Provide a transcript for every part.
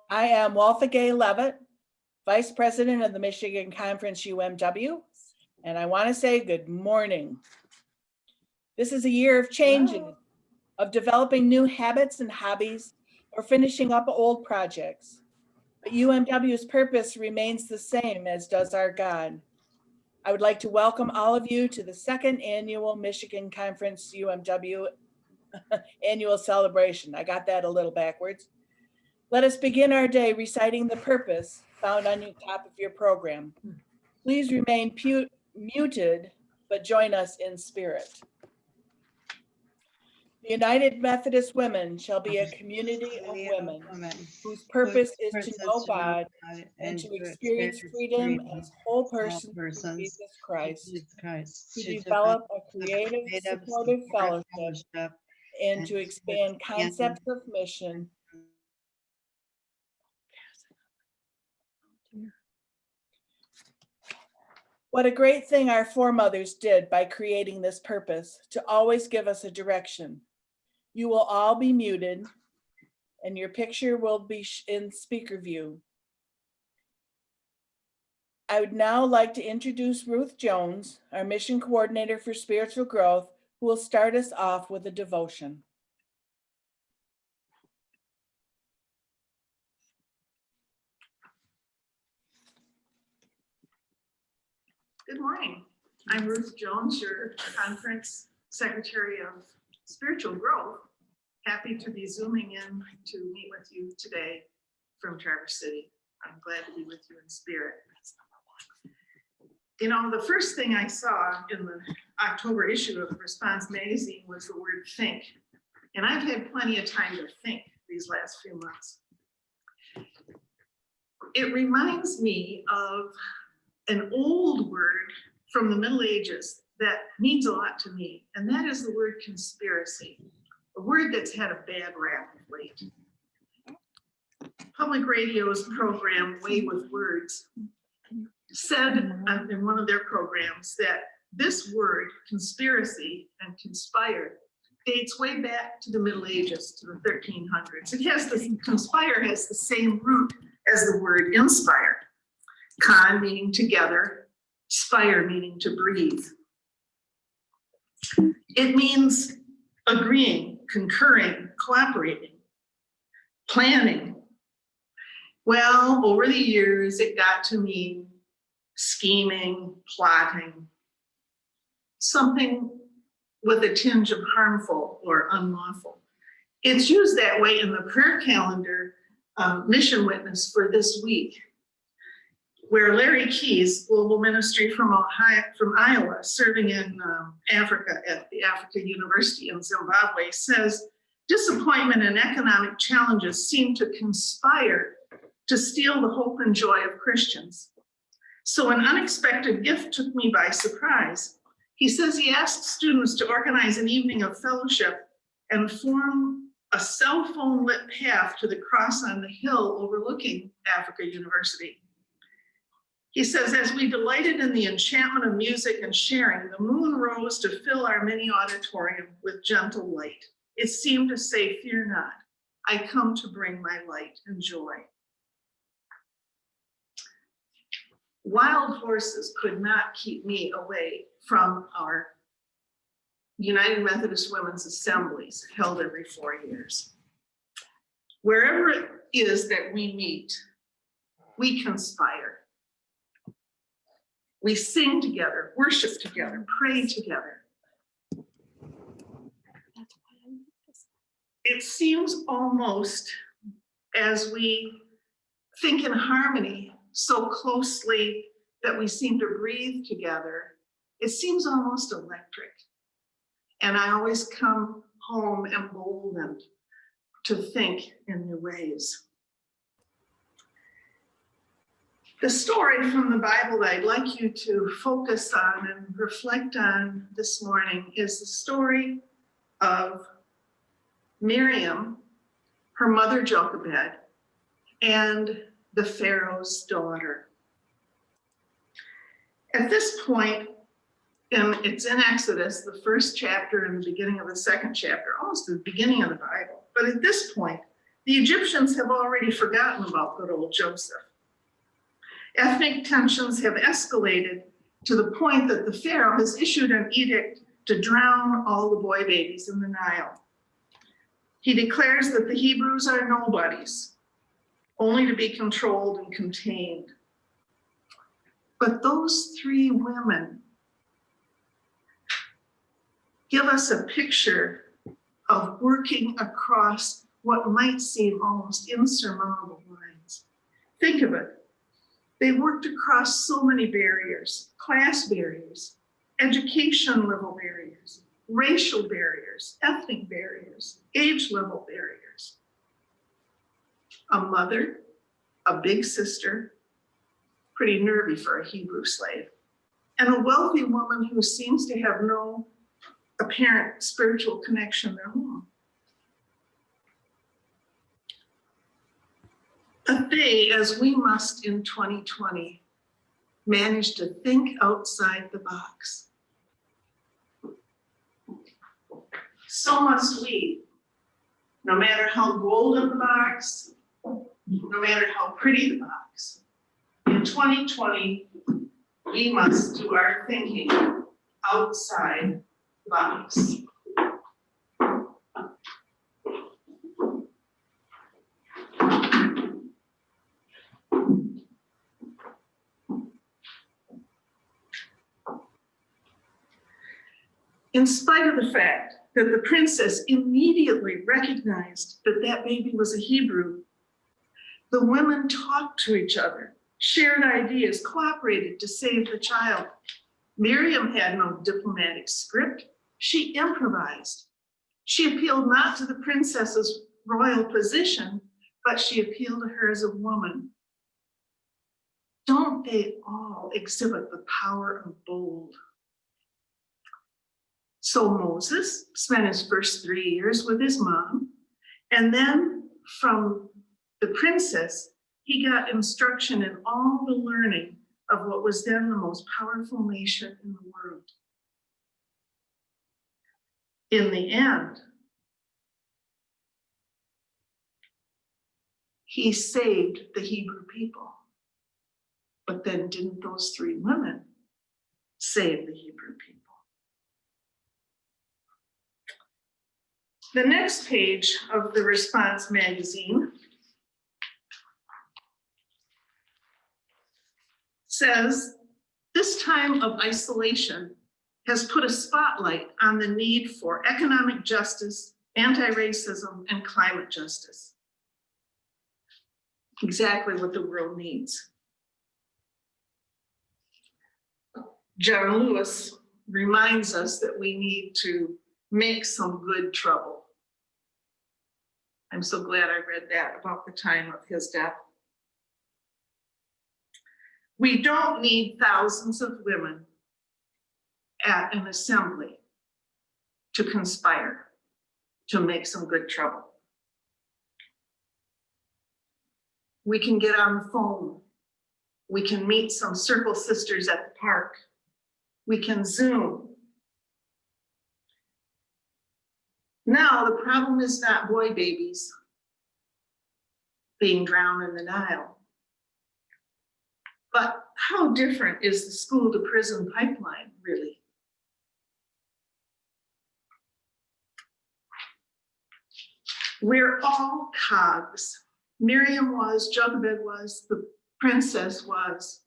I am Waltha Gay Levitt, Vice President of the Michigan Conference UMW, and I want to say good morning. This is a year of changing, of developing new habits and hobbies, or finishing up old projects. But UMW's purpose remains the same, as does our God. I would like to welcome all of you to the second annual Michigan Conference UMW annual celebration. I got that a little backwards. Let us begin our day reciting the purpose found on the top of your program. Please remain muted, but join us in spirit. The United Methodist Women shall be a community of women whose purpose is to know God and to experience freedom as whole persons through Jesus Christ, to develop a creative, supportive fellowship, and to expand concepts of mission. What a great thing our foremothers did by creating this purpose to always give us a direction. You will all be muted and your picture will be in speaker view. I would now like to introduce Ruth Jones, our mission coordinator for spiritual growth, who will start us off with a devotion. Good morning. I'm Ruth Jones, your conference secretary of spiritual growth. Happy to be zooming in to meet with you today from Traverse City. I'm glad to be with you in spirit. You know, the first thing I saw in the October issue of Response magazine was the word think. And I've had plenty of time to think these last few months. It reminds me of an old word from the Middle Ages that means a lot to me, and that is the word conspiracy, a word that's had a bad rap of late. Public Radio's program, Way with Words, said in one of their programs that this word, conspiracy and conspire, dates way back to the Middle Ages, to the 1300s. It has this, conspire has the same root as the word inspire. Con meaning together, spire meaning to breathe. It means agreeing, concurring, cooperating, planning. Well, over the years, it got to mean scheming, plotting, something with a tinge of harmful or unlawful. It's used that way in the prayer calendar mission witness for this week, where Larry Keyes, global ministry from Iowa, serving in Africa at the Africa University in Zimbabwe, says, disappointment and economic challenges seem to conspire to steal the hope and joy of Christians. So an unexpected gift took me by surprise. He says he asked students to organize an evening of fellowship and form a cell phone lit path to the cross on the hill overlooking Africa University. He says, as we delighted in the enchantment of music and sharing, the moon rose to fill our mini auditorium with gentle light. It seemed to say, fear not, I come to bring my light and joy. Wild horses could not keep me away from our United Methodist Women's Assemblies held every 4 years. Wherever it is that we meet, we conspire. We sing together, worship together, pray together. It seems almost as we think in harmony so closely that we seem to breathe together, it seems almost electric. And I always come home emboldened to think in new ways. The story from the Bible that I'd like you to focus on and reflect on this morning is the story of Miriam, her mother Jochebed, and the Pharaoh's daughter. At this point, it's in Exodus, the first chapter and the beginning of the second chapter, almost the beginning of the Bible. But at this point, The Egyptians have already forgotten about good old Joseph. Ethnic tensions have escalated to the point that the Pharaoh has issued an edict to drown all the boy babies in the Nile. He declares that the Hebrews are nobodies, only to be controlled and contained. But those three women give us a picture of working across what might seem almost insurmountable lines. Think of it. They worked across so many barriers, class barriers, education level barriers, racial barriers, ethnic barriers, age level barriers. A mother, a big sister, pretty nervy for a Hebrew slave, and a wealthy woman who seems to have no apparent spiritual connection at home. But they, as we must in 2020, manage to think outside the box. So must we, no matter how golden the box, no matter how pretty the box. In 2020, we must do our thinking outside the box. In spite of the fact that the princess immediately recognized that that baby was a Hebrew, the women talked to each other, shared ideas, cooperated to save the child. Miriam had no diplomatic script. She improvised. She appealed not to the princess's royal position, but she appealed to her as a woman. Don't they all exhibit the power of bold? So Moses spent his first 3 years with his mom, and then from the princess, he got instruction in all the learning of what was then the most powerful nation in the world. In the end, he saved the Hebrew people. But then didn't those three women save the Hebrew people? The next page of the Response magazine says, this time of isolation has put a spotlight on the need for economic justice, anti-racism, and climate justice. Exactly what the world needs. John Lewis reminds us that we need to make some good trouble. I'm so glad I read that about the time of his death. We don't need thousands of women at an assembly to conspire to make some good trouble. We can get on the phone. We can meet some Circle Sisters at the park. We can Zoom. Now, the problem is not boy babies being drowned in the Nile, but how different is the school to prison pipeline, really? We're all cogs. Miriam was, Jochebed was, the princess was.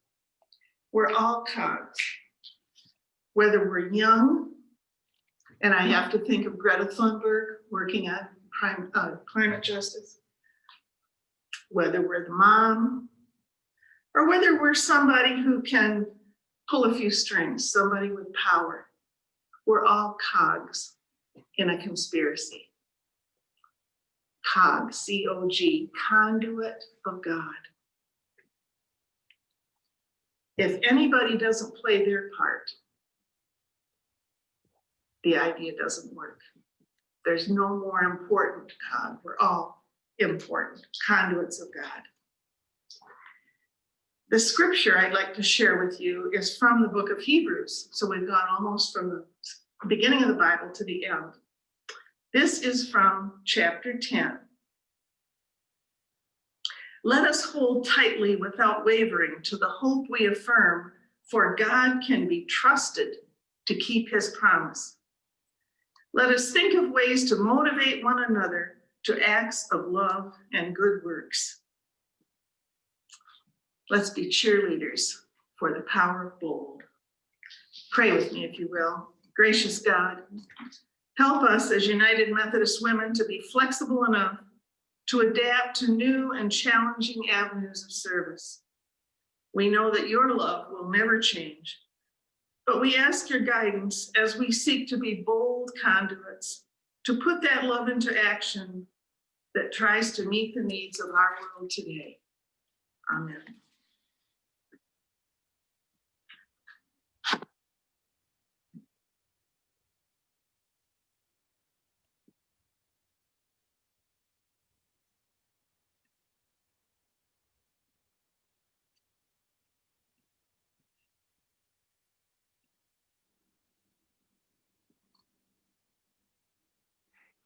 We're all cogs. Whether we're young, and I have to think of Greta Thunberg working on climate justice, whether we're the mom, or whether we're somebody who can pull a few strings, somebody with power. We're all cogs in a conspiracy. Cog, C-O-G, conduit of God. If anybody doesn't play their part, the idea doesn't work. There's no more important cog. We're all important conduits of God. The scripture I'd like to share with you is from the book of Hebrews. So we've gone almost from the beginning of the Bible to the end. This is from chapter 10. Let us hold tightly without wavering to the hope we affirm, for God can be trusted to keep his promise. Let us think of ways to motivate one another to acts of love and good works. Let's be cheerleaders for the power of bold. Pray with me, if you will. Gracious God, help us as United Methodist Women to be flexible enough to adapt to new and challenging avenues of service. We know that your love will never change, but we ask your guidance as we seek to be bold conduits, to put that love into action that tries to meet the needs of our world today. Amen.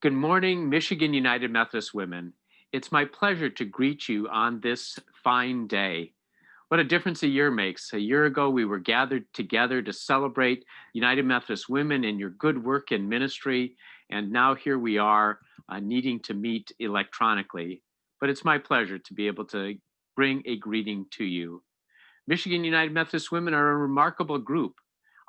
Good morning, Michigan United Methodist Women. It's my pleasure to greet you on this fine day. What a difference a year makes. A year ago, we were gathered together to celebrate United Methodist Women and your good work in ministry. And now here we are needing to meet electronically. But it's my pleasure to be able to bring a greeting to you. Michigan United Methodist Women are a remarkable group.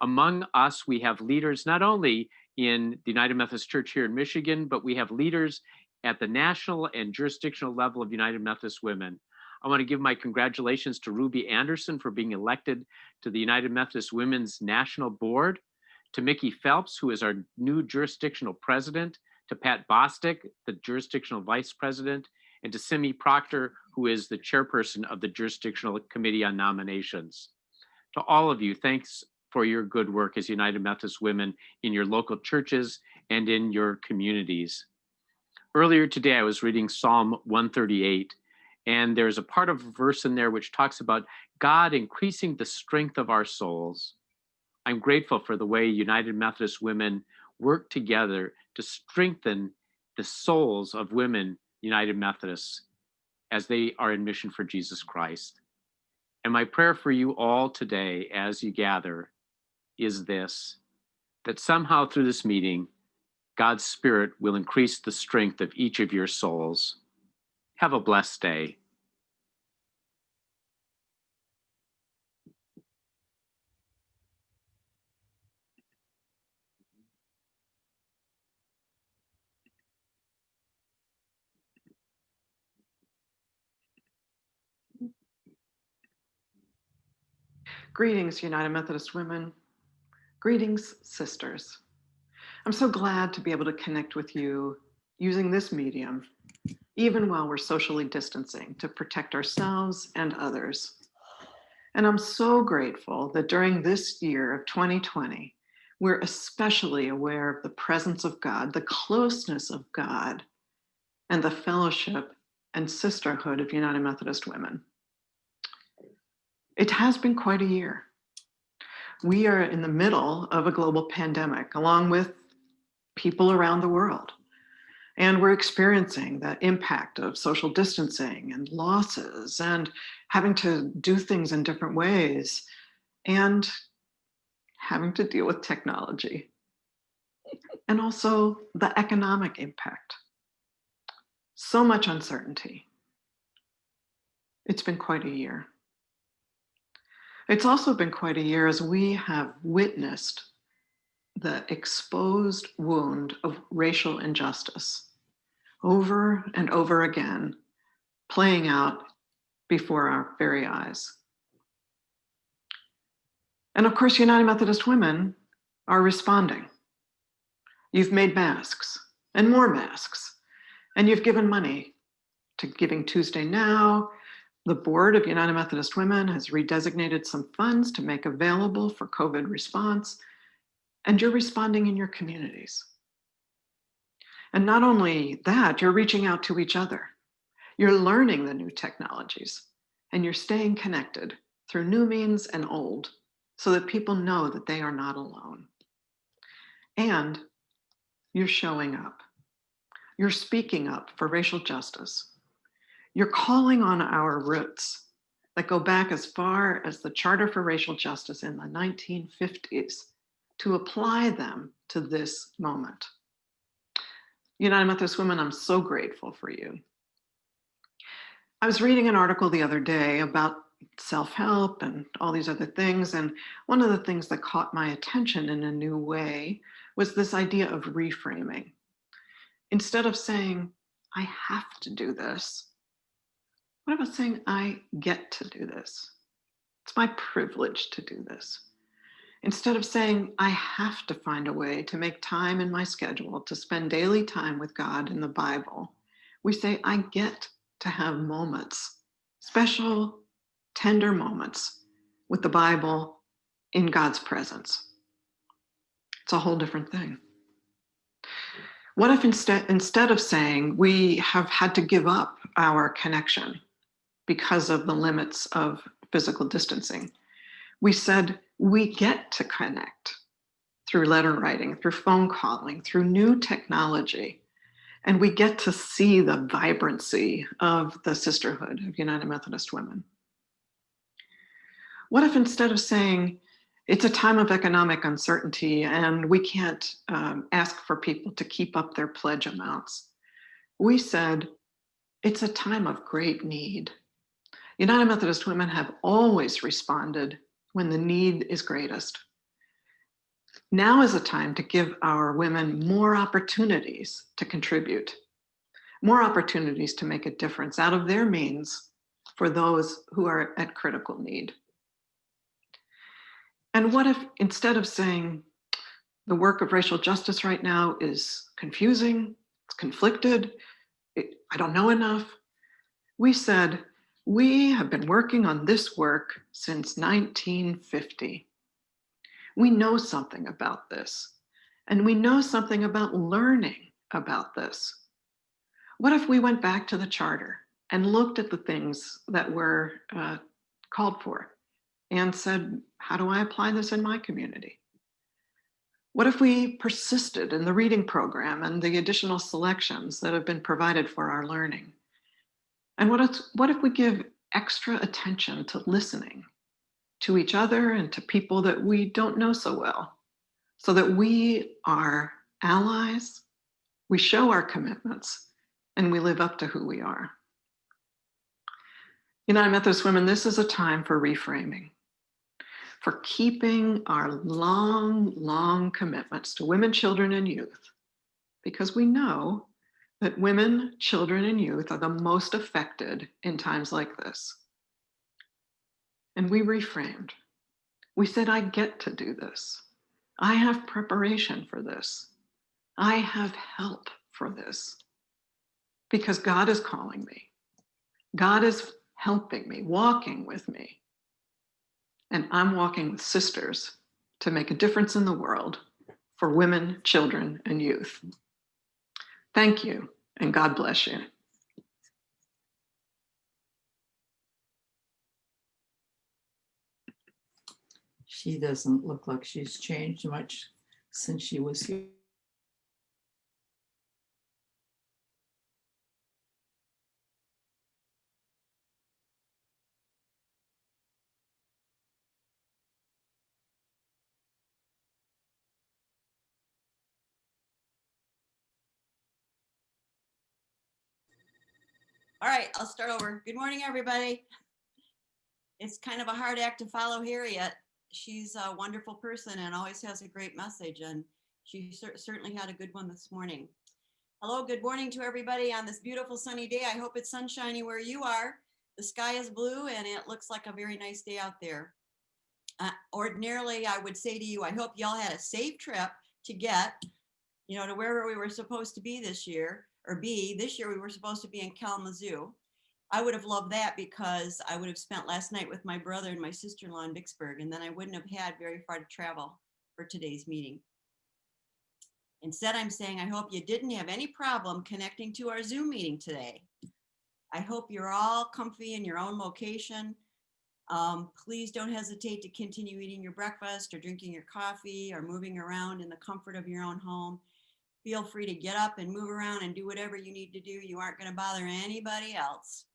Among us, we have leaders not only in the United Methodist Church here in Michigan, but we have leaders at the national and jurisdictional level of United Methodist Women. I want to give my congratulations to Ruby Anderson for being elected to the United Methodist Women's National Board, to Mickey Phelps, who is our new jurisdictional president, to Pat Bostic, the jurisdictional vice president, and to Simi Proctor, who is the chairperson of the Jurisdictional Committee on Nominations. To all of you, thanks for your good work as United Methodist Women in your local churches and in your communities. Earlier today, I was reading Psalm 138, and there's a part of a verse in there which talks about God increasing the strength of our souls. I'm grateful for the way United Methodist Women work together to strengthen the souls of women United Methodists as they are in mission for Jesus Christ. And my prayer for you all today as you gather is this, that somehow through this meeting, God's Spirit will increase the strength of each of your souls. Have a blessed day. Greetings, United Methodist Women. Greetings, sisters. I'm so glad to be able to connect with you using this medium, even while we're socially distancing to protect ourselves and others. And I'm so grateful that during this year of 2020, we're especially aware of the presence of God, the closeness of God, and the fellowship and sisterhood of United Methodist Women. It has been quite a year. We are in the middle of a global pandemic, along with people around the world. And we're experiencing the impact of social distancing and losses and having to do things in different ways and having to deal with technology. And also the economic impact. So much uncertainty. It's been quite a year. It's also been quite a year as we have witnessed the exposed wound of racial injustice over and over again, playing out before our very eyes. And of course, United Methodist Women are responding. You've made masks and more masks, and you've given money to Giving Tuesday Now. The board of United Methodist Women has redesignated some funds to make available for COVID response, and you're responding in your communities. And not only that, you're reaching out to each other. You're learning the new technologies, and you're staying connected through new means and old so that people know that they are not alone. And you're showing up. You're speaking up for racial justice. You're calling on our roots that go back as far as the Charter for Racial Justice in the 1950s to apply them to this moment. United Methodist Women, I'm so grateful for you. I was reading an article the other day about self-help and all these other things, and one of the things that caught my attention in a new way was this idea of reframing. Instead of saying, I have to do this, what about saying, I get to do this? It's my privilege to do this. Instead of saying, I have to find a way to make time in my schedule to spend daily time with God in the Bible, we say, I get to have moments, special, tender moments with the Bible in God's presence. It's a whole different thing. What if instead of saying we have had to give up our connection because of the limits of physical distancing, we said we get to connect through letter writing, through phone calling, through new technology, and we get to see the vibrancy of the sisterhood of United Methodist Women? What if instead of saying it's a time of economic uncertainty and we can't ask for people to keep up their pledge amounts, we said it's a time of great need. United Methodist Women have always responded when the need is greatest. Now is a time to give our women more opportunities to contribute, more opportunities to make a difference out of their means for those who are at critical need. And what if instead of saying the work of racial justice right now is confusing, it's conflicted, I don't know enough, we said, we have been working on this work since 1950. We know something about this, and we know something about learning about this. What if we went back to the charter and looked at the things that were called for and said, how do I apply this in my community? What if we persisted in the reading program and the additional selections that have been provided for our learning? And what if we give extra attention to listening to each other and to people that we don't know so well, so that we are allies, we show our commitments, and we live up to who we are? United Methodist Women, this is a time for reframing, for keeping our long, long commitments to women, children, and youth, because we know that women, children, and youth are the most affected in times like this. And we reframed. We said, I get to do this. I have preparation for this. I have help for this. Because God is calling me. God is helping me, walking with me. And I'm walking with sisters to make a difference in the world for women, children, and youth. Thank you, and God bless you. She doesn't look like she's changed much since she was here. All right, I'll start over. Good morning, everybody. It's kind of a hard act to follow Harriet. She's a wonderful person and always has a great message, and she certainly had a good one this morning. Hello, good morning to everybody on this beautiful sunny day. I hope it's sunshiny where you are. The sky is blue and it looks like a very nice day out there. Ordinarily, I would say to you, I hope y'all had a safe trip to get, to wherever we were supposed to be this year. This year we were supposed to be in Kalamazoo. I would have loved that because I would have spent last night with my brother and my sister-in-law in Vicksburg, and then I wouldn't have had very far to travel for today's meeting. Instead, I'm saying I hope you didn't have any problem connecting to our Zoom meeting today. I hope you're all comfy in your own location. Please don't hesitate to continue eating your breakfast or drinking your coffee or moving around in the comfort of your own home. Feel free to get up and move around and do whatever you need to do. You aren't going to bother anybody else.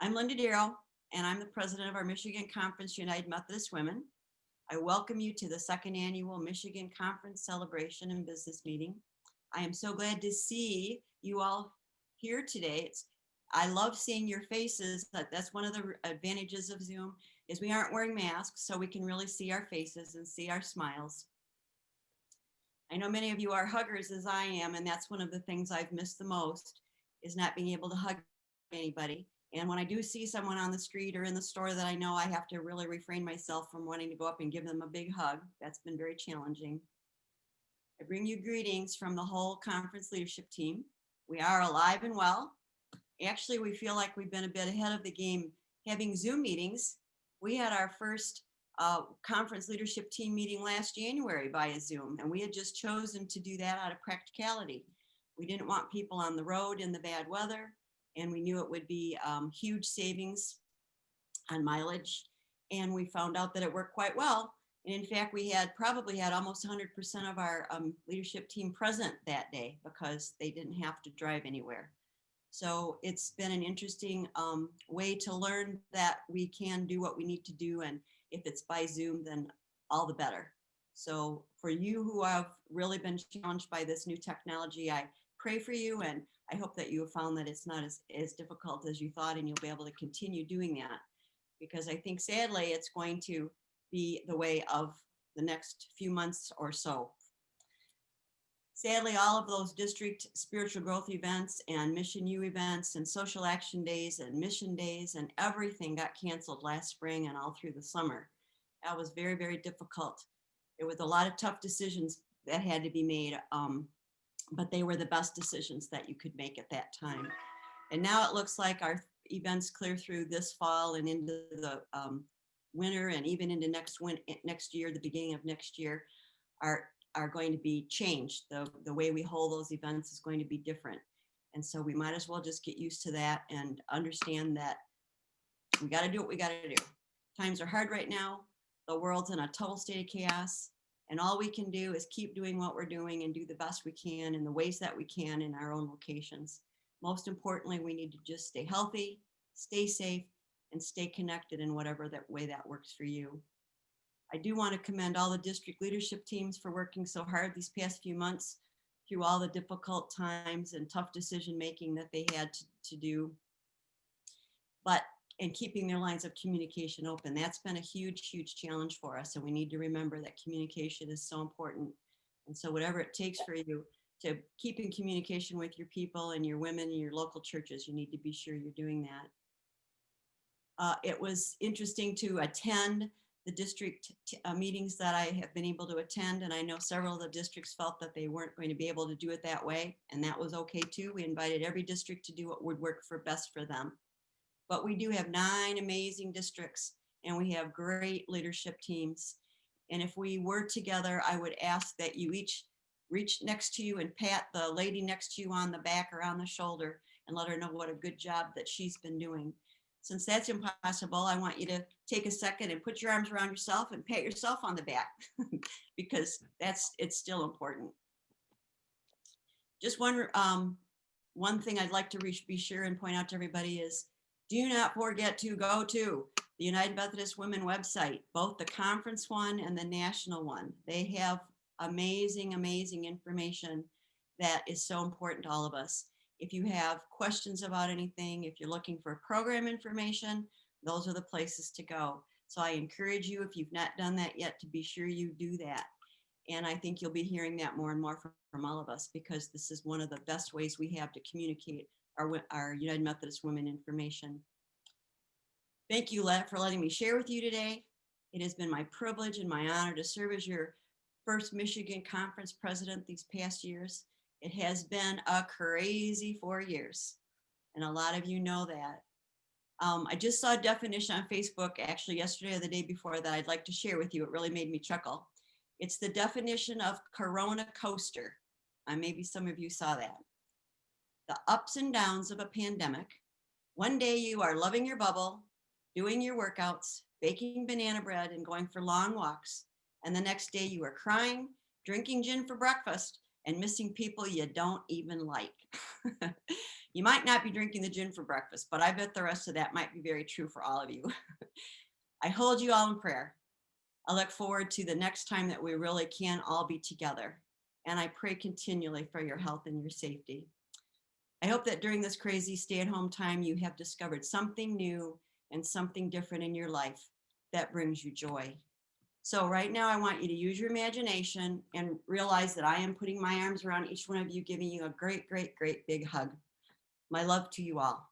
I'm Linda Darrow, and I'm the president of our Michigan Conference United Methodist Women. I welcome you to the second annual Michigan Conference Celebration and Business Meeting. I am so glad to see you all here today. I love seeing your faces. That's one of the advantages of Zoom is we aren't wearing masks, so we can really see our faces and see our smiles. I know many of you are huggers as I am, and that's one of the things I've missed the most is not being able to hug anybody. And when I do see someone on the street or in the store that I know, I have to really refrain myself from wanting to go up and give them a big hug. That's been very challenging. I bring you greetings from the whole conference leadership team. We are alive and well. Actually, we feel like we've been a bit ahead of the game having Zoom meetings. We had our first conference leadership team meeting last January via Zoom, and we had just chosen to do that out of practicality. We didn't want people on the road in the bad weather, and we knew it would be huge savings on mileage, and we found out that it worked quite well. And in fact, we probably had almost 100% of our leadership team present that day because they didn't have to drive anywhere. So it's been an interesting way to learn that we can do what we need to do. And if it's by Zoom, then all the better. So for you who have really been challenged by this new technology, I pray for you. And I hope that you have found that it's not as difficult as you thought, and you'll be able to continue doing that. Because I think sadly, it's going to be the way of the next few months or so. Sadly, all of those district spiritual growth events and Mission U events and social action days and mission days and everything got canceled last spring and all through the summer. That was very, very difficult. There was a lot of tough decisions that had to be made, but they were the best decisions that you could make at that time. And now it looks like our events clear through this fall and into the winter and even into next year, the beginning of next year, are going to be changed. The way we hold those events is going to be different. And so we might as well just get used to that and understand that we got to do what we got to do. Times are hard right now. The world's in a total state of chaos. And all we can do is keep doing what we're doing and do the best we can in the ways that we can in our own locations. Most importantly, we need to just stay healthy, stay safe, and stay connected in whatever that way that works for you. I do want to commend all the district leadership teams for working so hard these past few months through all the difficult times and tough decision making that they had to do, and keeping their lines of communication open. That's been a huge, huge challenge for us, and we need to remember that communication is so important. And so whatever it takes for you to keep in communication with your people and your women and your local churches, you need to be sure you're doing that. It was interesting to attend the district meetings that I have been able to attend. And I know several of the districts felt that they weren't going to be able to do it that way. And that was okay too. We invited every district to do what would work for best for them. But we do have 9 amazing districts, and we have great leadership teams. And if we were together, I would ask that you each reach next to you and pat the lady next to you on the back or on the shoulder and let her know what a good job that she's been doing. Since that's impossible, I want you to take a second and put your arms around yourself and pat yourself on the back because it's still important. Just one thing I'd like to be sure and point out to everybody is do not forget to go to the United Methodist Women website, both the conference one and the national one. They have amazing, amazing information that is so important to all of us. If you have questions about anything, if you're looking for program information, those are the places to go. So I encourage you, if you've not done that yet, to be sure you do that. And I think you'll be hearing that more and more from all of us, because this is one of the best ways we have to communicate our United Methodist Women information. Thank you for letting me share with you today. It has been my privilege and my honor to serve as your first Michigan Conference president these past years. It has been a crazy 4 years, and a lot of you know that. I just saw a definition on Facebook actually yesterday or the day before that I'd like to share with you. It really made me chuckle. It's the definition of Corona coaster. Maybe some of you saw that. The ups and downs of a pandemic. One day you are loving your bubble, doing your workouts, baking banana bread and going for long walks. And the next day you are crying, drinking gin for breakfast, and missing people you don't even like. You might not be drinking the gin for breakfast, but I bet the rest of that might be very true for all of you. I hold you all in prayer. I look forward to the next time that we really can all be together. And I pray continually for your health and your safety. I hope that during this crazy stay-at-home time, you have discovered something new and something different in your life that brings you joy. So right now, I want you to use your imagination and realize that I am putting my arms around each one of you, giving you a great, great, great big hug. My love to you all.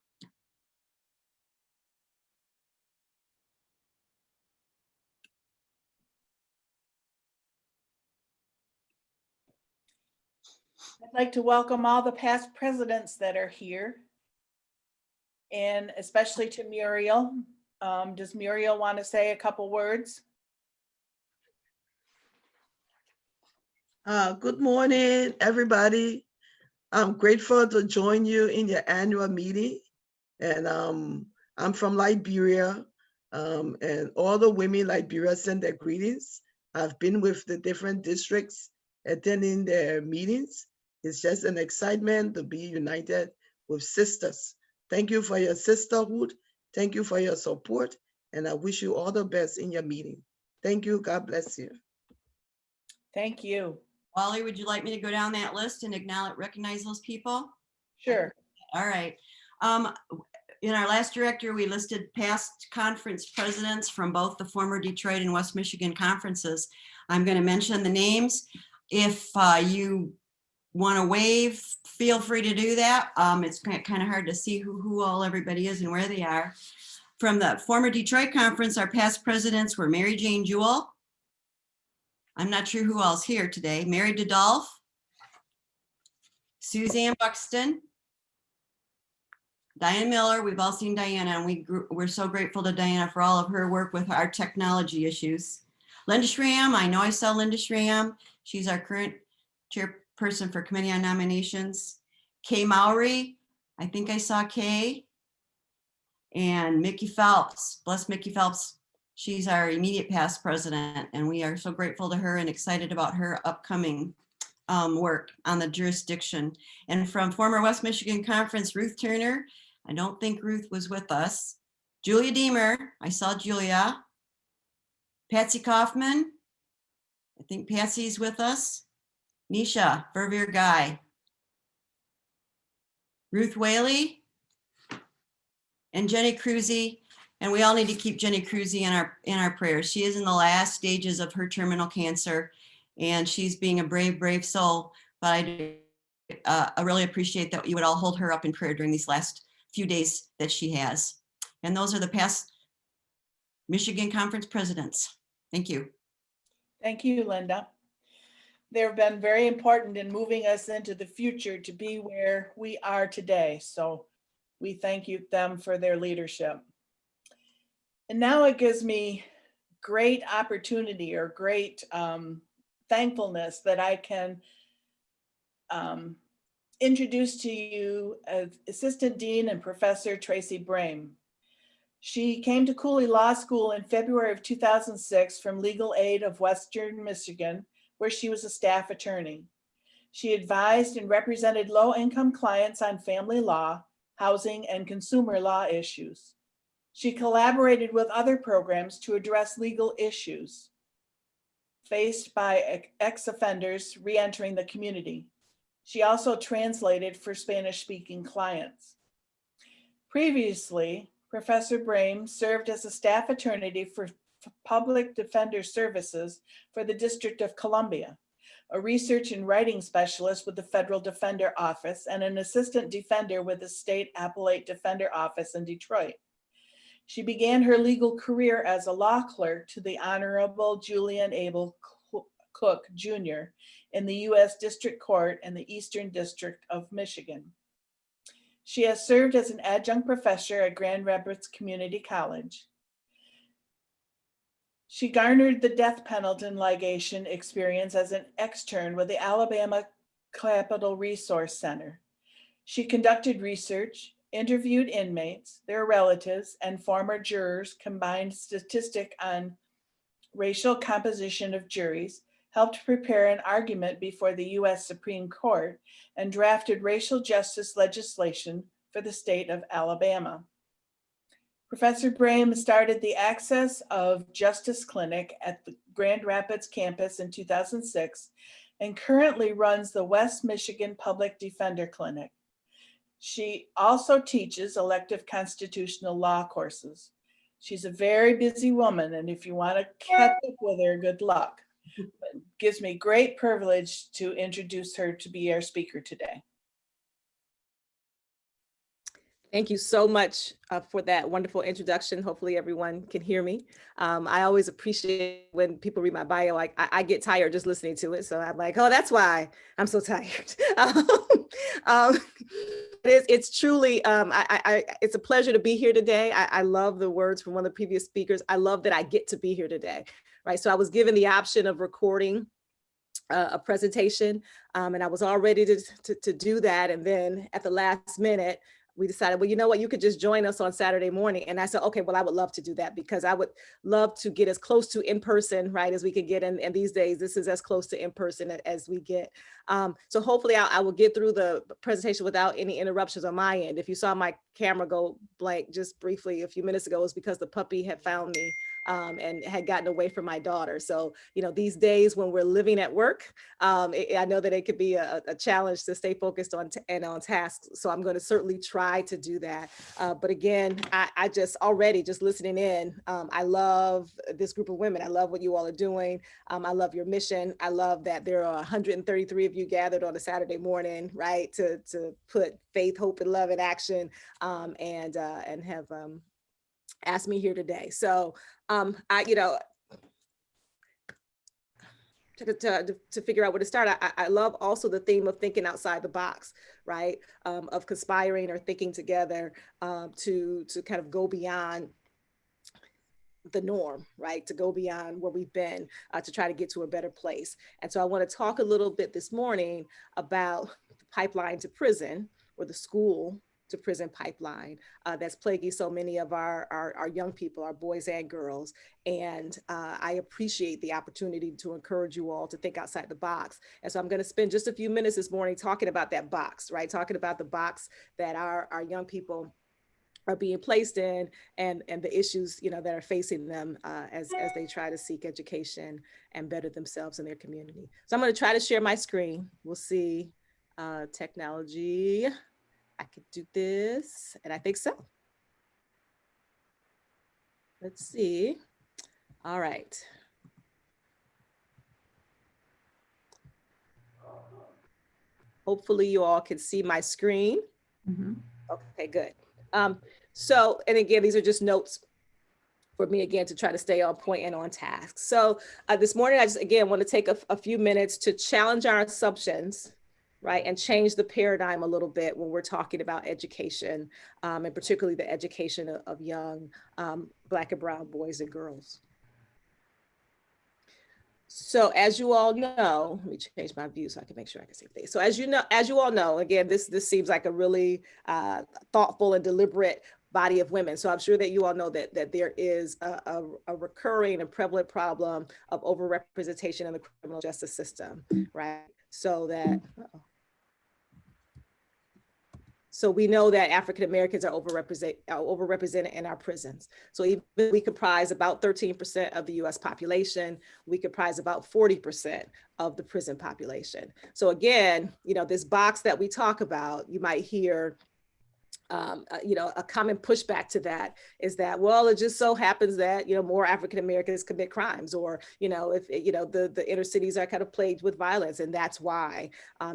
I'd like to welcome all the past presidents that are here, and especially to Muriel. Does Muriel want to say a couple words? Good morning, everybody. I'm grateful to join you in your annual meeting. And I'm from Liberia, and all the women in Liberia send their greetings. I've been with the different districts attending their meetings. It's just an excitement to be united with sisters. Thank you for your sisterhood. Thank you for your support. And I wish you all the best in your meeting. Thank you. God bless you. Thank you. Wally, would you like me to go down that list and recognize those people? Sure. All right. In our last directory, we listed past conference presidents from both the former Detroit and West Michigan conferences. I'm going to mention the names. If you want to wave, feel free to do that. It's kind of hard to see who all everybody is and where they are. From the former Detroit conference, our past presidents were Mary Jane Jewell. I'm not sure who else here today. Mary DeDolph, Suzanne Buxton, Diane Miller. We've all seen Diana, and we're so grateful to Diana for all of her work with our technology issues. Linda Schramm, I know I saw Linda Schramm. She's our current chairperson for Committee on Nominations. Kay Mowry, I think I saw Kay. And Mickey Phelps, bless Mickey Phelps. She's our immediate past president, and we are so grateful to her and excited about her upcoming work on the jurisdiction. And from former West Michigan Conference, Ruth Turner, I don't think Ruth was with us. Julia Deemer, I saw Julia. Patsy Kaufman, I think Patsy's with us. Nisha Verveer Guy. Ruth Whaley and Jenny Cruzy. And we all need to keep Jenny Cruzy in our prayers. She is in the last stages of her terminal cancer, and she's being a brave, brave soul. But I really appreciate that you would all hold her up in prayer during these last few days that she has. And those are the past Michigan Conference presidents. Thank you. Thank you, Linda. They've been very important in moving us into the future to be where we are today. So we thank them for their leadership. And now it gives me great opportunity or great thankfulness that I can introduce to you Assistant Dean and Professor Tracey Brame. She came to Cooley Law School in February of 2006 from Legal Aid of Western Michigan, where she was a staff attorney. She advised and represented low-income clients on family law, housing, and consumer law issues. She collaborated with other programs to address legal issues faced by ex-offenders re-entering the community. She also translated for Spanish-speaking clients. Previously, Professor Brame served as a staff attorney for Public Defender Services for the District of Columbia, a research and writing specialist with the Federal Defender Office, and an assistant defender with the State Appellate Defender Office in Detroit. She began her legal career as a law clerk to the Honorable Julian Abel Cook Jr. in the U.S. District Court in the Eastern District of Michigan. She has served as an adjunct professor at Grand Rapids Community College. She garnered the death penalty litigation experience as an extern with the Alabama Capital Resource Center. She conducted research, interviewed inmates, their relatives, and former jurors, combined statistic on racial composition of juries, helped prepare an argument before the US Supreme Court, and drafted racial justice legislation for the state of Alabama. Professor Brame started the Access of Justice Clinic at the Grand Rapids campus in 2006 and currently runs the West Michigan Public Defender Clinic. She also teaches elective constitutional law courses. She's a very busy woman, and if you want to catch up with her, good luck. It gives me great privilege to introduce her to be our speaker today. Thank you so much for that wonderful introduction. Hopefully everyone can hear me. I always appreciate when people read my bio, like I get tired just listening to it. So I'm like, oh, that's why I'm so tired. It's truly, it's a pleasure to be here today. I love the words from one of the previous speakers. I love that I get to be here today, right? So I was given the option of recording a presentation and I was all ready to do that. And then at the last minute, we decided, well, you know what, you could just join us on Saturday morning. And I said, okay, well, I would love to do that because I would love to get as close to in-person, right, as we can get. And these days, this is as close to in-person as we get. So hopefully I will get through the presentation without any interruptions on my end. If you saw my camera go blank just briefly a few minutes ago, it was because the puppy had found me and had gotten away from my daughter. So, you know, these days when we're living at work, I know that it could be a challenge to stay focused on on tasks. So I'm going to certainly try to do that. But again, I just already just listening in, I love this group of women. I love what you all are doing. I love your mission. I love that there are 133 of you gathered on a Saturday morning, right, to put faith, hope, and love in action, and have asked me here today. So you know, to figure out where to start, I love also the theme of thinking outside the box, right? Of conspiring or thinking together to kind of go beyond the norm, right? To go beyond where we've been to try to get to a better place. And so I want to talk a little bit this morning about the pipeline to prison, or the school to prison pipeline that's plaguing so many of our young people, our boys and girls. And I appreciate the opportunity to encourage you all to think outside the box. And so I'm going to spend just a few minutes this morning talking about that box, right? Talking about the box that our young people are being placed in, and the issues, you know, that are facing them as they try to seek education and better themselves in their community. So I'm going to try to share my screen. We'll see. Technology. I could do this, and I think so. Let's see. All right. Hopefully you all can see my screen. Mhm. Okay, good. So, and again, these are just notes for me, again, to try to stay on point and on task. So this morning, I just, again, want to take a few minutes to challenge our assumptions, right? And change the paradigm a little bit when we're talking about education, and particularly the education of young Black and brown boys and girls. So as you all know, let me change my view so I can make sure I can see things. So as you all know, again, this seems like a really thoughtful and deliberate body of women. So I'm sure that you all know that there is a recurring and prevalent problem of overrepresentation in the criminal justice system, right? So that, so we know that African Americans are overrepresented in our prisons. So even we comprise about 13% of the US population, we comprise about 40% of the prison population. So again, you know, this box that we talk about, you might hear, you know, a common pushback to that is that, well, it just so happens that, you know, more African Americans commit crimes, or, you know, if, you know, the inner cities are kind of plagued with violence, and that's why,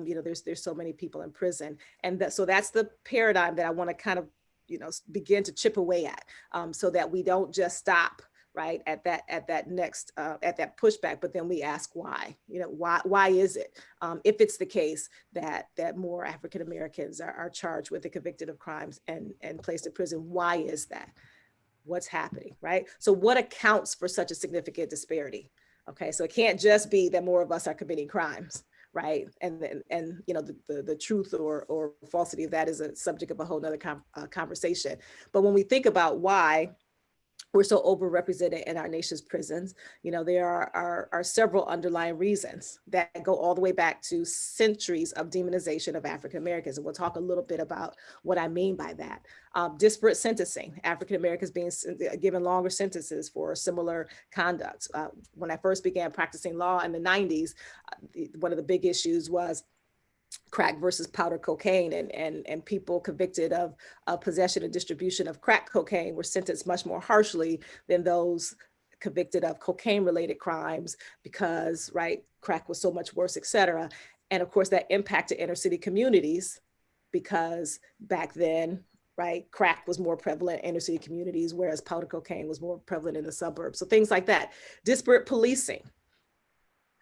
you know, there's so many people in prison. And so that's the paradigm that I want to kind of, you know, begin to chip away at, so that we don't just stop, right, at that next at that pushback, but then we ask why. You know, why is it, if it's the case that more African Americans are charged with and convicted of crimes and placed in prison? Why is that? What's happening, right? So what accounts for such a significant disparity? Okay, so it can't just be that more of us are committing crimes, right? And you know, the truth or falsity of that is a subject of a whole nother conversation. But when we think about why we're so overrepresented in our nation's prisons. You know, there are several underlying reasons that go all the way back to centuries of demonization of African Americans. And we'll talk a little bit about what I mean by that. Disparate sentencing, African Americans being given longer sentences for similar conduct. When I first began practicing law in the 90s, one of the big issues was crack versus powder cocaine, and people convicted of possession and distribution of crack cocaine were sentenced much more harshly than those convicted of cocaine related crimes because, right, crack was so much worse, et cetera. And of course that impacted inner city communities because back then, right, crack was more prevalent in inner city communities, whereas powder cocaine was more prevalent in the suburbs. So things like that. Disparate policing.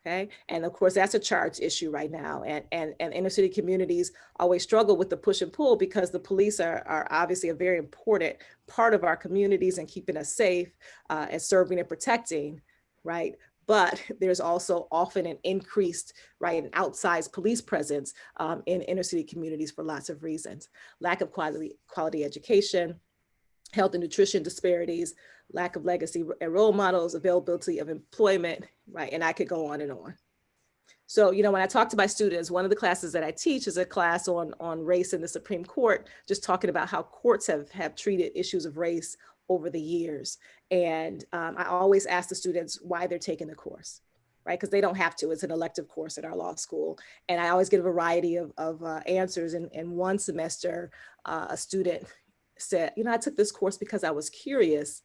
Okay. And of course, that's a charged issue right now. And inner city communities always struggle with the push and pull because the police are obviously a very important part of our communities and keeping us safe and serving and protecting, right? But there's also often an increased, right, an outsized police presence in inner city communities for lots of reasons. Lack of quality education, health and nutrition disparities, lack of legacy and role models, availability of employment, right? And I could go on and on. So, you know, when I talk to my students, one of the classes that I teach is a class on race in the Supreme Court, just talking about how courts have treated issues of race over the years. And I always ask the students why they're taking the course, right? Because they don't have to, it's an elective course at our law school. And I always get a variety of answers. In one semester, a student said, you know, I took this course because I was curious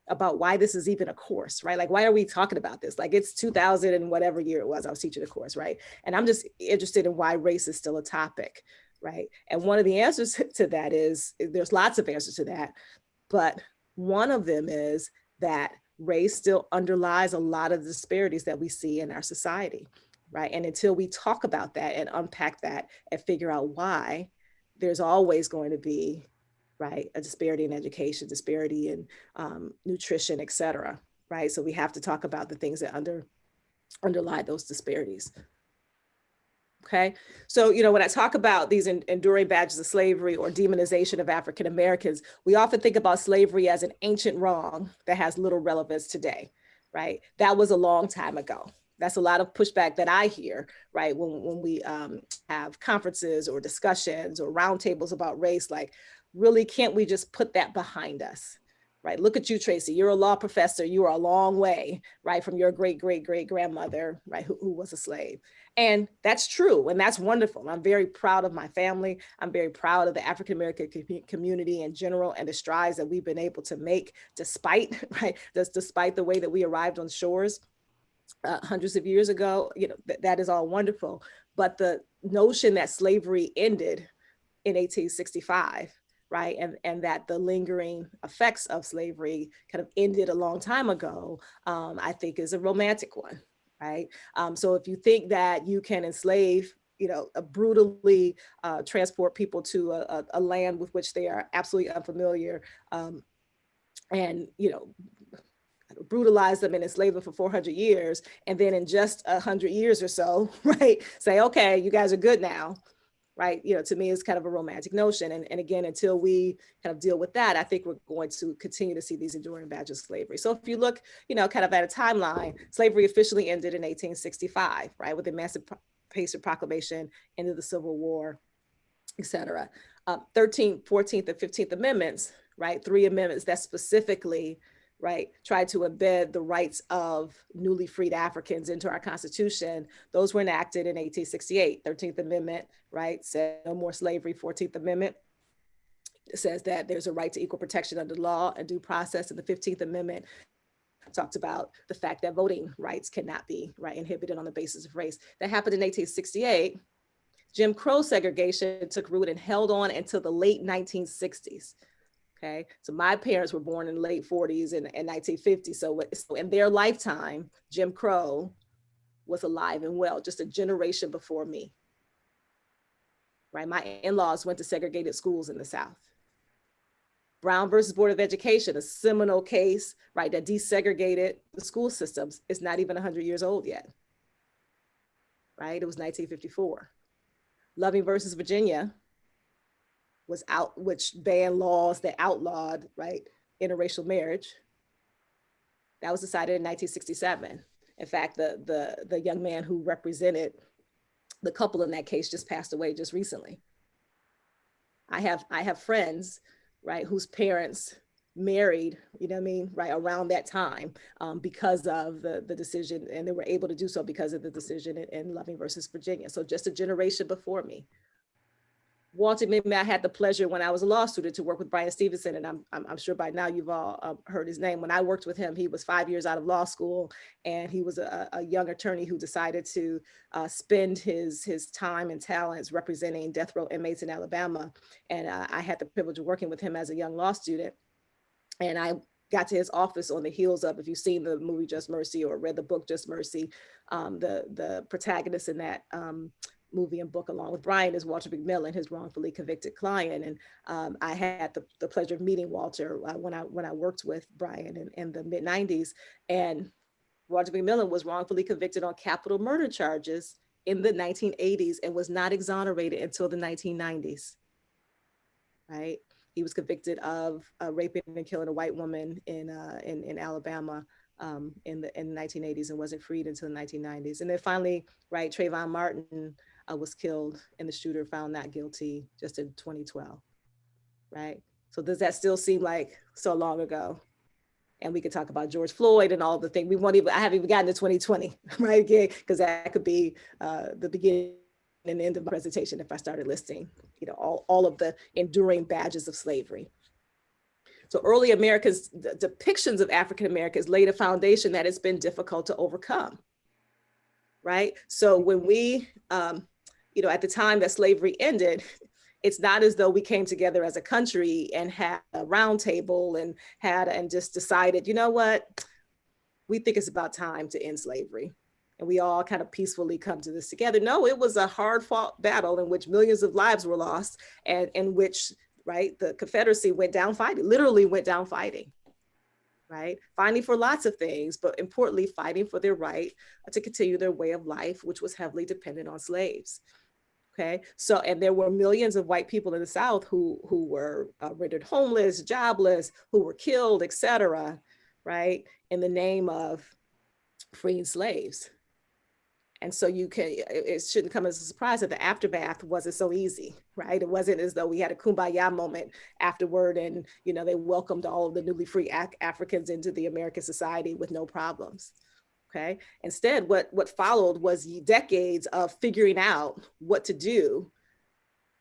about why this is even a course, right? Like, why are we talking about this? Like, it's 2000 and whatever year it was, I was teaching the course, right? And I'm just interested in why race is still a topic, right? And one of the answers to that is, there's lots of answers to that, but one of them is that race still underlies a lot of the disparities that we see in our society, right? And until we talk about that and unpack that and figure out why, there's always going to be, right, a disparity in education, disparity in nutrition, et cetera, right? So we have to talk about the things that underlie those disparities. Okay, so, you know, when I talk about these enduring badges of slavery or demonization of African Americans, we often think about slavery as an ancient wrong that has little relevance today, right? That was a long time ago. That's a lot of pushback that I hear, right? When we have conferences or discussions or roundtables about race, like, really, can't we just put that behind us, right? Look at you, Tracey, you're a law professor. You are a long way, right, from your great-great-great-grandmother, right, who was a slave. And that's true, and that's wonderful. I'm very proud of my family. I'm very proud of the African-American community in general and the strides that we've been able to make despite, right, despite the way that we arrived on shores hundreds of years ago. You know, that is all wonderful. But the notion that slavery ended in 1865, right? And that the lingering effects of slavery kind of ended a long time ago, I think is a romantic one, right? So if you think that you can enslave, you know, brutally transport people to a land with which they are absolutely unfamiliar, and, you know, brutalize them and enslave them for 400 years, and then in just 100 years or so, right, say, okay, you guys are good now, right? You know, to me, it's kind of a romantic notion. And again, until we kind of deal with that, I think we're going to continue to see these enduring badges of slavery. So if you look, you know, kind of at a timeline, slavery officially ended in 1865, right? With the Emancipation Proclamation, end of the Civil War, et cetera. 13th, 14th, and 15th Amendments, right? 3 amendments that specifically, right, tried to embed the rights of newly freed Africans into our Constitution. Those were enacted in 1868. 13th Amendment, right, said no more slavery. 14th Amendment says that there's a right to equal protection under law and due process. And the 15th Amendment talked about the fact that voting rights cannot be, right, inhibited on the basis of race. That happened in 1868. Jim Crow segregation took root and held on until the late 1960s. Okay, so my parents were born in the late 40s and 1950. So in their lifetime, Jim Crow was alive and well, just a generation before me. Right, my in-laws went to segregated schools in the South. Brown versus Board of Education, a seminal case, right, that desegregated the school systems. It's not even 100 years old yet. Right, it was 1954. Loving versus Virginia was out, which banned laws that outlawed, right, interracial marriage, That was decided in 1967. In fact, the young man who represented the couple in that case just passed away just recently. I have friends, right, whose parents married, you know what I mean, right around that time, because of the decision, and they were able to do so because of the decision in Loving versus Virginia. So just a generation before me. Walter, maybe I had the pleasure when I was a law student to work with Brian Stevenson, and I'm sure by now you've all heard his name. When I worked with him, he was 5 years out of law school, and he was a young attorney who decided to spend his time and talents representing death row inmates in Alabama. And I had the privilege of working with him as a young law student. And I got to his office on the heels of, if you've seen the movie Just Mercy or read the book Just Mercy, the protagonist in that movie and book along with Brian is Walter McMillan, his wrongfully convicted client. And I had the pleasure of meeting Walter when I worked with Brian in the mid 90s. And Walter McMillan was wrongfully convicted on capital murder charges in the 1980s and was not exonerated until the 1990s, right? He was convicted of raping and killing a white woman in Alabama in the 1980s and wasn't freed until the 1990s. And then finally, right, Trayvon Martin was killed and the shooter found not guilty just in 2012, right? So does that still seem like so long ago? And we could talk about George Floyd and all the things. I haven't even gotten to 2020, right? Again, because that could be the beginning and end of my presentation if I started listing, you know, all of the enduring badges of slavery. So early America's depictions of African Americans laid a foundation that has been difficult to overcome, right? So when we, you know, at the time that slavery ended, it's not as though we came together as a country and had a round table and just decided, you know what, we think it's about time to end slavery. And we all kind of peacefully come to this together. No, it was a hard fought battle in which millions of lives were lost and in which, right, the Confederacy went down fighting, literally went down fighting, right? Fighting for lots of things, but importantly, fighting for their right to continue their way of life, which was heavily dependent on slaves. Okay, so, and there were millions of white people in the South who were rendered homeless, jobless, who were killed, et cetera, right, in the name of freeing slaves. And so it shouldn't come as a surprise that the aftermath wasn't so easy, right? It wasn't as though we had a kumbaya moment afterward and, you know, they welcomed all of the newly free Africans into the American society with no problems. Okay. Instead, what followed was decades of figuring out what to do,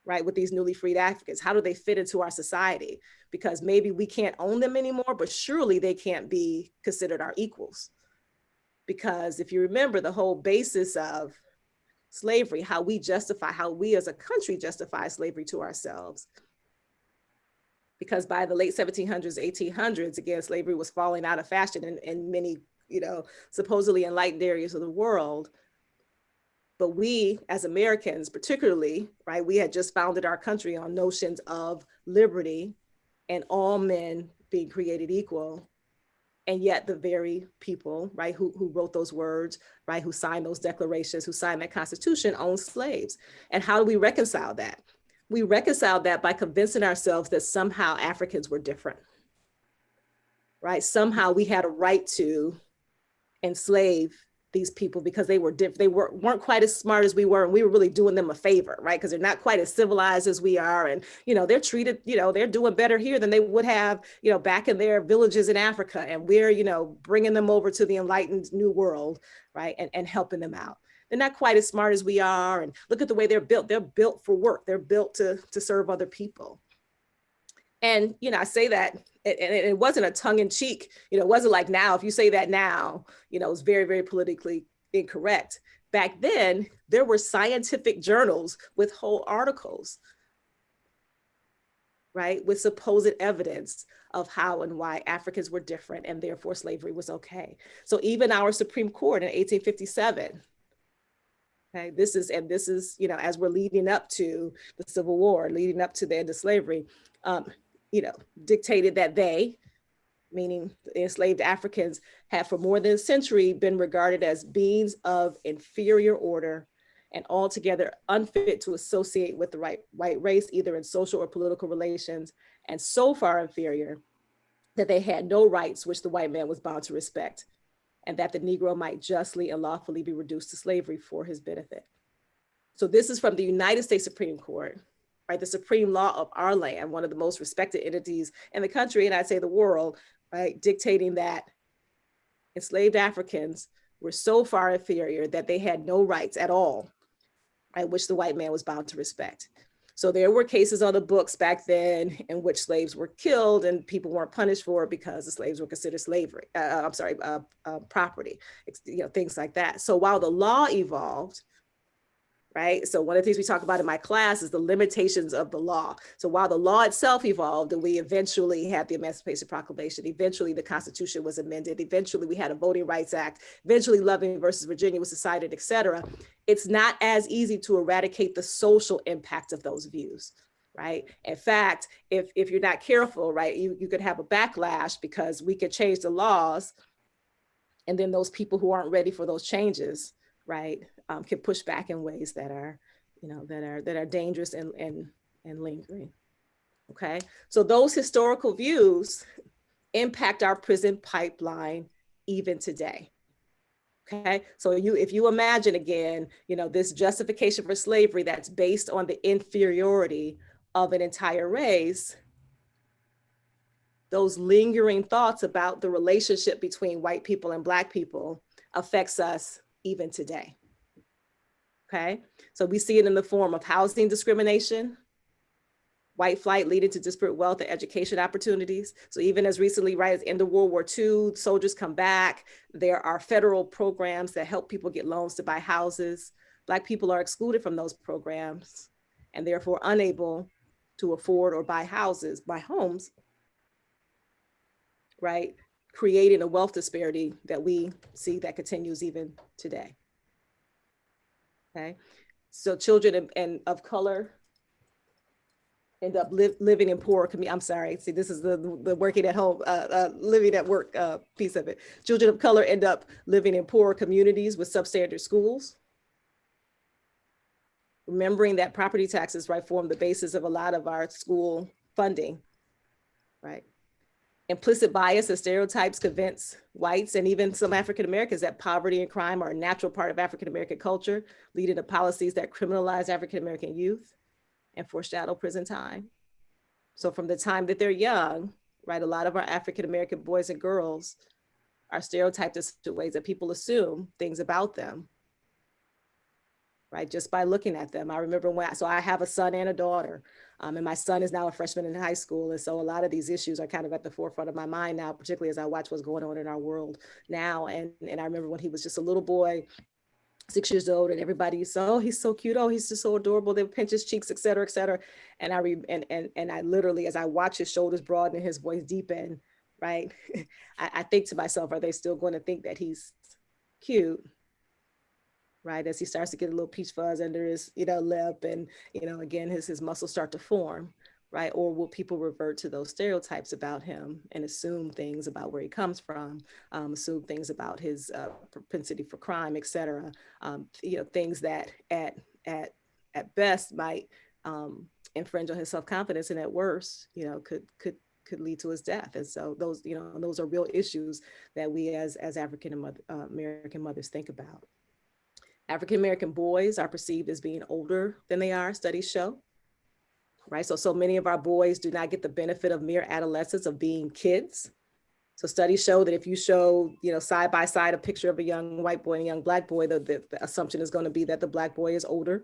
right, with these newly freed Africans. How do they fit into our society? Because maybe we can't own them anymore, but surely they can't be considered our equals. Because if you remember the whole basis of slavery, how we as a country justify slavery to ourselves. Because by the late 1700s, 1800s, again, slavery was falling out of fashion in many, you know, supposedly enlightened areas of the world. But we as Americans, particularly, right, we had just founded our country on notions of liberty and all men being created equal. And yet the very people, right, who wrote those words, right, who signed those declarations, who signed that Constitution owned slaves. And how do we reconcile that? We reconcile that by convincing ourselves that somehow Africans were different, right? Somehow we had a right to enslave these people because they were different. They weren't quite as smart as we were, and we were really doing them a favor, right? Because they're not quite as civilized as we are, and you know they're treated, you know, they're doing better here than they would have, you know, back in their villages in Africa, and we're, you know, bringing them over to the enlightened new world, right, and helping them out. They're not quite as smart as we are, and look at the way they're built. They're built for work. They're built to serve other people. And, you know, I say that, and it wasn't a tongue in cheek, you know, it wasn't like now, if you say that now, you know, it's very, very politically incorrect. Back then, there were scientific journals with whole articles, right, with supposed evidence of how and why Africans were different and therefore slavery was okay. So even our Supreme Court in 1857, okay, this is, you know, as we're leading up to the Civil War, leading up to the end of slavery, you know, dictated that they, meaning the enslaved Africans, have for more than a century been regarded as beings of inferior order and altogether unfit to associate with the white race, either in social or political relations, and so far inferior that they had no rights which the white man was bound to respect, and that the Negro might justly and lawfully be reduced to slavery for his benefit. So this is from the United States Supreme Court, right? The supreme law of our land, one of the most respected entities in the country, and I'd say the world, right? Dictating that enslaved Africans were so far inferior that they had no rights at all, right? Which the white man was bound to respect. So there were cases on the books back then in which slaves were killed and people weren't punished for it because the slaves were considered property, things like that. So while the law evolved, right? So one of the things we talk about in my class is the limitations of the law. So while the law itself evolved and we eventually had the Emancipation Proclamation, eventually the Constitution was amended, eventually we had a Voting Rights Act, eventually Loving versus Virginia was decided, et cetera, it's not as easy to eradicate the social impact of those views, right? In fact, if you're not careful, right, you could have a backlash because we could change the laws and then those people who aren't ready for those changes, right, can push back in ways that are, that are dangerous and lingering. Okay, so those historical views impact our prison pipeline even today. Okay, so if you imagine again, this justification for slavery that's based on the inferiority of an entire race, those lingering thoughts about the relationship between white people and Black people affects us even today. Okay, so we see it in the form of housing discrimination, white flight leading to disparate wealth and education opportunities. So even as recently, right, as end of World War II, soldiers come back, there are federal programs that help people get loans to buy houses. Black people are excluded from those programs and therefore unable to afford or buy homes, right? Creating a wealth disparity that we see that continues even today. Okay, so children of color end up living in poor communities. I'm sorry, see, this is the working at home, living at work piece of it. Children of color end up living in poor communities with substandard schools. Remembering that property taxes, right, form the basis of a lot of our school funding, right? Implicit bias and stereotypes convince whites and even some African Americans that poverty and crime are a natural part of African American culture, leading to policies that criminalize African American youth and foreshadow prison time. So from the time that they're young, right, a lot of our African American boys and girls are stereotyped in such ways that people assume things about them, right, just by looking at them. I remember so I have a son and a daughter, and my son is now a freshman in high school. And so a lot of these issues are kind of at the forefront of my mind now, particularly as I watch what's going on in our world now. And I remember when he was just a little boy, 6 years old, and everybody used to say, oh, he's so cute. Oh, he's just so adorable. They would pinch his cheeks, et cetera, et cetera. And I literally, as I watch his shoulders broaden and his voice deepen, right, I think to myself, are they still going to think that he's cute? Right, as he starts to get a little peach fuzz under his, lip, and again, his muscles start to form, right? Or will people revert to those stereotypes about him and assume things about where he comes from, assume things about his propensity for crime, et cetera, things that at best might infringe on his self-confidence, and at worst, could lead to his death. And so those are real issues that we as African American mothers think about. African American boys are perceived as being older than they are, studies show, right? So many of our boys do not get the benefit of mere adolescence of being kids. So studies show that if you show, side by side a picture of a young white boy and a young Black boy, the assumption is going to be that the Black boy is older,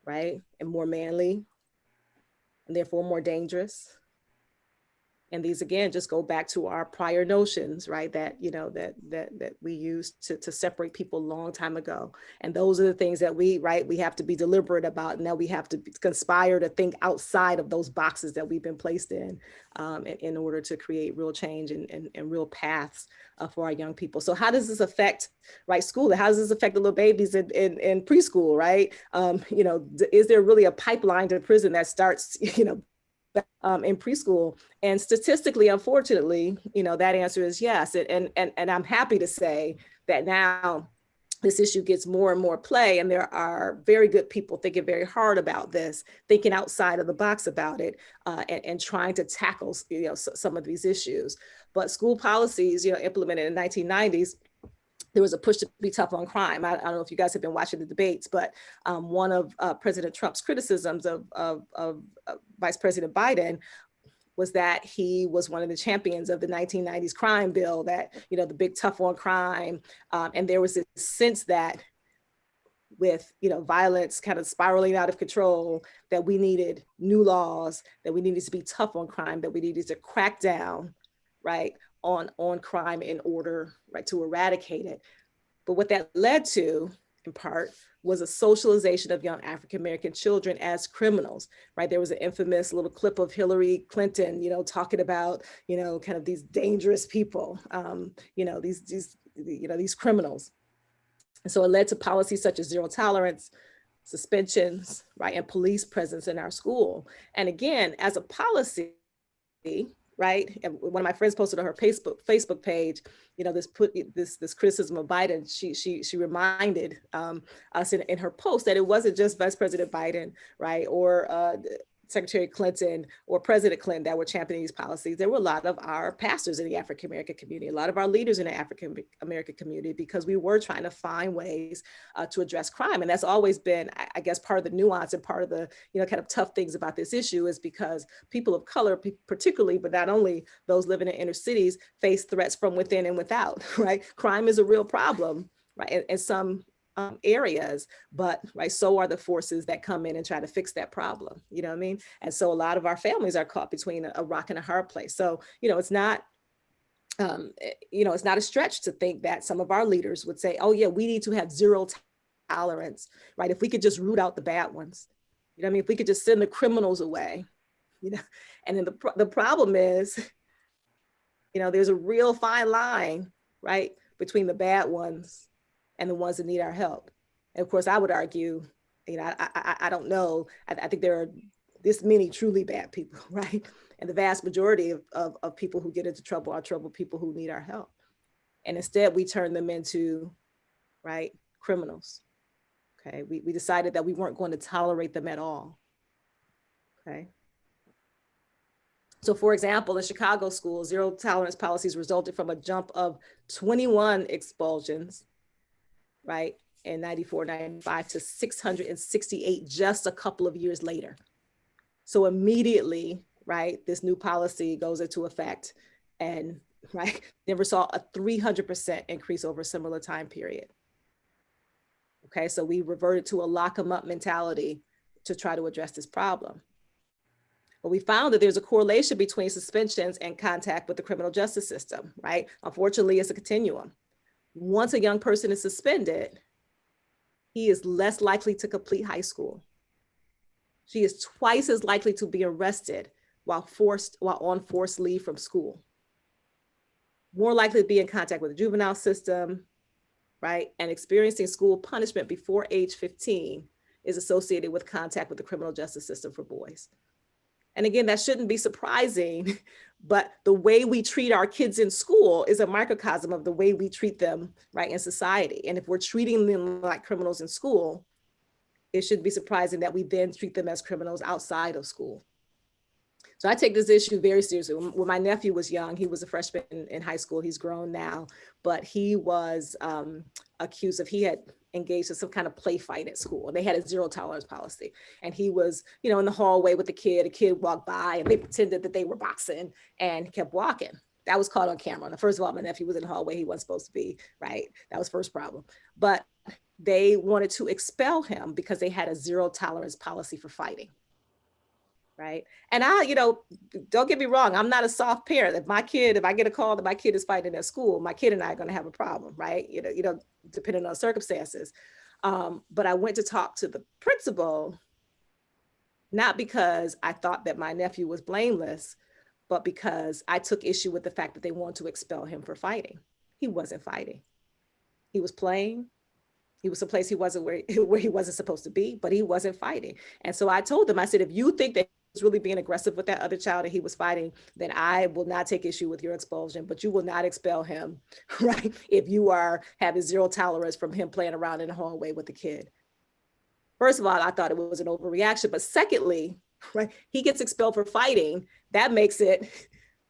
right? And more manly, and therefore more dangerous. And these, again, just go back to our prior notions, right? That, that we used to separate people a long time ago. And those are the things that we have to be deliberate about, and that we have to conspire to think outside of those boxes that we've been placed in order to create real change and real paths for our young people. So how does this affect, right, school? How does this affect the little babies in preschool, right? Is there really a pipeline to prison that starts, in preschool? And statistically, unfortunately, that answer is yes. And I'm happy to say that now this issue gets more and more play, and there are very good people thinking very hard about this, thinking outside of the box about it, and trying to tackle, some of these issues. But school policies, implemented in the 1990s, there was a push to be tough on crime. I don't know if you guys have been watching the debates, but one of President Trump's criticisms of Vice President Biden was that he was one of the champions of the 1990s crime bill, that, the big tough on crime. And there was this sense that with, violence kind of spiraling out of control, that we needed new laws, that we needed to be tough on crime, that we needed to crack down, right, on crime in order, right, to eradicate it. But what that led to, in part, was a socialization of young African-American children as criminals, right? There was an infamous little clip of Hillary Clinton, talking about, kind of these dangerous people, these criminals. And so it led to policies such as zero tolerance, suspensions, right, and police presence in our school. And again, as a policy, right, and one of my friends posted on her Facebook page, this criticism of Biden. She reminded us in her post that it wasn't just Vice President Biden, right, or Secretary Clinton or President Clinton that were championing these policies. There were a lot of our pastors in the African-American community, a lot of our leaders in the African-American community, because we were trying to find ways to address crime. And that's always been, I guess, part of the nuance and part of the, kind of tough things about this issue, is because people of color, particularly, but not only those living in inner cities, face threats from within and without, right? Crime is a real problem, right? And some areas, but right, so are the forces that come in and try to fix that problem. You know what I mean? And so a lot of our families are caught between a rock and a hard place. So, it's not, it's not a stretch to think that some of our leaders would say, oh yeah, we need to have zero tolerance, right? If we could just root out the bad ones, what I mean? If we could just send the criminals away, and then the problem is, there's a real fine line, right, between the bad ones and the ones that need our help. And of course, I would argue, I don't know, I think there are this many truly bad people, right? And the vast majority of people who get into trouble are troubled people who need our help. And instead we turn them into, right, criminals, okay? We decided that we weren't going to tolerate them at all, okay? So for example, in Chicago schools, zero tolerance policies resulted from a jump of 21 expulsions, right, in 94, 95 to 668 just a couple of years later. So immediately, right, this new policy goes into effect, and right, Denver saw a 300% increase over a similar time period. Okay, so we reverted to a lock 'em up mentality to try to address this problem. But we found that there's a correlation between suspensions and contact with the criminal justice system, right? Unfortunately, it's a continuum. Once a young person is suspended, he is less likely to complete high school. She is twice as likely to be arrested while on forced leave from school. More likely to be in contact with the juvenile system, right? And experiencing school punishment before age 15 is associated with contact with the criminal justice system for boys. And again, that shouldn't be surprising, but the way we treat our kids in school is a microcosm of the way we treat them, right, in society. And if we're treating them like criminals in school, it shouldn't be surprising that we then treat them as criminals outside of school. So I take this issue very seriously. When my nephew was young, he was a freshman in high school. He's grown now, but he was accused of, he had engaged in some kind of play fight at school. And they had a zero tolerance policy. And he was, in the hallway with the kid. A kid walked by and they pretended that they were boxing and kept walking. That was caught on camera. Now, first of all, my nephew was in the hallway. He wasn't supposed to be, right? That was first problem. But they wanted to expel him because they had a zero tolerance policy for fighting. Right. And don't get me wrong, I'm not a soft parent. If I get a call that my kid is fighting at school, my kid and I are going to have a problem, right? Depending on circumstances. But I went to talk to the principal, not because I thought that my nephew was blameless, but because I took issue with the fact that they wanted to expel him for fighting. He wasn't fighting. He was playing. He was someplace he wasn't where he wasn't supposed to be, but he wasn't fighting. And so I told them, I said, if you think that really being aggressive with that other child that he was fighting, then I will not take issue with your expulsion, but you will not expel him, right? If you are having zero tolerance from him playing around in the hallway with the kid. First of all, I thought it was an overreaction, but secondly, right, he gets expelled for fighting. That makes it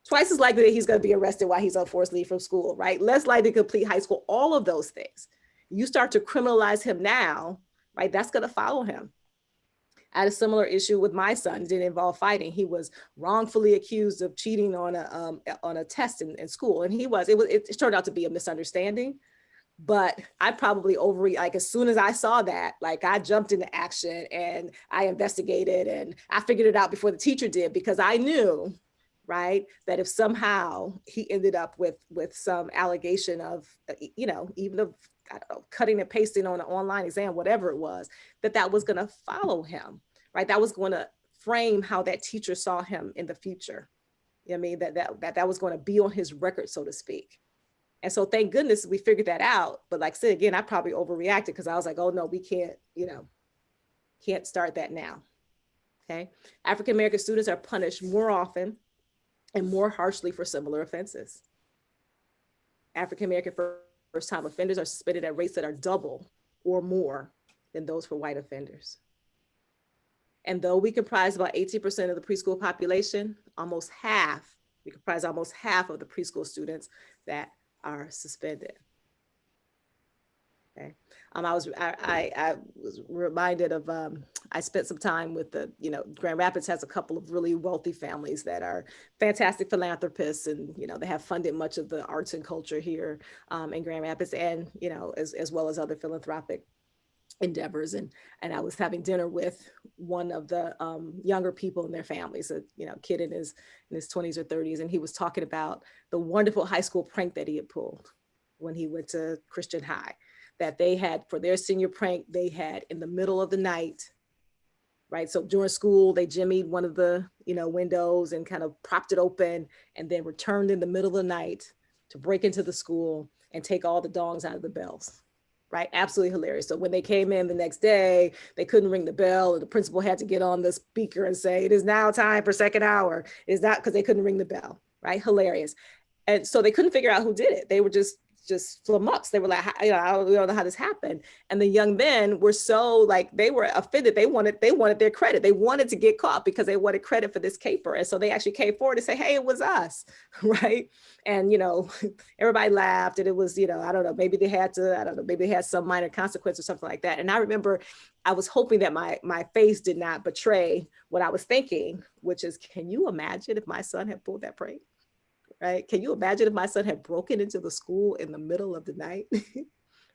twice as likely that he's going to be arrested while he's on forced leave from school, right? Less likely to complete high school, all of those things. You start to criminalize him now, right? That's going to follow him. I had a similar issue with my son. It didn't involve fighting. He was wrongfully accused of cheating on a test in school. And it turned out to be a misunderstanding, but I probably like as soon as I saw that, like I jumped into action and I investigated and I figured it out before the teacher did, because I knew, right, that if somehow he ended up with some allegation of, even of, I don't know, cutting and pasting on an online exam, whatever it was, that was going to follow him, right? That was going to frame how that teacher saw him in the future. You know what I mean? That was going to be on his record, so to speak. And so thank goodness we figured that out. But like I said, again, I probably overreacted because I was like, oh no, we can't, can't start that now. Okay. African-American students are punished more often and more harshly for similar offenses. African-American first-time offenders are suspended at rates that are double or more than those for white offenders. And though we comprise about 18% of the preschool population, we comprise almost half of the preschool students that are suspended. Okay. I was reminded of, I spent some time with Grand Rapids has a couple of really wealthy families that are fantastic philanthropists, and, they have funded much of the arts and culture here in Grand Rapids, and, as well as other philanthropic endeavors. And I was having dinner with one of the younger people in their families, a kid in his 20s or 30s, and he was talking about the wonderful high school prank that he had pulled when he went to Christian High, that they had for their senior prank, they had in the middle of the night, right? So during school, they jimmied one of the, windows and kind of propped it open, and then returned in the middle of the night to break into the school and take all the dongs out of the bells, right? Absolutely hilarious. So when they came in the next day, they couldn't ring the bell, and the principal had to get on the speaker and say, it is now time for second hour. Is that because they couldn't ring the bell, right? Hilarious. And so they couldn't figure out who did it. They were just flummoxed. They were like, I don't know how this happened. And the young men were so they were offended. They wanted their credit. They wanted to get caught because they wanted credit for this caper. And so they actually came forward and say, hey, it was us, right? And, everybody laughed, and it was, I don't know, maybe they had some minor consequence or something like that. And I remember I was hoping that my face did not betray what I was thinking, which is, can you imagine if my son had pulled that prank? Right? Can you imagine if my son had broken into the school in the middle of the night?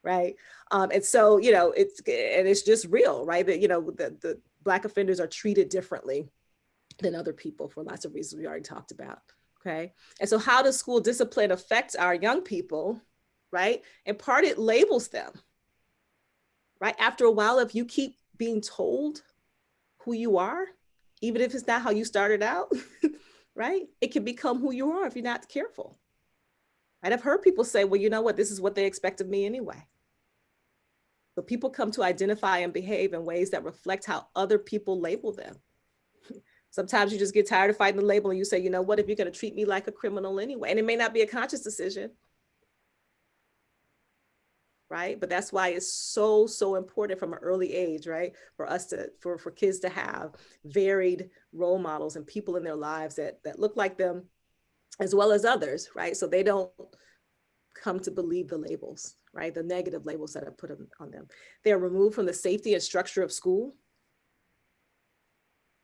Right? And so, it's just real, right? That, the Black offenders are treated differently than other people for lots of reasons we already talked about. Okay. And so how does school discipline affect our young people? Right? In part, it labels them. Right? After a while, if you keep being told who you are, even if it's not how you started out, right? It can become who you are if you're not careful. And I've heard people say, well, you know what? This is what they expect of me anyway. So people come to identify and behave in ways that reflect how other people label them. Sometimes you just get tired of fighting the label and you say, you know what? If you're going to treat me like a criminal anyway, and it may not be a conscious decision, right? But that's why it's so, so important from an early age, right? For us for kids to have varied role models and people in their lives that look like them as well as others, right? So they don't come to believe the labels, right? The negative labels that are put on them. They are removed from the safety and structure of school,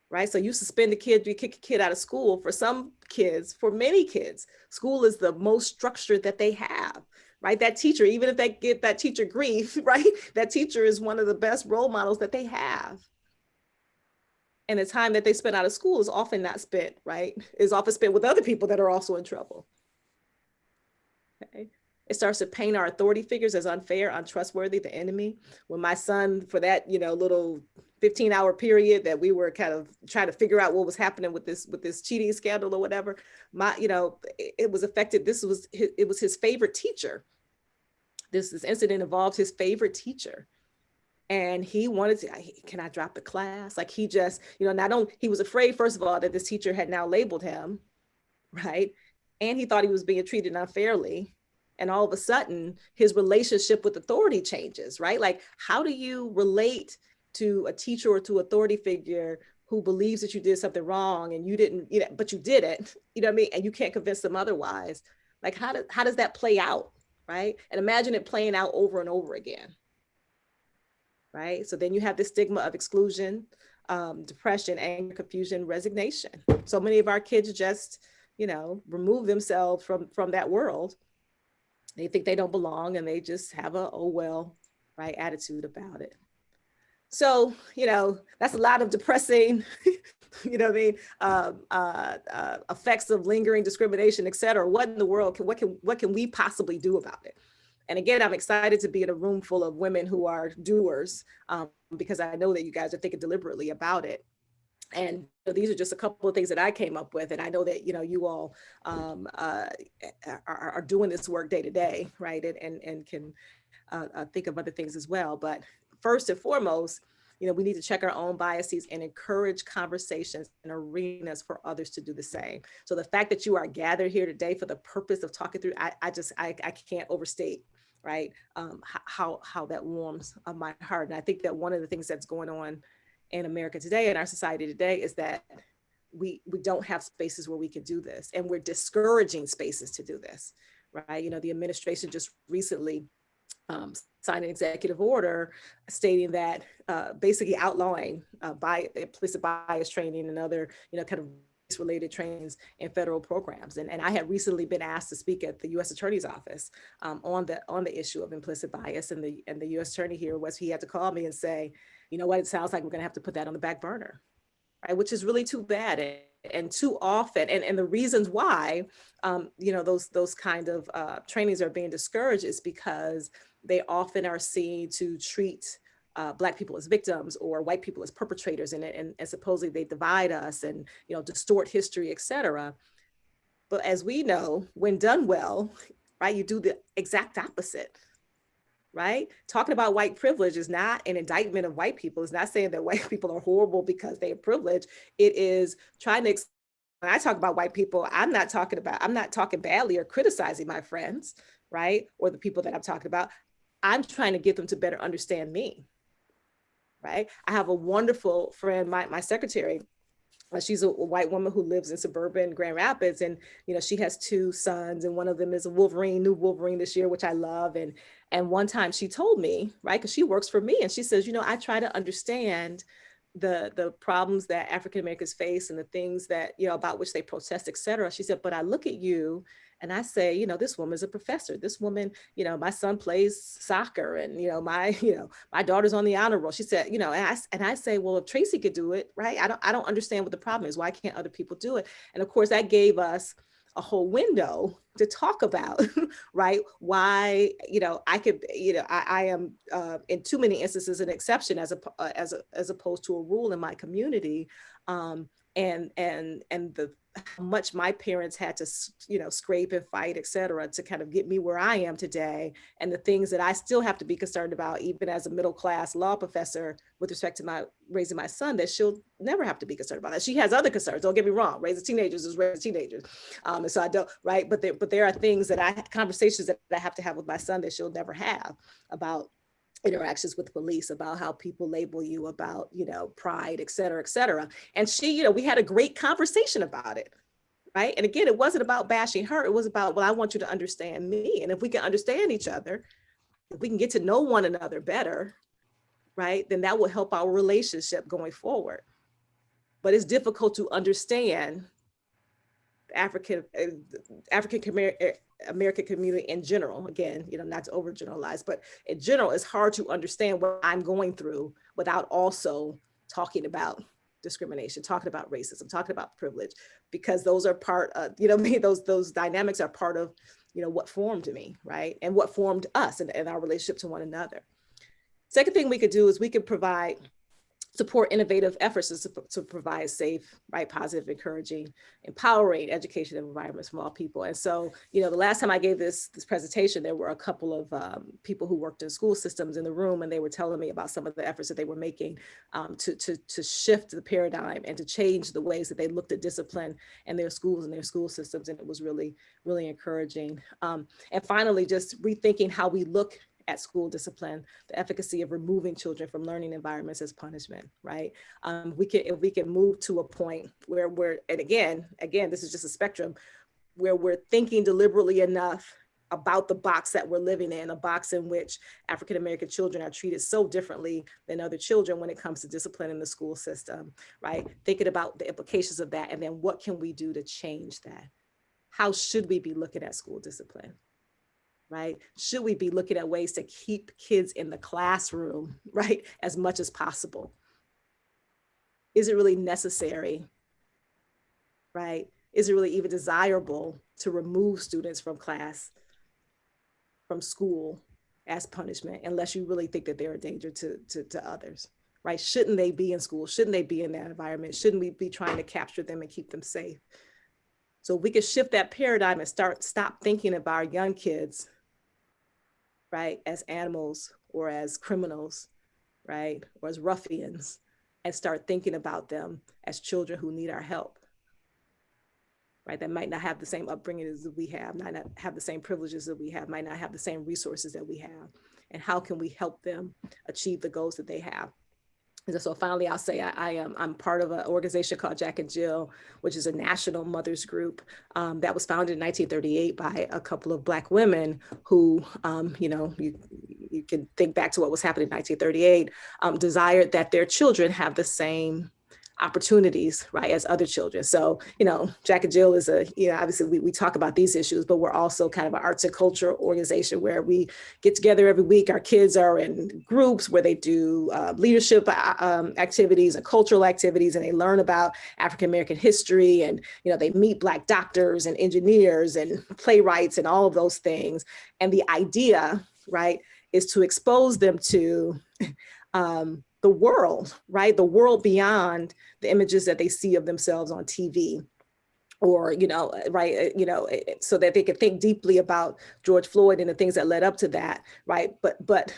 right? So you suspend a kid, you kick a kid out of school. For some kids, for many kids, school is the most structured that they have. Right? That teacher, even if they get that teacher grief, right? That teacher is one of the best role models that they have. And the time that they spend out of school is often not spent, right? Is often spent with other people that are also in trouble. Okay. It starts to paint our authority figures as unfair, untrustworthy, the enemy. When my son, for that, little 15-hour period that we were kind of trying to figure out what was happening with this cheating scandal or whatever, it was affected. It was his favorite teacher. This incident involved his favorite teacher. And he wanted to, can I drop the class? Like he just, he was afraid, first of all, that this teacher had now labeled him, right? And he thought he was being treated unfairly. And all of a sudden, his relationship with authority changes, right? Like, how do you relate to a teacher or to authority figure who believes that you did something wrong and you didn't, but you did it, you know what I mean? And you can't convince them otherwise. Like, how does that play out, right? And imagine it playing out over and over again. Right? So then you have the stigma of exclusion, depression, anger, confusion, resignation. So many of our kids just, remove themselves from that world. They think they don't belong and they just have a, oh, well, right, attitude about it. So, that's a lot of depressing, effects of lingering discrimination, et cetera. What in the world, what can we possibly do about it? And again, I'm excited to be in a room full of women who are doers, because I know that you guys are thinking deliberately about it. And these are just a couple of things that I came up with. And I know that, you all are doing this work day to day, right? And can think of other things as well. But first and foremost, we need to check our own biases and encourage conversations and arenas for others to do the same. So the fact that you are gathered here today for the purpose of talking through, I can't overstate, right, how that warms my heart. And I think that one of the things that's going on in America today, in our society today, is that we don't have spaces where we can do this, and we're discouraging spaces to do this, right? The administration just recently signed an executive order stating that basically outlawing implicit bias training and other, kind of related trainings in federal programs. And I had recently been asked to speak at the U.S. Attorney's Office on the issue of implicit bias. And the U.S. Attorney here he had to call me and say, you know what, it sounds like we're going to have to put that on the back burner, right? Which is really too bad. And too often, and the reasons why, those kind of trainings are being discouraged is because they often are seen to treat Black people as victims or white people as perpetrators in it, and supposedly they divide us and distort history, et cetera. But as we know, when done well, right, you do the exact opposite, right? Talking about white privilege is not an indictment of white people. It's not saying that white people are horrible because they are privileged. It is trying to, when I talk about white people, I'm not talking badly or criticizing my friends, right? Or the people that I'm talking about. I'm trying to get them to better understand me, right? I have a wonderful friend, my secretary. She's a white woman who lives in suburban Grand Rapids, and she has 2 sons, and one of them is a new Wolverine this year, which I love. And one time she told me, right, because she works for me, and she says, I try to understand the problems that African Americans face and the things that about which they protest, et cetera. She said, but I look at you and I say, this woman's a professor. This woman, my son plays soccer, and my daughter's on the honor roll. She said, and I say, well, if Tracey could do it, right? I don't understand what the problem is. Why can't other people do it? And of course, that gave us a whole window to talk about, right? Why, I could, I am in too many instances an exception as opposed to a rule in my community, and how much my parents had to, scrape and fight, et cetera, to kind of get me where I am today, and the things that I still have to be concerned about, even as a middle-class law professor, with respect to raising my son, that she'll never have to be concerned about that. She has other concerns, don't get me wrong. Raising teenagers is raising teenagers. And so I don't, right? But there are things conversations that I have to have with my son that she'll never have about interactions with police, about how people label you, about, pride, et cetera, et cetera. And she, we had a great conversation about it, right? And again, it wasn't about bashing her. It was about, well, I want you to understand me. And if we can understand each other, if we can get to know one another better, right, then that will help our relationship going forward. But it's difficult to understand African American community in general. Again, not to overgeneralize, but in general, it's hard to understand what I'm going through without also talking about discrimination, talking about racism, talking about privilege, because those are part of, those dynamics are part of, what formed me, right? And what formed us and our relationship to one another. Second thing we could do is we could provide support innovative efforts to provide safe, right, positive, encouraging, empowering education environments for all people. And so, you know, the last time I gave this presentation, there were a couple of people who worked in school systems in the room, and they were telling me about some of the efforts that they were making to shift the paradigm and to change the ways that they looked at discipline in their schools and their school systems. And it was really, really encouraging. And finally, just rethinking how we look at school discipline, the efficacy of removing children from learning environments as punishment, right? If we can move to a point where and again, this is just a spectrum, where we're thinking deliberately enough about the box that we're living in, a box in which African-American children are treated so differently than other children when it comes to discipline in the school system, right? Thinking about the implications of that, and then what can we do to change that? How should we be looking at school discipline? Right? Should we be looking at ways to keep kids in the classroom, right, as much as possible? Is it really necessary, right? Is it really even desirable to remove students from class, from school as punishment, unless you really think that they're a danger to others, right? Shouldn't they be in school? Shouldn't they be in that environment? Shouldn't we be trying to capture them and keep them safe? So we could shift that paradigm and stop thinking about our young kids, right, as animals or as criminals, right, or as ruffians, and start thinking about them as children who need our help, right, that might not have the same upbringing as we have, might not have the same privileges that we have, might not have the same resources that we have, and how can we help them achieve the goals that they have. And so finally, I'll say I'm part of an organization called Jack and Jill, which is a national mothers group that was founded in 1938 by a couple of Black women who, you know, you can think back to what was happening in 1938, desired that their children have the same opportunities, right, as other children. So, you know, Jack and Jill is obviously we talk about these issues, but we're also kind of an arts and culture organization where we get together every week. Our kids are in groups where they do leadership activities and cultural activities, and they learn about African-American history, and, you know, they meet Black doctors and engineers and playwrights and all of those things. And the idea, right, is to expose them to the world, right? The world beyond the images that they see of themselves on TV, or, you know, right, you know, so that they can think deeply about George Floyd and the things that led up to that, right? But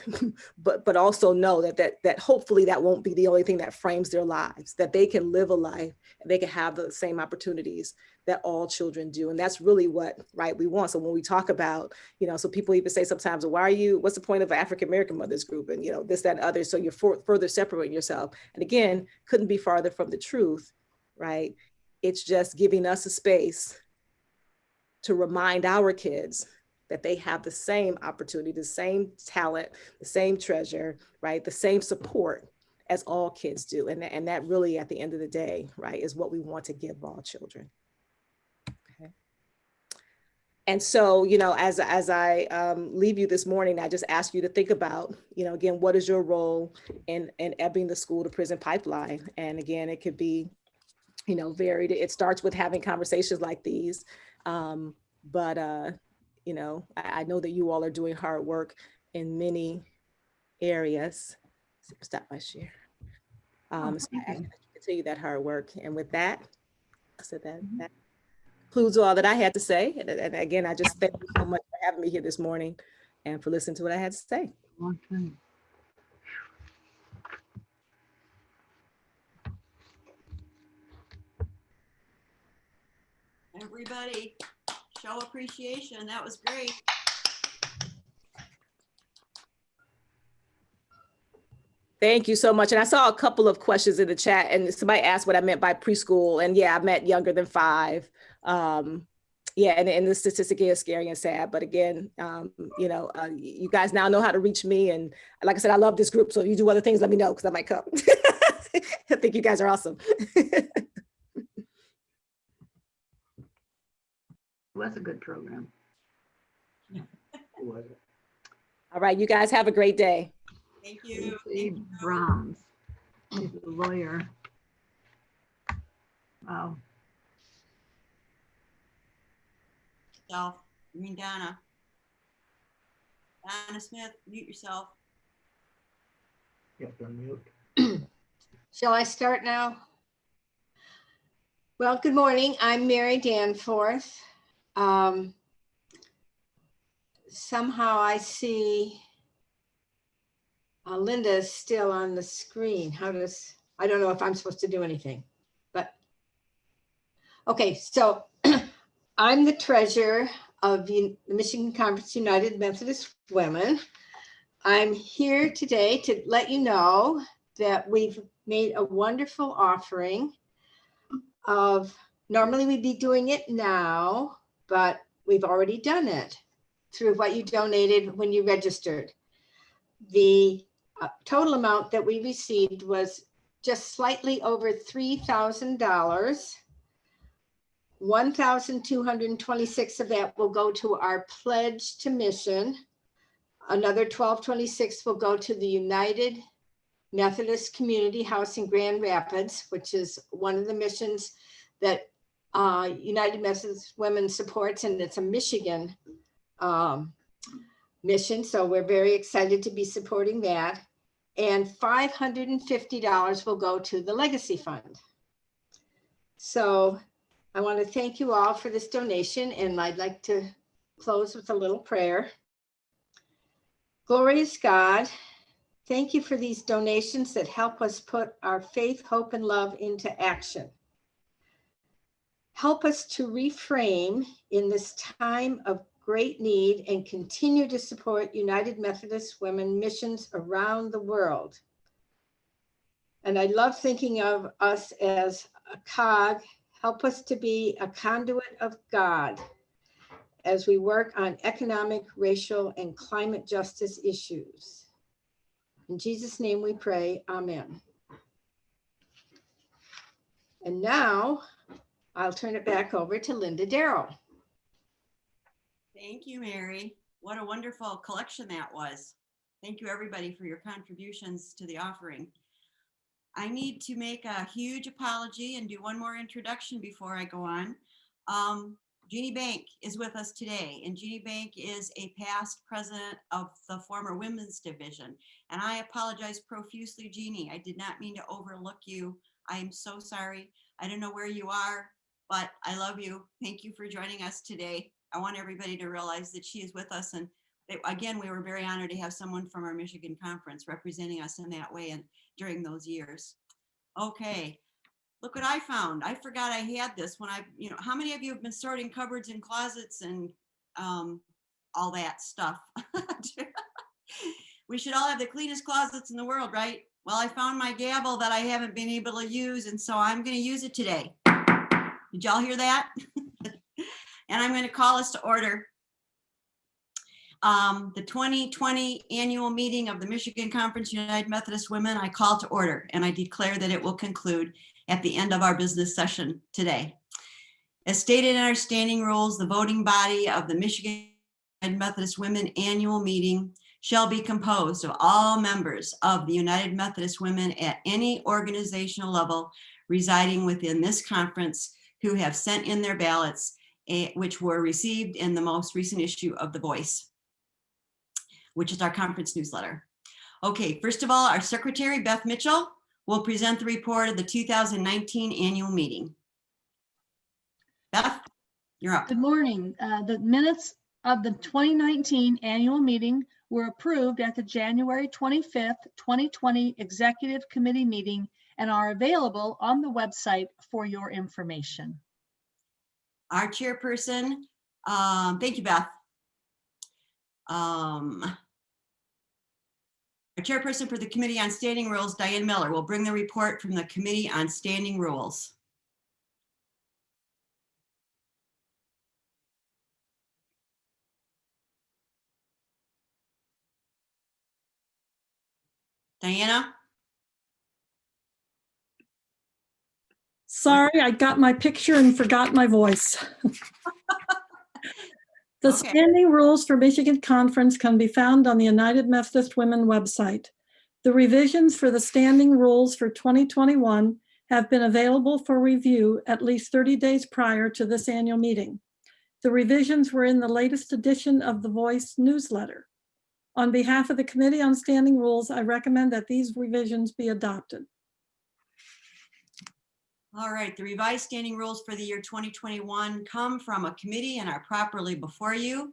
also know that hopefully that won't be the only thing that frames their lives, that they can live a life and they can have the same opportunities that all children do. And that's really what, right, we want. So when we talk about, you know, so people even say sometimes, well, what's the point of an African-American mothers group, and, you know, this, that, and others. So you're further separating yourself. And again, couldn't be farther from the truth, right? It's just giving us a space to remind our kids that they have the same opportunity, the same talent, the same treasure, right? The same support as all kids do. And that really, at the end of the day, right, is what we want to give all children. Okay. And so, you know, as I leave you this morning, I just ask you to think about, you know, again, what is your role in ebbing the school to prison pipeline? And again, it could be, you know, varied. It starts with having conversations like these. You know, I know that you all are doing hard work in many areas. Stop my share. So I ask you to continue that hard work. And with that, I said that concludes all that I had to say. And again, I just thank you so much for having me here this morning and for listening to what I had to say. Okay. Everybody, show appreciation. That was great. Thank you so much. And I saw a couple of questions in the chat, and somebody asked what I meant by preschool. And yeah, I meant younger than 5. Yeah, and the statistic is scary and sad. But again, you know, you guys now know how to reach me. And like I said, I love this group. So if you do other things, let me know, because I might come. I think you guys are awesome. It was a good program. All right, you guys have a great day. Thank you. Steve Browns, he's a lawyer. Wow. Yourself. I mean, Donna. Donna Smith, mute yourself. You have to unmute. Shall I start now? Well, good morning. I'm Mary Danforth. Somehow I see Linda is still on the screen. I don't know if I'm supposed to do anything, but okay. So I'm the treasurer of the Michigan Conference United Methodist Women. I'm here today to let you know that we've made a wonderful offering of, normally we'd be doing it now, but we've already done it through what you donated when you registered. The total amount that we received was just slightly over $3,000. 1,226 of that will go to our pledge to mission. Another 1,226 will go to the United Methodist Community House in Grand Rapids, which is one of the missions that United Methodist Women supports, and it's a Michigan mission. So we're very excited to be supporting that. And $550 will go to the Legacy Fund. So I want to thank you all for this donation, and I'd like to close with a little prayer. Glorious God, thank you for these donations that help us put our faith, hope, and love into action. Help us to reframe in this time of great need and continue to support United Methodist Women missions around the world. And I love thinking of us as a cog. Help us to be a conduit of God as we work on economic, racial, and climate justice issues. In Jesus' name we pray, amen. And now I'll turn it back over to Linda Darrow. Thank you, Mary. What a wonderful collection that was. Thank you, everybody, for your contributions to the offering. I need to make a huge apology and do one more introduction before I go on. Jeannie Bank is with us today, and Jeannie Bank is a past president of the former women's division. And I apologize profusely, Jeannie. I did not mean to overlook you. I am so sorry. I don't know where you are, but I love you. Thank you for joining us today. I want everybody to realize that she is with us. And again, we were very honored to have someone from our Michigan conference representing us in that way and during those years. Okay, look what I found. I forgot I had this when how many of you have been sorting cupboards and closets and all that stuff? We should all have the cleanest closets in the world, right? Well, I found my gavel that I haven't been able to use, and so I'm going to use it today. Did y'all hear that? And I'm going to call us to order. The 2020 annual meeting of the Michigan Conference United Methodist Women, I call to order, and I declare that it will conclude at the end of our business session today. As stated in our standing rules, the voting body of the Michigan United Methodist Women annual meeting shall be composed of all members of the United Methodist Women at any organizational level residing within this conference who have sent in their ballots, which were received in the most recent issue of The Voice, which is our conference newsletter. Okay, first of all, our secretary, Beth Mitchell, will present the report of the 2019 annual meeting. Beth, you're up. Good morning. The minutes of the 2019 annual meeting were approved at the January 25th, 2020 Executive Committee meeting and are available on the website for your information. Our chairperson, thank you, Beth. Our chairperson for the Committee on Standing Rules, Diane Miller, will bring the report from the Committee on Standing Rules. Diana? Sorry, I got my picture and forgot my voice. The Okay. standing rules for Michigan Conference can be found on the United Methodist Women website. The revisions for the standing rules for 2021 have been available for review at least 30 days prior to this annual meeting. The revisions were in the latest edition of the Voice newsletter. On behalf of the Committee on Standing Rules, I recommend that these revisions be adopted. All right, the revised standing rules for the year 2021 come from a committee and are properly before you.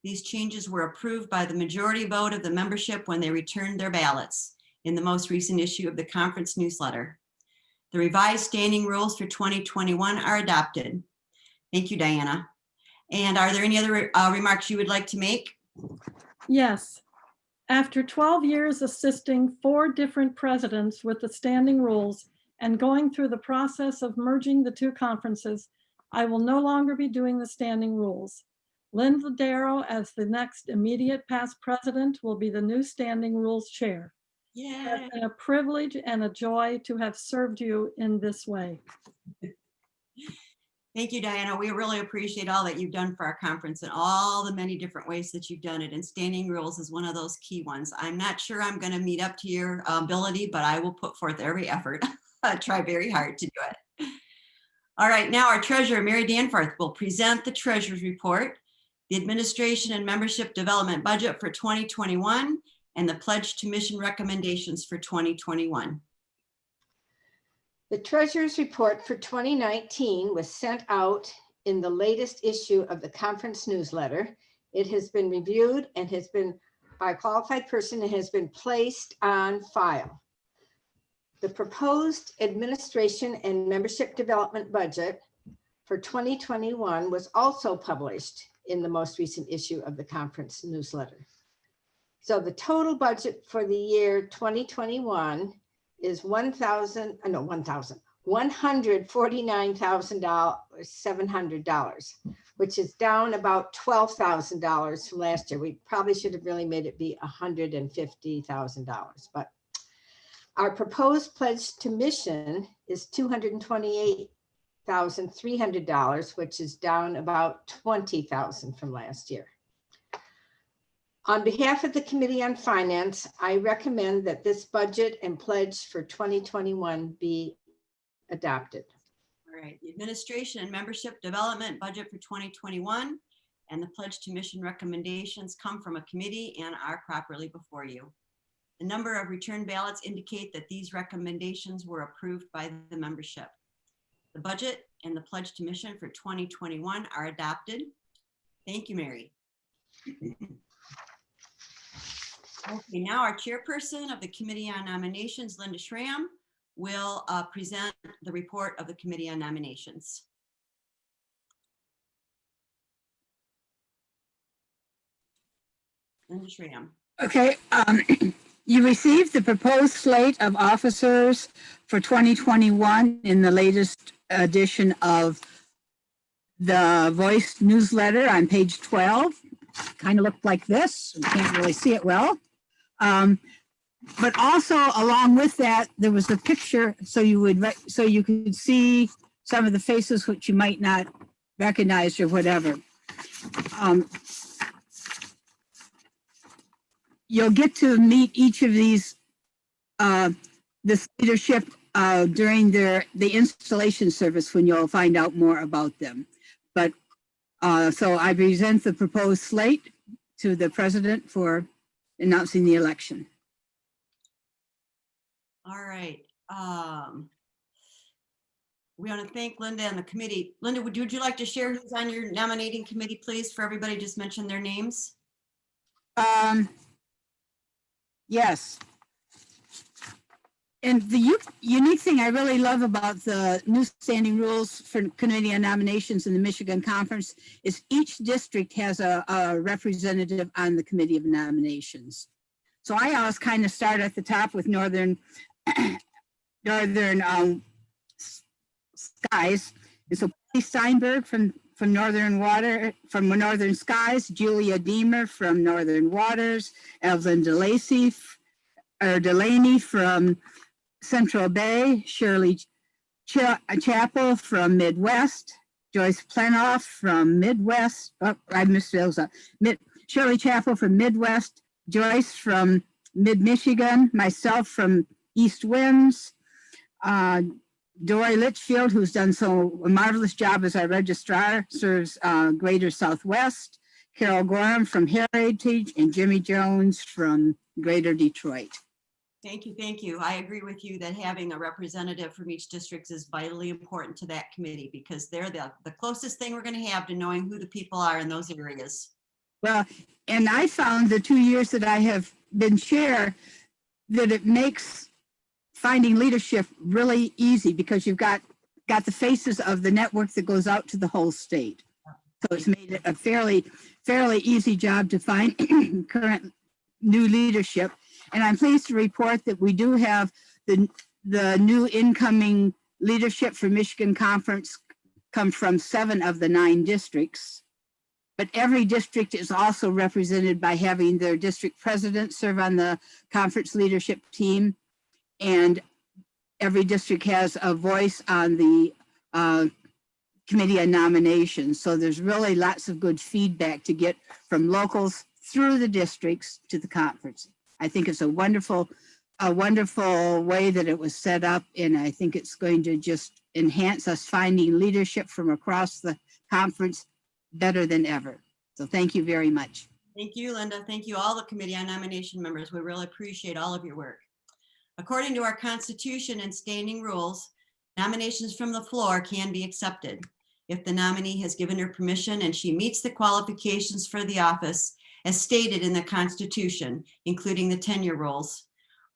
These changes were approved by the majority vote of the membership when they returned their ballots in the most recent issue of the conference newsletter. The revised standing rules for 2021 are adopted. Thank you, Diana. And are there any other remarks you would like to make? Yes. After 12 years assisting 4 different presidents with the standing rules and going through the process of merging the 2 conferences, I will no longer be doing the standing rules. Linda Darrow, as the next immediate past president, will be the new standing rules chair. It has Yeah. been a privilege and a joy to have served you in this way. Thank you, Diana. We really appreciate all that you've done for our conference and all the many different ways that you've done it. And standing rules is one of those key ones. I'm not sure I'm going to meet up to your ability, but I will put forth every effort. I try very hard to do it. All right, now our treasurer, Mary Danforth, will present the treasurer's report, the administration and membership development budget for 2021, and the pledge to mission recommendations for 2021. The treasurer's report for 2019 was sent out in the latest issue of the conference newsletter. It has been reviewed and has been by a qualified person and has been placed on file. The proposed administration and membership development budget for 2021 was also published in the most recent issue of the conference newsletter. So the total budget for the year 2021 is $149,700, which is down about $12,000 from last year. We probably should have really made it be $150,000, but our proposed pledge to mission is $228,300, which is down about $20,000 from last year. On behalf of the Committee on Finance, I recommend that this budget and pledge for 2021 be adopted. All right, the administration and membership development budget for 2021 and the pledge to mission recommendations come from a committee and are properly before you. The number of return ballots indicate that these recommendations were approved by the membership. The budget and the pledge to mission for 2021 are adopted. Thank you, Mary. Okay, now our chairperson of the Committee on Nominations, Linda Schramm, will present the report of the Committee on Nominations. Linda Schramm. Okay, you received the proposed slate of officers for 2021 in the latest edition of the Voice newsletter on page 12. Kind of looked like this. You can't really see it well. But also along with that, there was a picture so you could see some of the faces which you might not recognize or whatever. You'll get to meet each of these, this leadership during the installation service when you'll find out more about them. But so I present the proposed slate to the president for announcing the election. All right. We want to thank Linda and the committee. Linda, would you like to share who's on your nominating committee, please, for everybody? Just mention their names. Yes. And the unique thing I really love about the new standing rules for Committee on Nominations in the Michigan Conference is each district has a representative on the Committee of Nominations. So I always kind of start at the top with Northern Skies. And so Patty Steinberg from Northern Skies, Julia Deemer from Northern Waters, Evelyn Delaney from Central Bay, Shirley Chapel from Midwest, Joyce Plenoff from Midwest. Oh, I missed those up. Shirley Chapel from Midwest, Joyce from Mid-Michigan, myself from East Winds, Dory Litchfield, who's done a marvelous job as our registrar, serves Greater Southwest, Carol Gorham from Heritage, and Jimmy Jones from Greater Detroit. Thank you, thank you. I agree with you that having a representative from each district is vitally important to that committee because they're the closest thing we're going to have to knowing who the people are in those areas. Well, and I found the 2 years that I have been chair that it makes finding leadership really easy because you've got the faces of the network that goes out to the whole state. So it's made it a fairly easy job to find current new leadership. And I'm pleased to report that we do have the new incoming leadership for Michigan Conference come from 7 of the 9 districts. But every district is also represented by having their district president serve on the conference leadership team. And every district has a voice on the committee on nominations. So there's really lots of good feedback to get from locals through the districts to the conference. I think it's a wonderful way that it was set up. And I think it's going to just enhance us finding leadership from across the conference better than ever. So thank you very much. Thank you, Linda. Thank you, all the committee on nomination members. We really appreciate all of your work. According to our Constitution and standing rules, nominations from the floor can be accepted if the nominee has given her permission and she meets the qualifications for the office as stated in the Constitution, including the tenure rules.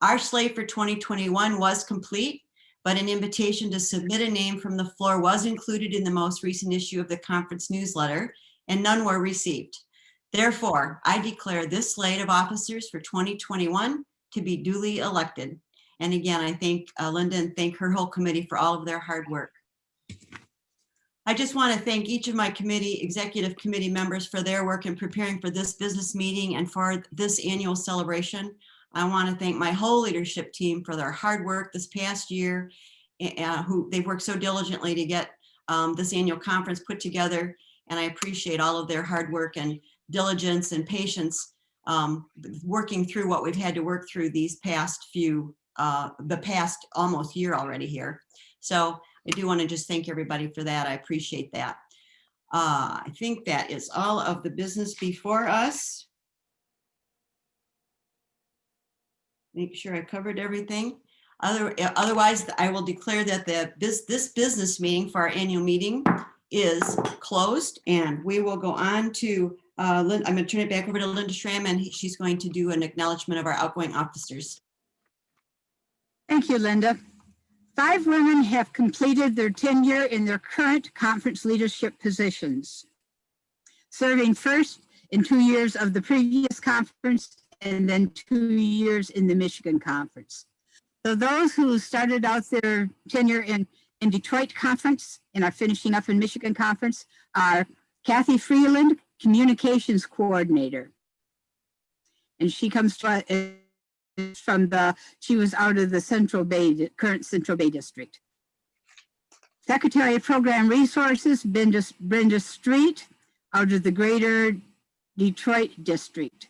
Our slate for 2021 was complete, but an invitation to submit a name from the floor was included in the most recent issue of the conference newsletter, and none were received. Therefore, I declare this slate of officers for 2021 to be duly elected. And again, I thank Linda and thank her whole committee for all of their hard work. I just want to thank each of my executive committee members for their work in preparing for this business meeting and for this annual celebration. I want to thank my whole leadership team for their hard work this past year, who they've worked so diligently to get this annual conference put together. And I appreciate all of their hard work and diligence and patience working through what we've had to work through these past the past almost year already here. So I do want to just thank everybody for that. I appreciate that. I think that is all of the business before us. Make sure I covered everything. Otherwise, I will declare that this business meeting for our annual meeting is closed, and we will go on to I'm going to turn it back over to Linda Schramm, and she's going to do an acknowledgement of our outgoing officers. Thank you, Linda. 5 women have completed their tenure in their current conference leadership positions, serving first in 2 years of the previous conference and then 2 years in the Michigan Conference. So those who started out their tenure in Detroit Conference and are finishing up in Michigan Conference are Kathy Freeland, Communications Coordinator. And she comes to she was out of the current Central Bay District. Secretary of Program Resources, Brenda Street, out of the Greater Detroit District.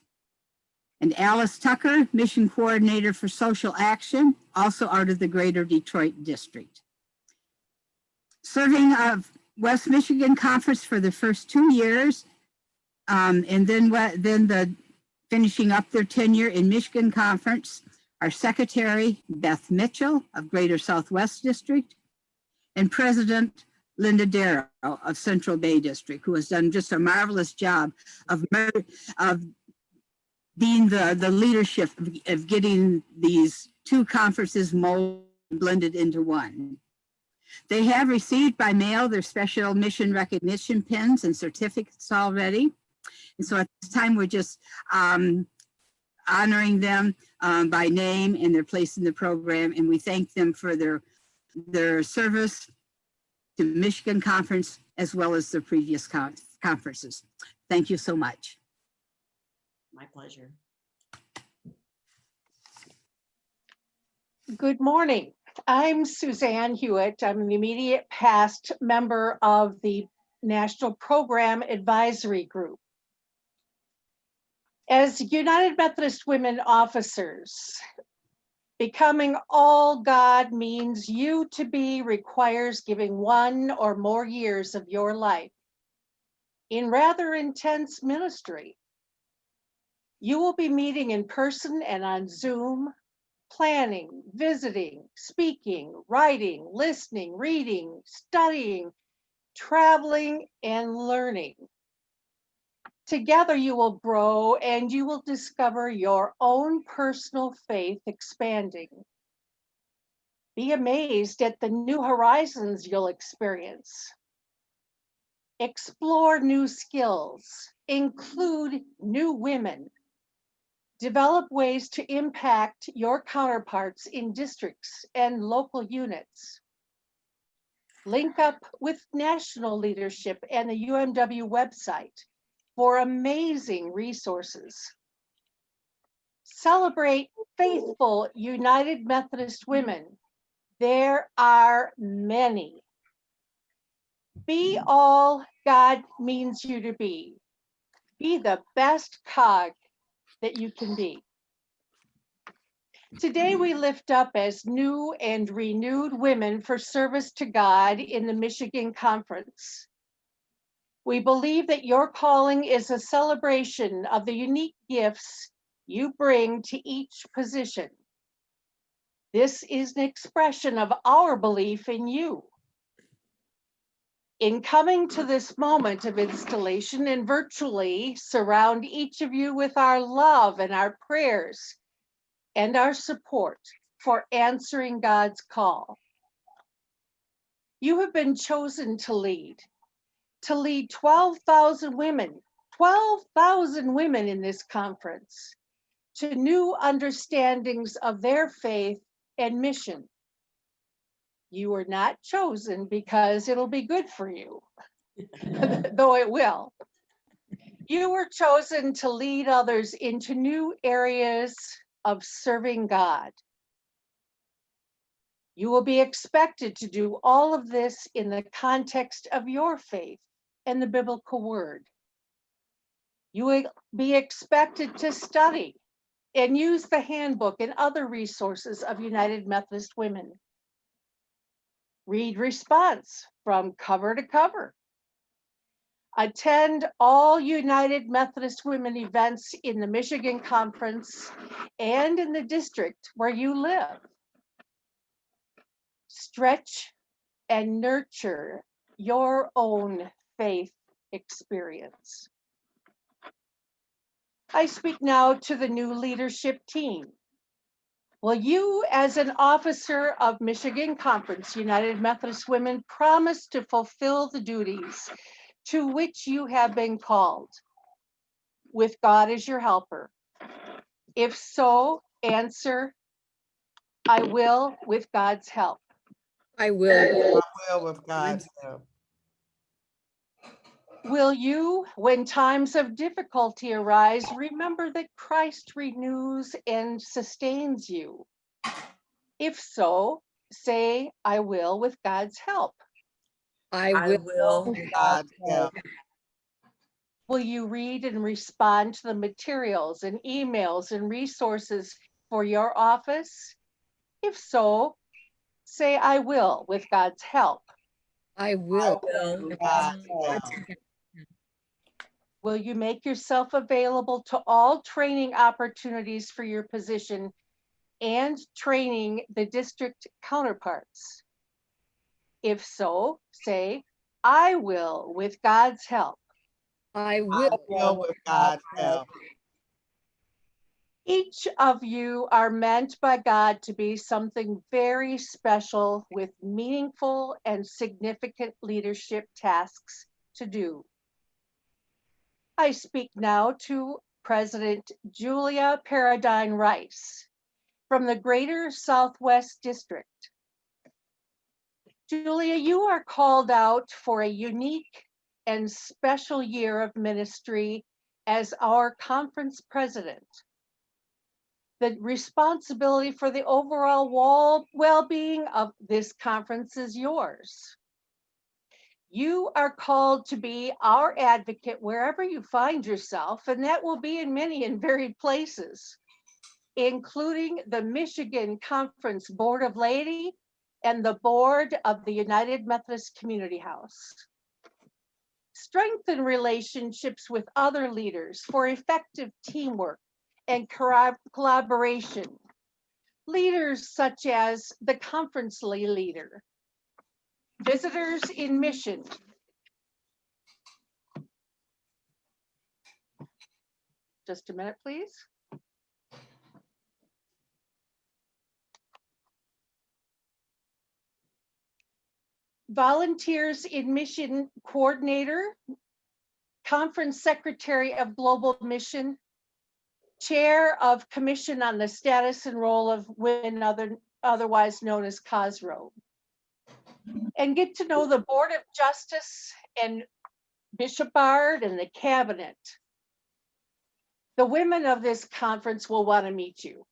And Alice Tucker, Mission Coordinator for Social Action, also out of the Greater Detroit District. Serving of West Michigan Conference for the first 2 years, and then the finishing up their tenure in Michigan Conference, our Secretary, Beth Mitchell of Greater Southwest District, and President Linda Darrow of Central Bay District, who has done just a marvelous job of being the leadership of getting these 2 conferences blended into one. They have received by mail their special mission recognition pins and certificates already. And so at this time, we're just honoring them by name and their place in the program. And we thank them for their service to Michigan Conference as well as the previous conferences. Thank you so much. My pleasure. Good morning. I'm Suzanne Hewitt. I'm an immediate past member of the National Program Advisory Group. As United Methodist Women officers, becoming all God means you to be requires giving 1 or more years of your life in rather intense ministry. You will be meeting in person and on Zoom, planning, visiting, speaking, writing, listening, reading, studying, traveling, and learning. Together you will grow and you will discover your own personal faith expanding. Be amazed at the new horizons you'll experience. Explore new skills, include new women. Develop ways to impact your counterparts in districts and local units. Link up with national leadership and the UMW website for amazing resources. Celebrate faithful United Methodist women. There are many. Be all God means you to be. Be the best cog that you can be. Today we lift up as new and renewed women for service to God in the Michigan Conference. We believe that your calling is a celebration of the unique gifts you bring to each position. This is an expression of our belief in you. In coming to this moment of installation and virtually surround each of you with our love and our prayers and our support for answering God's call. You have been chosen to lead 12,000 women in this conference to new understandings of their faith and mission. You were not chosen because it'll be good for you, though it will. You were chosen to lead others into new areas of serving God. You will be expected to do all of this in the context of your faith and the biblical word. You will be expected to study and use the handbook and other resources of United Methodist Women. Read response from cover to cover. Attend all United Methodist Women events in the Michigan Conference and in the district where you live. Stretch and nurture your own faith experience. I speak now to the new leadership team. Will you, as an officer of Michigan Conference United Methodist Women, promise to fulfill the duties to which you have been called, with God as your helper? If so, answer, I will with God's help. I will. I will with God's help. Will you, when times of difficulty arise, remember that Christ renews and sustains you? If so, say, I will with God's help. I will. With God's help. Will you read and respond to the materials and emails and resources for your office? If so, say, I will with God's help. I will. With God's help. Will you make yourself available to all training opportunities for your position and training the district counterparts? If so, say, I will with God's help. I I will. will with God's help. Each of you are meant by God to be something very special with meaningful and significant leadership tasks to do. I speak now to President Julia Paradine Rice from the Greater Southwest District. Julia, you are called out for a unique and special year of ministry as our conference president. The responsibility for the overall well-being of this conference is yours. You are called to be our advocate wherever you find yourself, and that will be in many and varied places, including the Michigan Conference Board of Laity and the board of the United Methodist Community House. Strengthen relationships with other leaders for effective teamwork and collaboration. Leaders such as the conference leader, visitors in mission, just a minute, please. Volunteers in mission coordinator, conference secretary of global mission, chair of commission on the status and role of women, otherwise known as COSRO. And get to know the Board of Justice and Bishop Bard and the cabinet. The women of this conference will want to meet you.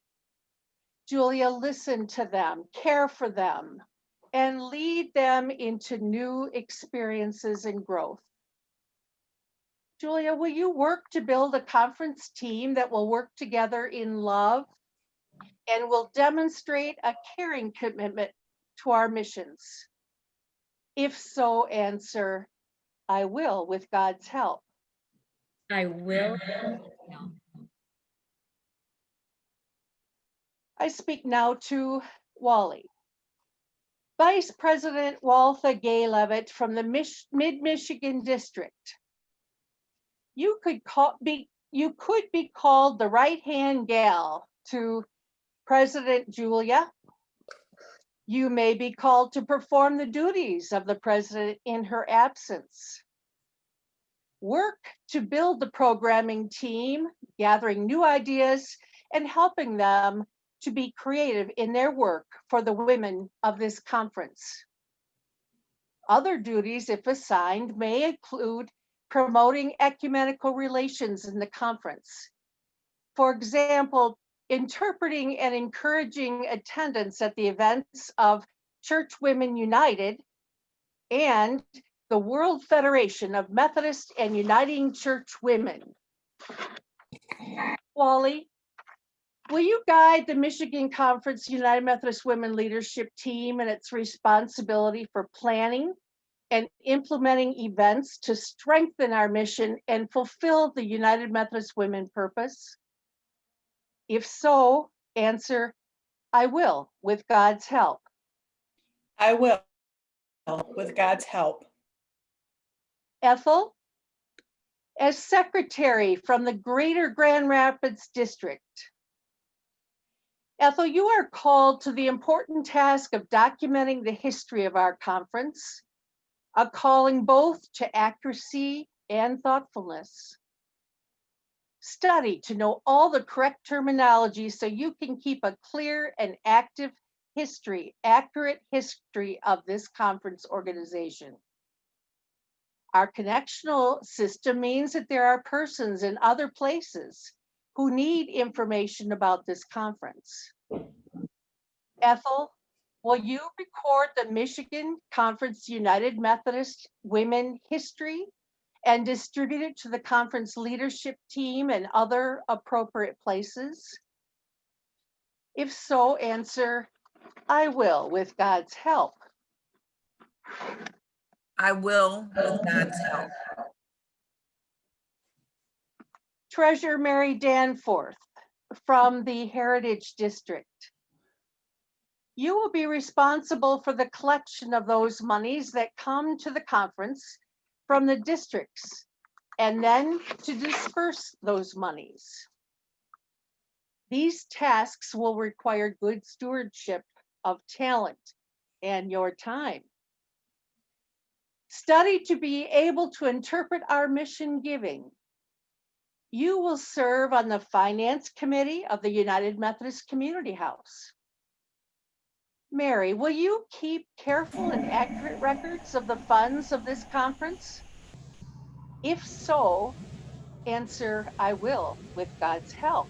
Julia, listen to them, care for them, and lead them into new experiences and growth. Julia, will you work to build a conference team that will work together in love and will demonstrate a caring commitment to our missions? If so, answer, I will with God's help. I will. I speak now to Wally. Vice President Waltha Gay Levitt from the Mid-Michigan District. You could be called the right-hand gal to President Julia. You may be called to perform the duties of the president in her absence. Work to build the programming team, gathering new ideas and helping them to be creative in their work for the women of this conference. Other duties, if assigned, may include promoting ecumenical relations in the conference. For example, interpreting and encouraging attendance at the events of Church Women United and the World Federation of Methodist and Uniting Church Women. Wally, will you guide the Michigan Conference United Methodist Women Leadership Team and its responsibility for planning and implementing events to strengthen our mission and fulfill the United Methodist Women purpose? If so, answer, I will with God's help. I will with God's help. Ethel, as secretary from the Greater Grand Rapids District. Ethel, you are called to the important task of documenting the history of our conference, a calling both to accuracy and thoughtfulness. Study to know all the correct terminology so you can keep a clear and accurate history of this conference organization. Our connectional system means that there are persons in other places who need information about this conference. Ethel, will you record the Michigan Conference United Methodist Women history and distribute it to the conference leadership team and other appropriate places? If so, answer, I will with God's help. I will with God's help. Treasurer Mary Danforth from the Heritage District. You will be responsible for the collection of those monies that come to the conference from the districts and then to disperse those monies. These tasks will require good stewardship of talent and your time. Study to be able to interpret our mission giving. You will serve on the Finance Committee of the United Methodist Community House. Mary, will you keep careful and accurate records of the funds of this conference? If so, answer, I will with God's help.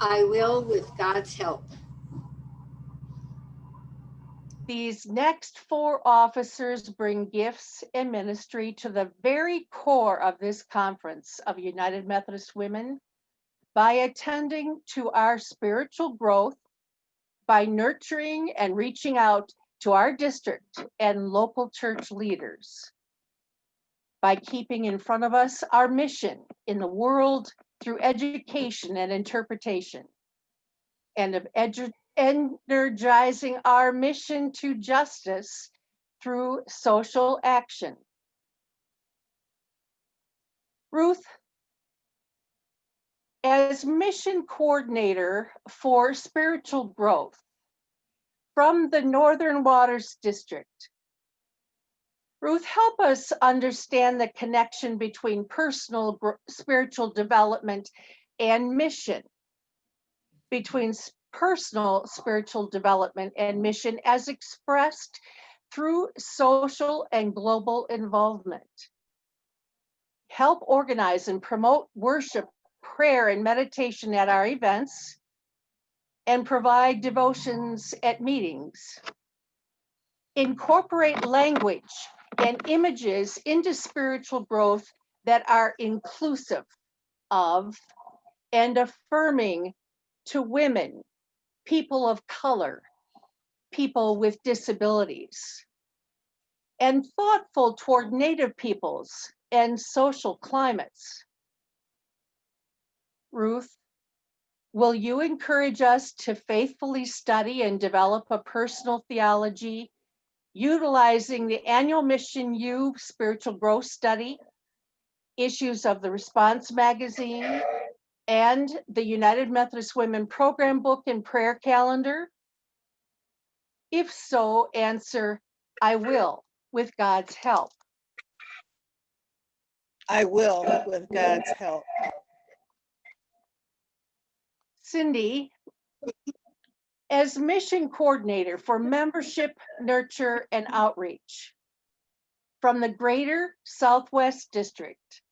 I will with God's help. These next four officers bring gifts and ministry to the very core of this conference of United Methodist Women by attending to our spiritual growth, by nurturing and reaching out to our district and local church leaders, by keeping in front of us our mission in the world through education and interpretation, and of energizing our mission to justice through social action. Ruth, as mission coordinator for spiritual growth from the Northern Waters District, Ruth, help us understand the connection between personal spiritual development and mission, between personal spiritual development and mission as expressed through social and global involvement. Help organize and promote worship, prayer, and meditation at our events, and provide devotions at meetings. Incorporate language and images into spiritual growth that are inclusive of and affirming to women, people of color, people with disabilities, and thoughtful toward Native peoples and social climates. Ruth, will you encourage us to faithfully study and develop a personal theology utilizing the annual Mission U Spiritual Growth Study, issues of the Response magazine, and the United Methodist Women Program Book and Prayer Calendar? If so, answer, I will, with God's help. I will, with God's help. Cindy, as mission coordinator for membership, nurture, and outreach from the Greater Southwest District,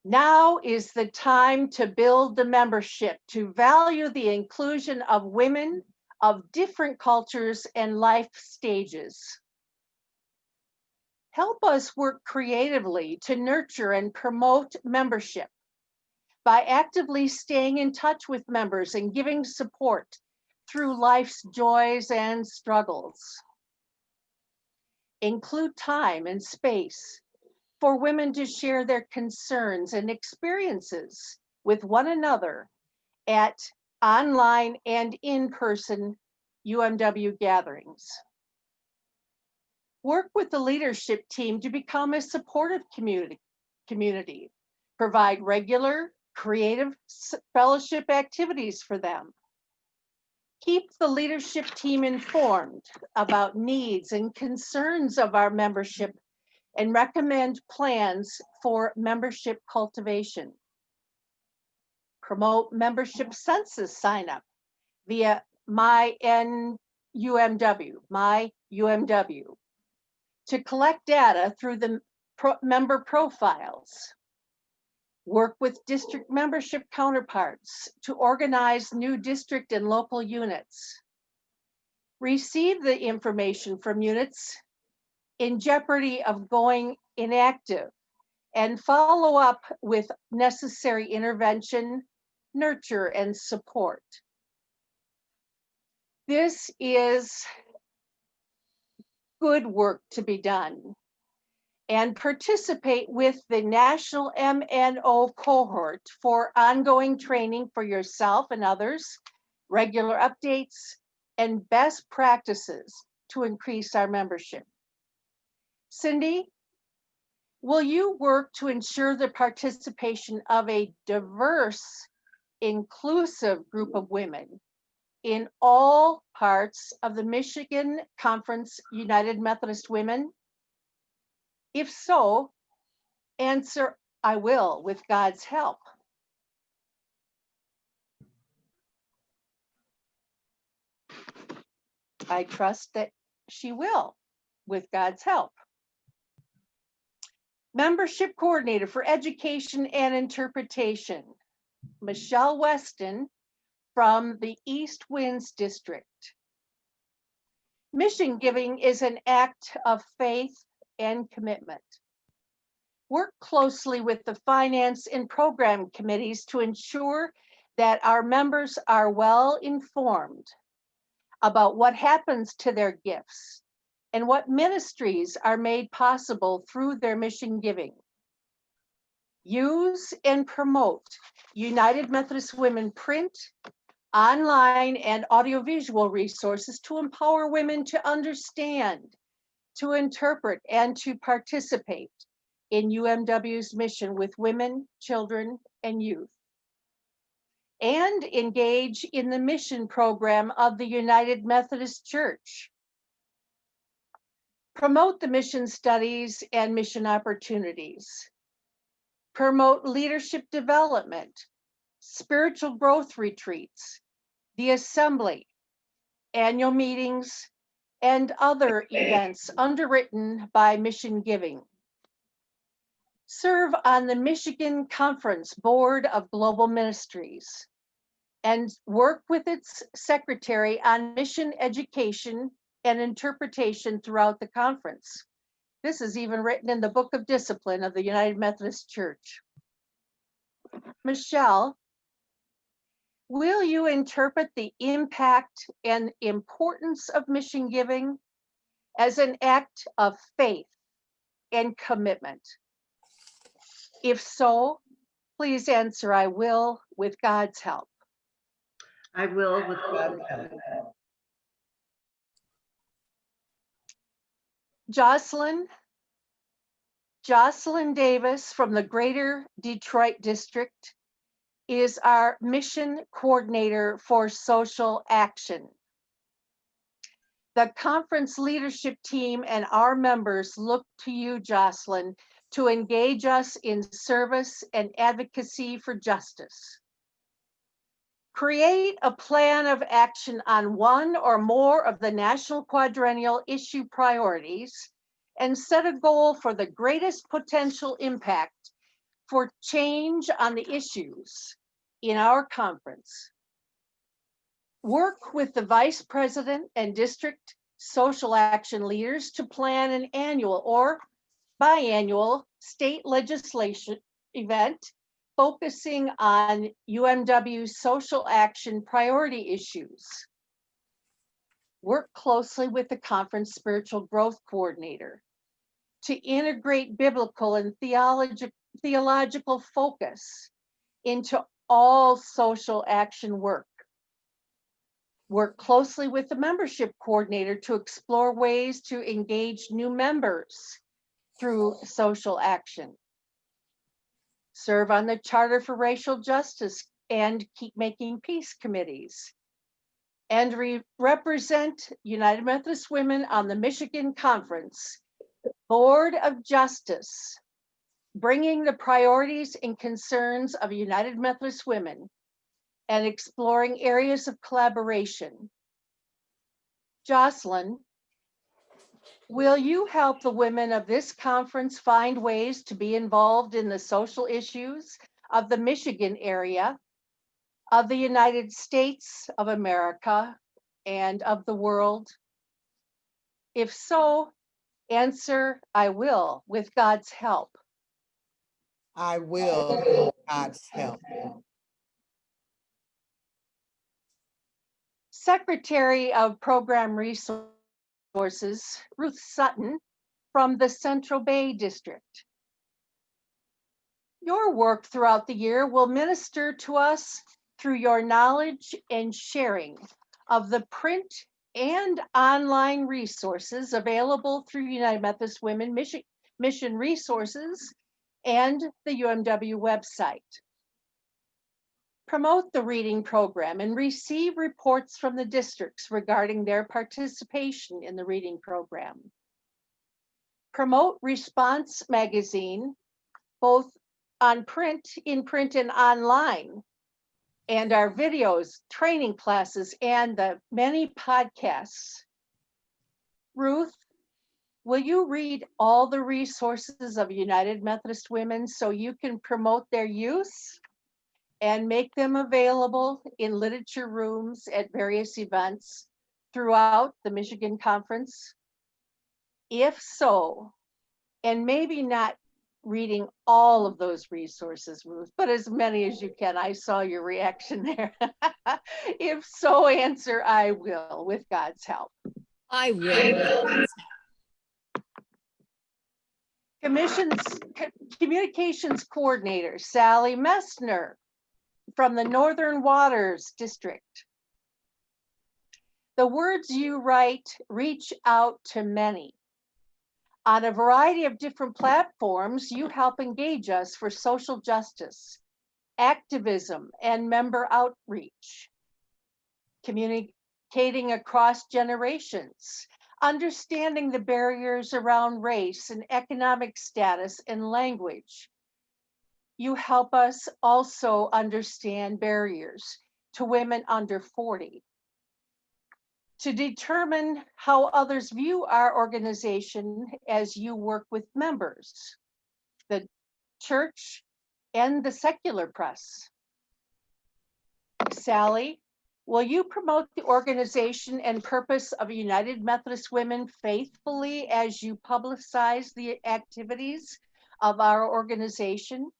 now is the time to build the membership to value the inclusion of women of different cultures and life stages. Help us work creatively to nurture and promote membership by actively staying in touch with members and giving support through life's joys and struggles. Include time and space for women to share their concerns and experiences with one another at online and in-person UMW gatherings. Work with the leadership team to become a supportive community. Provide regular, creative fellowship activities for them. Keep the leadership team informed about needs and concerns of our membership and recommend plans for membership cultivation. Promote membership census sign up via My UMW, to collect data through the member profiles. Work with district membership counterparts to organize new district and local units. Receive the information from units in jeopardy of going inactive and follow up with necessary intervention, nurture, and support. This is good work to be done, and participate with the National MNO cohort for ongoing training for yourself and others, regular updates, and best practices to increase our membership. Cindy, will you work to ensure the participation of a diverse, inclusive group of women in all parts of the Michigan Conference United Methodist Women? If so, answer, I will, with God's help. I trust that she will, with God's help. Membership Coordinator for Education and Interpretation, Michelle Weston from the East Winds District. Mission giving is an act of faith and commitment. Work closely with the finance and program committees to ensure that our members are well informed about what happens to their gifts and what ministries are made possible through their mission giving. Use and promote United Methodist Women print, online and audiovisual resources to empower women to understand, to interpret, and to participate in UMW's mission with women, children, and youth, and engage in the mission program of the United Methodist Church. Promote the mission studies and mission opportunities. Promote leadership development, spiritual growth retreats, the assembly, annual meetings, and other events underwritten by Mission Giving. Serve on the Michigan Conference Board of Global Ministries and work with its secretary on mission education and interpretation throughout the conference. This is even written in the Book of Discipline of the United Methodist Church. Michelle, will you interpret the impact and importance of mission giving as an act of faith and commitment? If so, please answer, I will, with God's help. I will with God's help. Jocelyn Davis from the Greater Detroit District is our mission coordinator for social action. The conference leadership team and our members look to you, Jocelyn, to engage us in service and advocacy for justice. Create a plan of action on one or more of the national quadrennial issue priorities and set a goal for the greatest potential impact for change on the issues in our conference. Work with the vice president and district social action leaders to plan an annual or biannual state legislation event focusing on UMW social action priority issues. Work closely with the conference spiritual growth coordinator to integrate biblical and theological focus into all social action work. Work closely with the membership coordinator to explore ways to engage new members through social action. Serve on the Charter for Racial Justice and Keep Making Peace committees. And represent United Methodist Women on the Michigan Conference Board of Justice, bringing the priorities and concerns of United Methodist Women and exploring areas of collaboration. Jocelyn, will you help the women of this conference find ways to be involved in the social issues of the Michigan area, of the United States of America, and of the world? If so, answer, I will, with God's help. I will with God's help. Secretary of Program Resources, Ruth Sutton from the Central Bay District. Your work throughout the year will minister to us through your knowledge and sharing of the print and online resources available through United Methodist Women Mission Resources and the UMW website. Promote the reading program and receive reports from the districts regarding their participation in the reading program. Promote Response magazine, both on print, in print and online, and our videos, training classes, and the many podcasts. Ruth, will you read all the resources of United Methodist Women so you can promote their use and make them available in literature rooms at various events throughout the Michigan Conference? If so, and maybe not reading all of those resources, Ruth, but as many as you can. I saw your reaction there. If so, answer, I will, with God's help. I will with God's Communications Coordinator, Sally Messner from the Northern Waters District. The words you write reach out to many. On a variety of different platforms, you help engage us for social justice, activism, and member outreach, communicating across generations, understanding the barriers around race and economic status and language. You help us also understand barriers to women under 40, to determine how others view our organization as you work with members, the church, and the secular press. Sally, will you promote the organization and purpose of United Methodist Women faithfully as you publicize the activities of our organization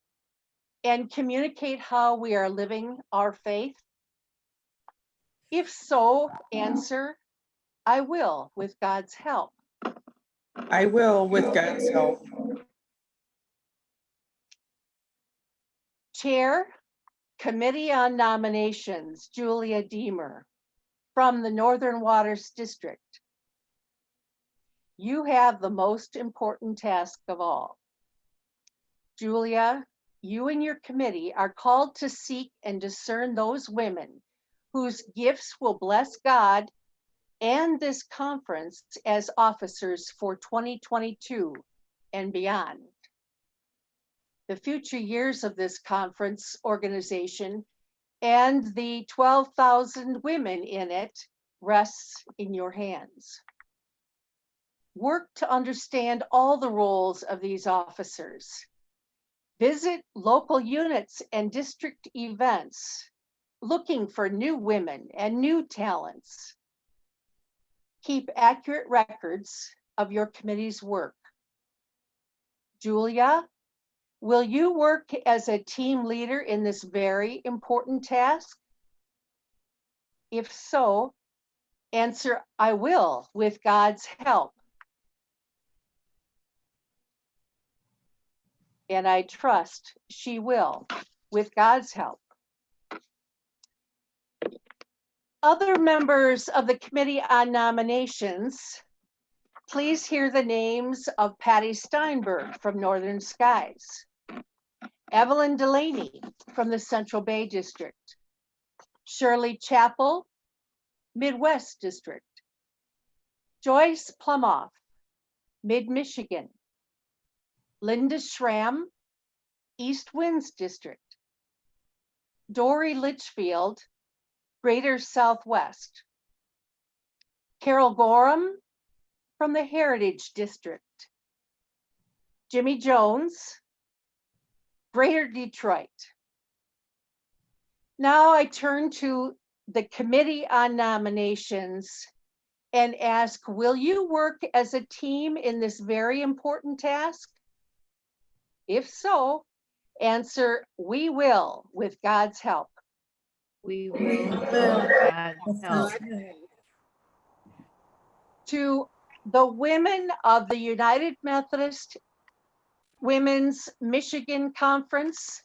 and communicate how we are living our faith? If so, answer, I will with God's help. I will with God's help. Chair, Committee on Nominations, Julia Deemer from the Northern Waters District. You have the most important task of all. Julia, you and your committee are called to seek and discern those women whose gifts will bless God and this conference as officers for 2022 and beyond. The future years of this conference organization and the 12,000 women in it rests in your hands. Work to understand all the roles of these officers. Visit local units and district events, looking for new women and new talents. Keep accurate records of your committee's work. Julia, will you work as a team leader in this very important task? If so, answer, I will with God's help. And I trust she will with God's help. Other members of the Committee on Nominations, please hear the names of Patty Steinberg from Northern Skies, Evelyn Delaney from the Central Bay District, Shirley Chappell, Midwest District, Joyce Plumoff, Mid-Michigan, Linda Schramm, East Winds District, Dory Litchfield, Greater Southwest, Carol Gorham from the Heritage District, Jimmy Jones, Greater Detroit. Now I turn to the Committee on Nominations and ask, will you work as a team in this very important task? If so, answer, we will with God's help. We will with God's help. To the women of the United Methodist Women's Michigan Conference,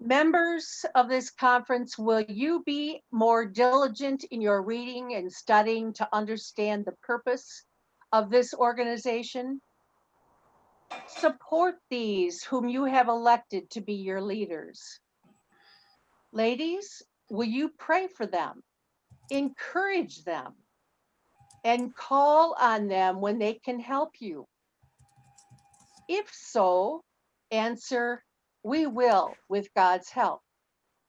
members of this conference, will you be more diligent in your reading and studying to understand the purpose of this organization? Support these whom you have elected to be your leaders. Ladies, will you pray for them, encourage them, and call on them when they can help you? If so, answer, we will with God's help.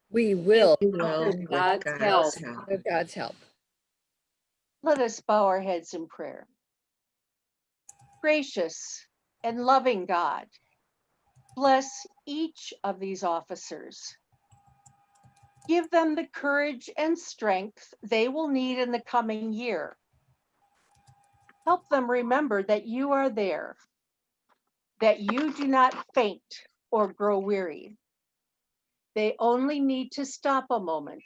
We will with God's help. with God's help. Let us bow our heads in prayer. Gracious and loving God, bless each of these officers. Give them the courage and strength they will need in the coming year. Help them remember that you are there, that you do not faint or grow weary. They only need to stop a moment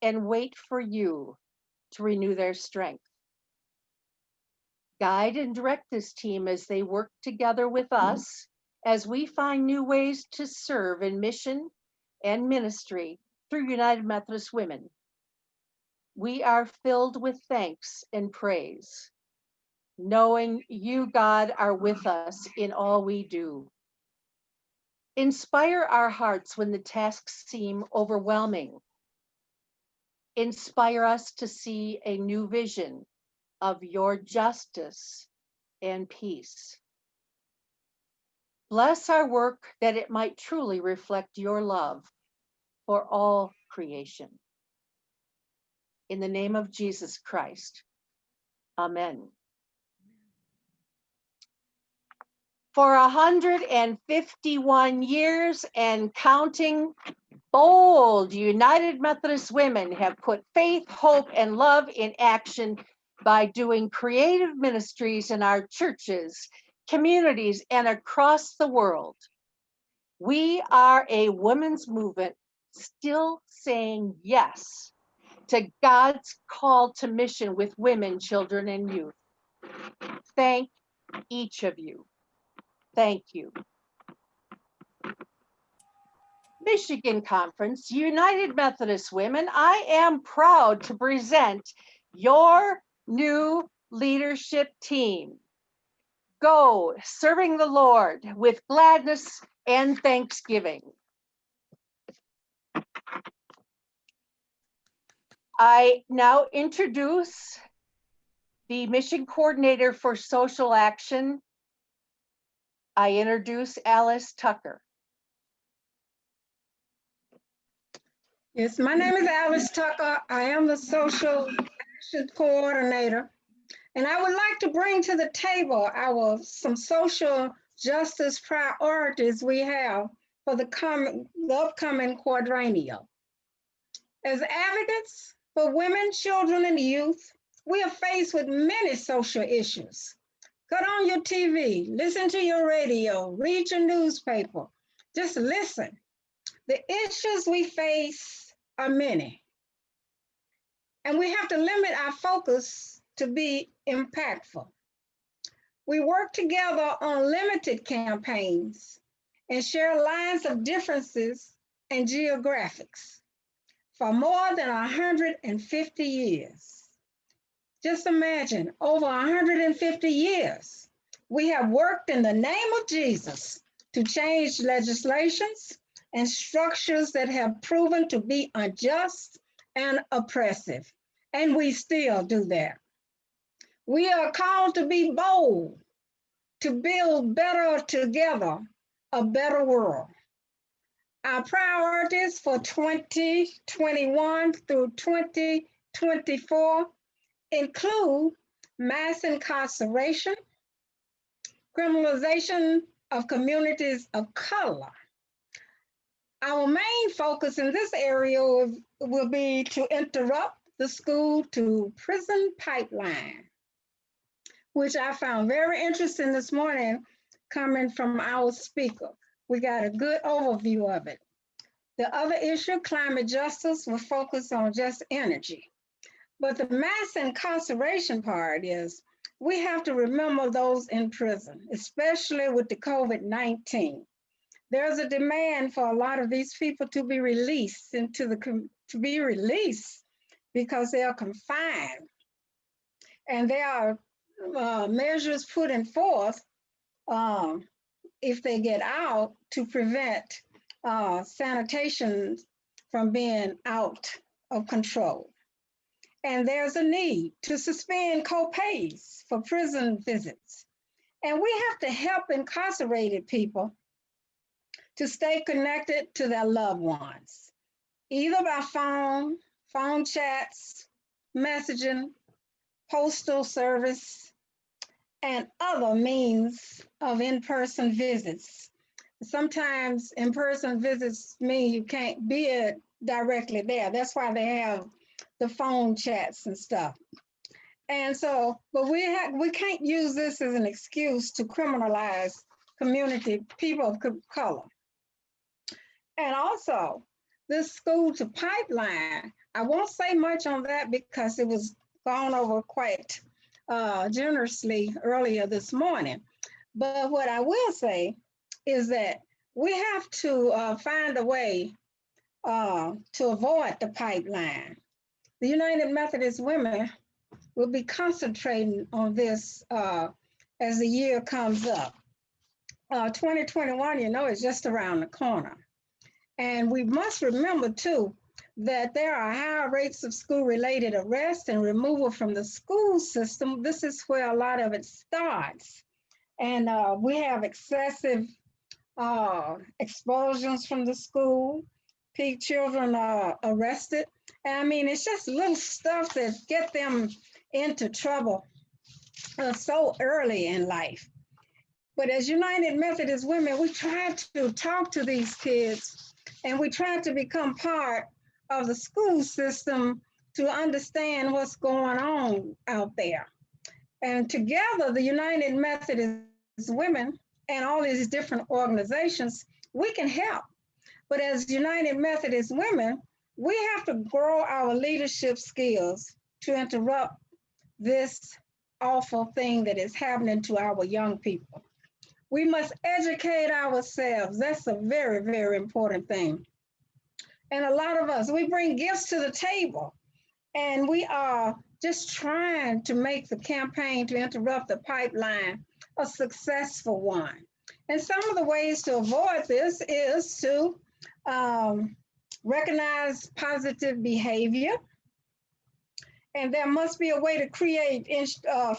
and wait for you to renew their strength. Guide and direct this team as they work together with us as we find new ways to serve in mission and ministry through United Methodist Women. We are filled with thanks and praise, knowing you, God, are with us in all we do. Inspire our hearts when the tasks seem overwhelming. Inspire us to see a new vision of your justice and peace. Bless our work that it might truly reflect your love for all creation. In the name of Jesus Christ, amen. For 151 years and counting, bold United Methodist women have put faith, hope, and love in action by doing creative ministries in our churches, communities, and across the world. We are a women's movement still saying yes to God's call to mission with women, children, and youth. Thank each of you. Thank you. Michigan Conference, United Methodist Women, I am proud to present your new leadership team. Go serving the Lord with gladness and thanksgiving. I now introduce the mission coordinator for social action. I introduce Alice Tucker. Yes, my name is Alice Tucker. I am the social action coordinator. And I would like to bring to the table some social justice priorities we have for the upcoming quadrennial. As advocates for women, children, and youth, we are faced with many social issues. Cut on your TV, listen to your radio, read your newspaper, just listen. The issues we face are many, and we have to limit our focus to be impactful. We work together on limited campaigns and share lines of differences and geographics for more than 150 years. Just imagine, over 150 years, we have worked in the name of Jesus to change legislations and structures that have proven to be unjust and oppressive, and we still do that. We are called to be bold, to build better together, a better world. Our priorities for 2021 through 2024 include mass incarceration, criminalization of communities of color. Our main focus in this area will be to interrupt the school to prison pipeline, which I found very interesting this morning coming from our speaker. We got a good overview of it. The other issue, climate justice, will focus on just energy. But the mass incarceration part is we have to remember those in prison, especially with the COVID-19. There's a demand for a lot of these people to be released because they are confined. And there are measures put in forth if they get out to prevent sanitation from being out of control. And there's a need to suspend co-pays for prison visits. And we have to help incarcerated people to stay connected to their loved ones, either by phone chats, messaging, postal service, and other means of in-person visits. Sometimes in-person visits mean you can't be directly there. That's why they have the phone chats and stuff. And so, but we can't use this as an excuse to criminalize people of color. And also, this school to pipeline, I won't say much on that because it was gone over quite generously earlier this morning. But what I will say is that we have to find a way to avoid the pipeline. The United Methodist Women will be concentrating on this as the year comes up. 2021, you know, is just around the corner. And we must remember too, that there are higher rates of school-related arrest and removal from the school system. This is where a lot of it starts. And we have excessive expulsions from the school, peak children are arrested. And I mean, it's just little stuff that get them into trouble so early in life. But as United Methodist Women, we try to talk to these kids and we try to become part of the school system to understand what's going on out there. And together, the United Methodist Women and all these different organizations, we can help. But as United Methodist Women, we have to grow our leadership skills to interrupt this awful thing that is happening to our young people. We must educate ourselves. That's a very, very important thing. And a lot of us, we bring gifts to the table and we are just trying to make the campaign to interrupt the pipeline a successful one. And some of the ways to avoid this is to recognize positive behavior. And there must be a way to create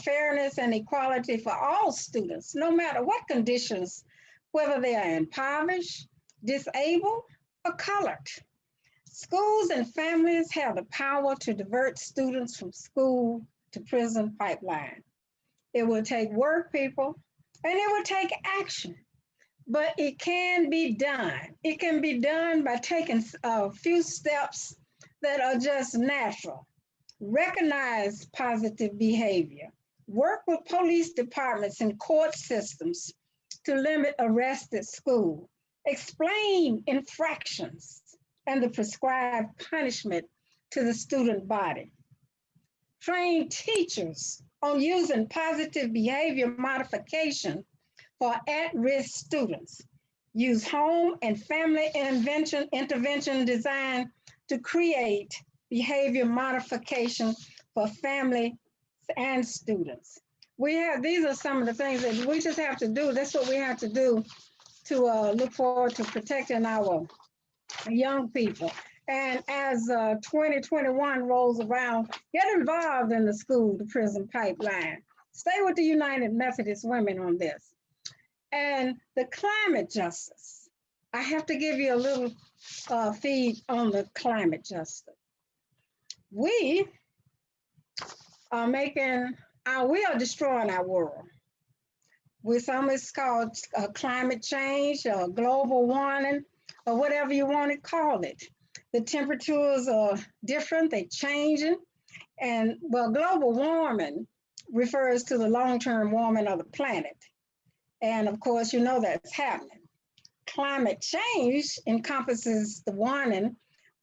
fairness and equality for all students, no matter what conditions, whether they are impoverished, disabled, or colored. Schools and families have the power to divert students from school to prison pipeline. It will take work, people, and it will take action, but it can be done. It can be done by taking a few steps that are just natural. Recognize positive behavior. Work with police departments and court systems to limit arrests at school. Explain infractions and the prescribed punishment to the student body. Train teachers on using positive behavior modification for at-risk students. Use home and family intervention design to create behavior modification for families and students. These are some of the things that we just have to do. That's what we have to do to look forward to protecting our young people. And as 2021 rolls around, get involved in the school to prison pipeline. Stay with the United Methodist Women on this. And the climate justice. I have to give you a little feed on the climate justice. We are destroying our world. Some is called climate change or global warming or whatever you want to call it. The temperatures are different, they're changing. And well, global warming refers to the long-term warming of the planet. And of course, you know that's happening. Climate change encompasses the warming,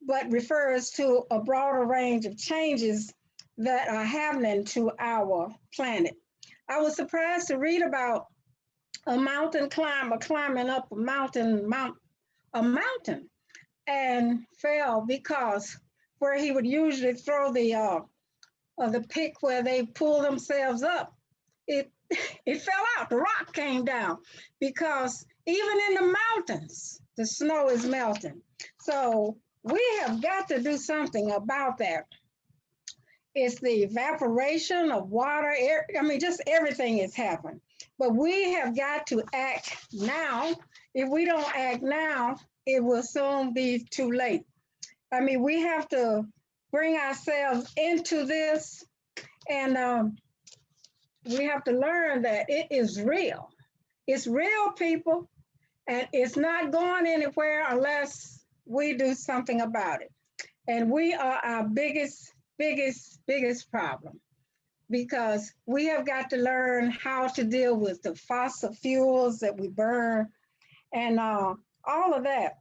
but refers to a broader range of changes that are happening to our planet. I was surprised to read about a mountain climber climbing up a mountain and fell because where he would usually throw the pick where they pull themselves up, it fell out, the rock came down because even in the mountains, the snow is melting. So we have got to do something about that. It's the evaporation of water. Just everything is happening. But we have got to act now. If we don't act now, it will soon be too late. We have to bring ourselves into this, and we have to learn that it is real. It's real, people, and it's not going anywhere unless we do something about it. And we are our biggest problem, because we have got to learn how to deal with the fossil fuels that we burn and all of that.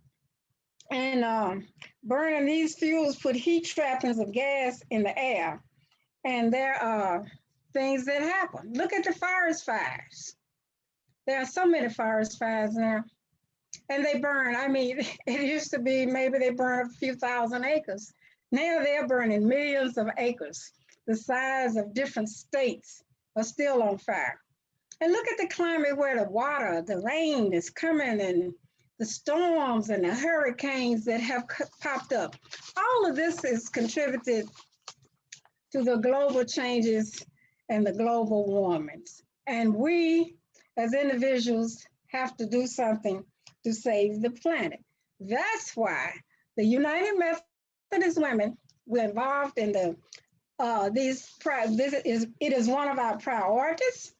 And burning these fuels put heat trappings of gas in the air. And there are things that happen. Look at the forest fires. There are so many forest fires now. And they burn, I mean, it used to be maybe they burn a few thousand acres. Now they're burning millions of acres. The size of different states are still on fire. And look at the climate where the water, the rain is coming and the storms and the hurricanes that have popped up. All of this is contributed to the global changes and the global warmings. And we as individuals have to do something to save the planet. That's why the United Methodist Women, we're involved in it is one of our priorities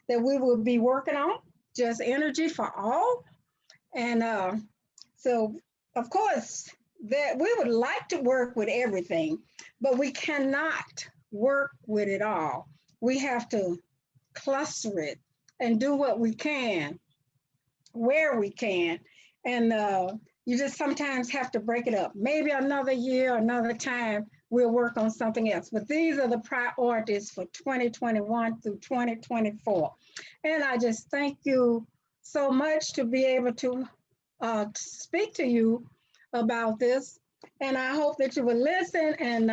that we will be working on, just energy for all. And so, of course, that we would like to work with everything, but we cannot work with it all. We have to cluster it and do what we can, where we can. And you just sometimes have to break it up. Maybe another year, another time, we'll work on something else. But these are the priorities for 2021 through 2024. And I just thank you so much to be able to speak to you about this. And I hope that you will listen. And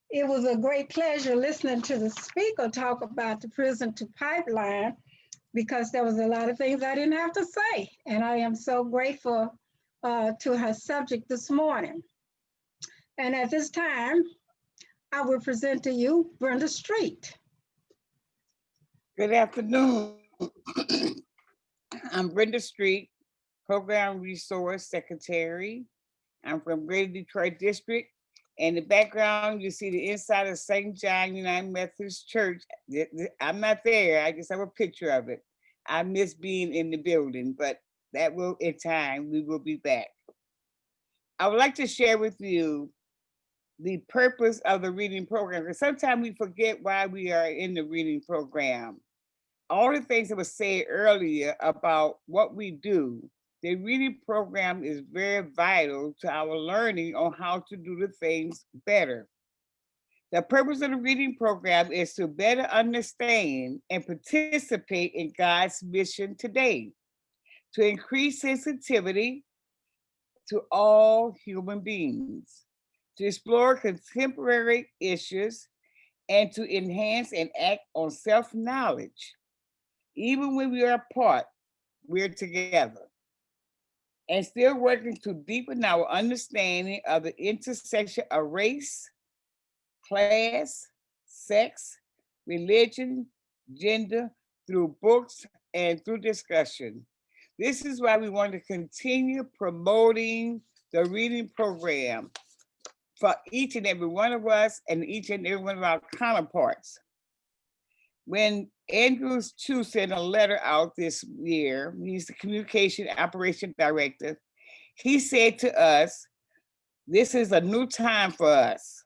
it was a great pleasure listening to the speaker talk about the prison to pipeline, because there was a lot of things I didn't have to say. And I am so grateful to her subject this morning. And at this time, I will present to you Brenda Street. Good afternoon. I'm Brenda Street, Program Resource Secretary. I'm from Greater Detroit District. In the background, you see the inside of St. John United Methodist Church. I'm not there, I just have a picture of it. I miss being in the building, but that will, in time, we will be back. I would like to share with you the purpose of the reading program, because sometimes we forget why we are in the reading program. All the things that were said earlier about what we do, the reading program is very vital to our learning on how to do the things better. The purpose of the reading program is to better understand and participate in God's mission today, to increase sensitivity to all human beings, to explore contemporary issues, and to enhance and act on self-knowledge. Even when we are apart, we're together. And still working to deepen our understanding of the intersection of race, class, sex, religion, gender, through books and through discussion. This is why we want to continue promoting the reading program for each and every one of us and each and every one of our counterparts. When Andrews Chu sent a letter out this year, he's the Communication Operation Director, he said to us, this is a new time for us.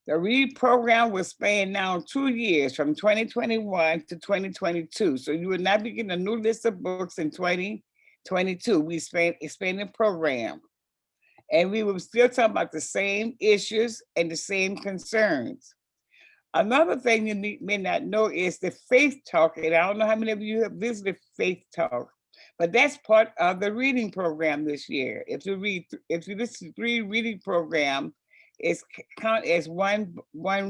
The read program will span now 2 years, from 2021 to 2022. So you will not be getting a new list of books in 2022. We expand the program. And we will still talk about the same issues and the same concerns. Another thing you may not know is the Faith Talk. And I don't know how many of you have visited Faith Talk, but that's part of the reading program this year. If you listen to 3 reading program, it's count as one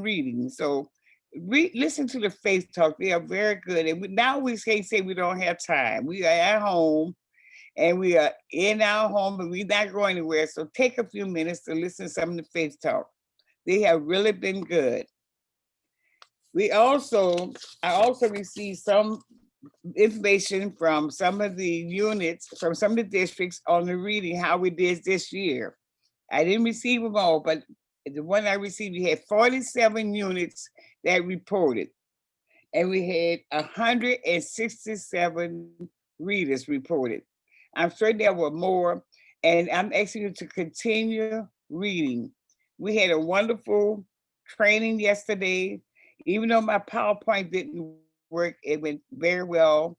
reading. So listen to the Faith Talk. They are very good. And now we can't say we don't have time. We are at home and we are in our home, but we're not going anywhere. So take a few minutes to listen to some of the Faith Talk. They have really been good. I also received some information from some of the units, from some of the districts on the reading, how we did this year. I didn't receive them all, but the one I received, we had 47 units that reported. And we had 167 readers reported. I'm sure there were more, and I'm asking you to continue reading. We had a wonderful training yesterday. Even though my PowerPoint didn't work, it went very well.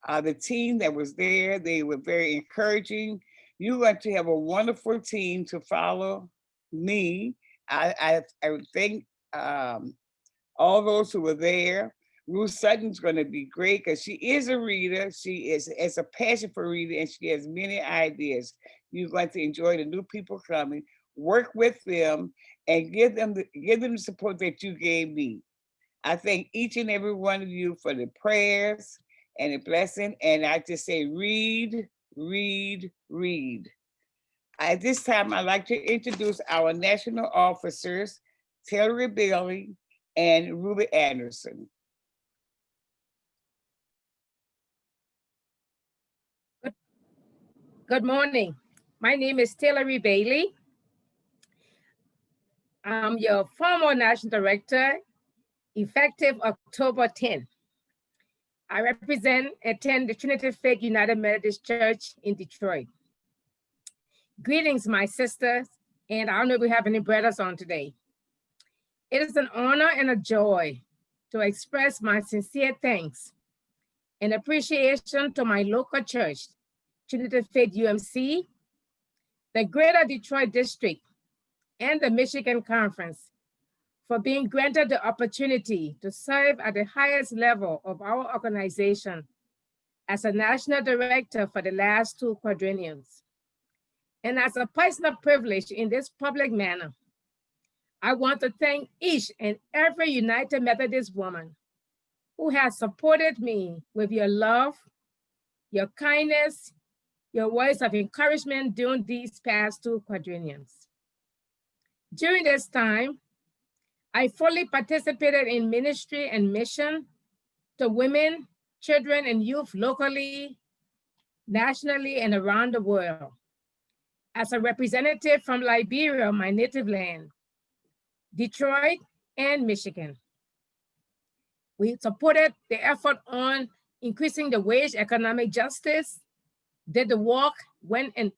The team that was there, they were very encouraging. You're going to have a wonderful team to follow me. I thank all those who were there. Ruth Sutton's going to be great because she is a reader. She has a passion for reading, and she has many ideas. You're going to enjoy the new people coming, work with them, and give them the support that you gave me. I thank each and every one of you for the prayers and the blessing. And I just say, read, read, read. At this time, I'd like to introduce our national officers, Taylor Bailey and Ruby Anderson. Good morning. My name is Taylor Bailey. I'm your former National Director, effective October 10. I attend the Trinity Faith United Methodist Church in Detroit. Greetings, my sisters, and I don't know if we have any brothers on today. It is an honor and a joy to express my sincere thanks and appreciation to my local church, Trinity Faith UMC, the Greater Detroit District, and the Michigan Conference for being granted the opportunity to serve at the highest level of our organization as a national director for the last 2 quadrenniums. And as a personal privilege in this public manner, I want to thank each and every United Methodist woman who has supported me with your love, your kindness, your words of encouragement during these past 2 quadrenniums. During this time, I fully participated in ministry and mission to women, children, and youth locally, nationally, and around the world. As a representative from Liberia, my native land, Detroit, and Michigan. We supported the effort on increasing the wage, economic justice, did the walk, went and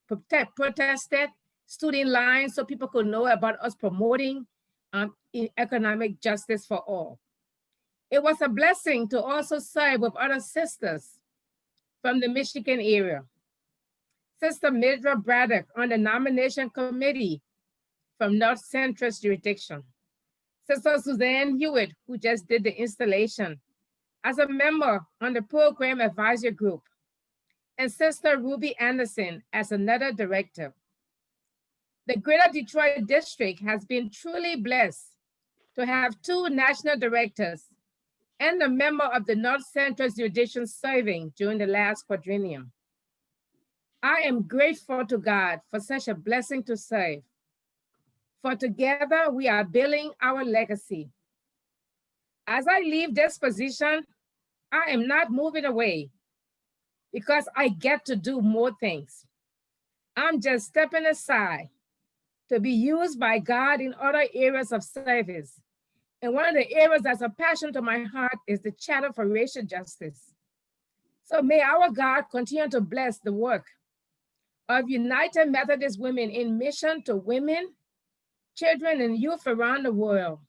protested, stood in line so people could know about us promoting economic justice for all. It was a blessing to also serve with other sisters from the Michigan area. Sister Mildred Braddock on the nomination committee from North Central jurisdiction. Sister Suzanne Hewitt, who just did the installation as a member on the program advisory group. And Sister Ruby Anderson as another director. The Greater Detroit District has been truly blessed to have 2 national directors and a member of the North Central jurisdiction serving during the last quadrennium. I am grateful to God for such a blessing to serve. For together we are building our legacy. As I leave this position, I am not moving away because I get to do more things. I'm just stepping aside to be used by God in other areas of service. And one of the areas that's a passion to my heart is the chapter for racial justice. So may our God continue to bless the work of United Methodist Women in mission to women, children, and youth around the world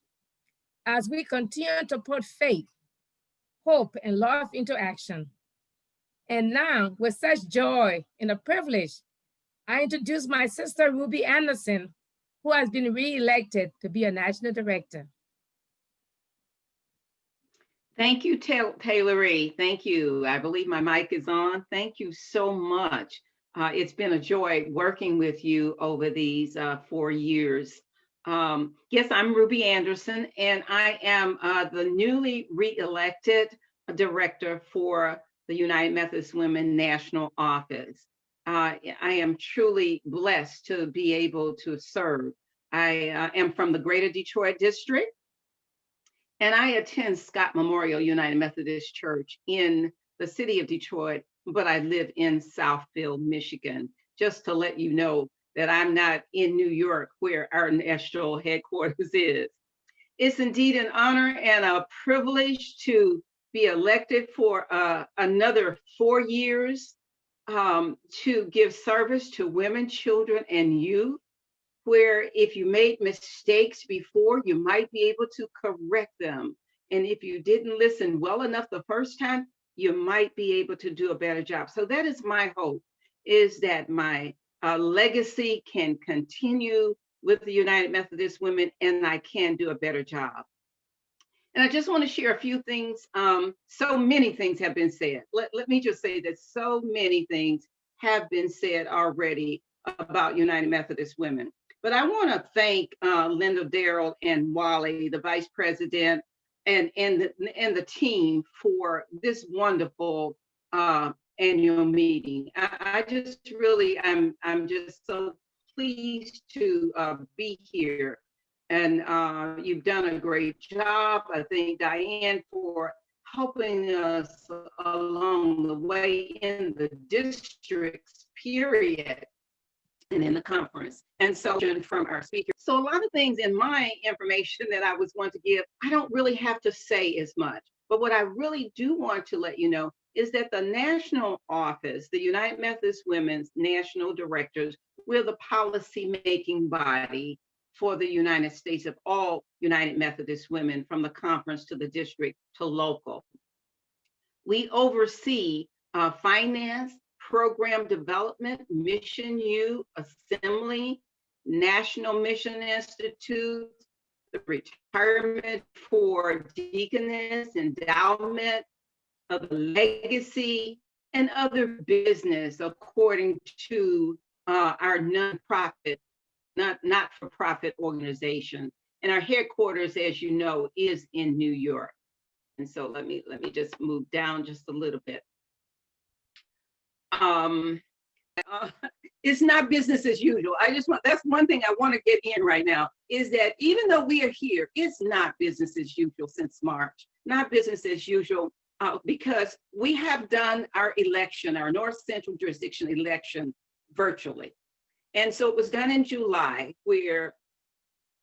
as we continue to put faith, hope, and love into action. And now, with such joy and a privilege, I introduce my sister, Ruby Anderson, who has been re-elected to be a national director. Thank you, Taylor. Thank you. I believe my mic is on. Thank you so much. It's been a joy working with you over these 4 years. Yes, I'm Ruby Anderson, and I am the newly re-elected director for the United Methodist Women National Office. I am truly blessed to be able to serve. I am from the Greater Detroit District, and I attend Scott Memorial United Methodist Church in the city of Detroit, but I live in Southfield, Michigan, just to let you know that I'm not in New York where our national headquarters is. It's indeed an honor and a privilege to be elected for another 4 years to give service to women, children, and youth, where if you made mistakes before, you might be able to correct them. And if you didn't listen well enough the first time, you might be able to do a better job. So that is my hope, is that my legacy can continue with the United Methodist Women and I can do a better job. And I just want to share a few things. So many things have been said. Let me just say that so many things have been said already about United Methodist Women. But I want to thank Linda, Darrell, and Wally, the vice president, and the team for this wonderful annual meeting. I just really, I'm just so pleased to be here. And you've done a great job. I thank Diane for helping us along the way in the districts, period, and in the conference. And so from our speaker. So a lot of things in my information that I was going to give, I don't really have to say as much. But what I really do want to let you know is that the national office, the United Methodist Women's National Directors, we're the policy-making body for the United States of all United Methodist women, from the conference to the district to local. We oversee finance, program development, Mission U, Assembly, National Mission Institute, the retirement for deaconess, endowment of the legacy, and other business according to our nonprofit, not-for-profit organization. And our headquarters, as you know, is in New York. And so let me just move down just a little bit. It's not business as usual. That's one thing I want to get in right now, is that even though we are here, it's not business as usual since March, not business as usual, because we have done our election, our North Central Jurisdiction election virtually. And so it was done in July, where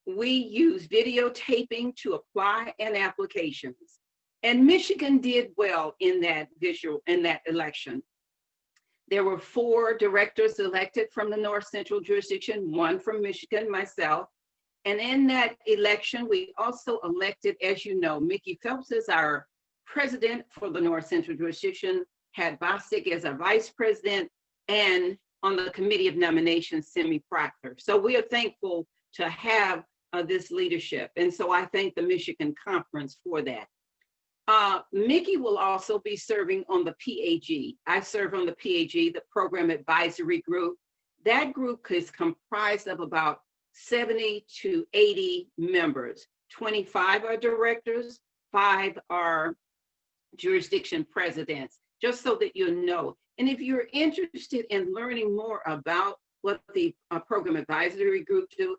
we used videotaping to apply and applications. And Michigan did well in that election. There were 4 directors elected from the North Central Jurisdiction, 1 from Michigan, myself. And in that election, we also elected, as you know, Mickey Phelps as our president for the North Central Jurisdiction, had Bostic as our vice president, and on the committee of nominations, Simi Proctor. So we are thankful to have this leadership. And so I thank the Michigan Conference for that. Mickey will also be serving on the PAG. I serve on the PAG, the Program Advisory Group. That group is comprised of about 70 to 80 members. 25 are directors, 5 are jurisdiction presidents, just so that you know. And if you're interested in learning more about what the Program Advisory Group do,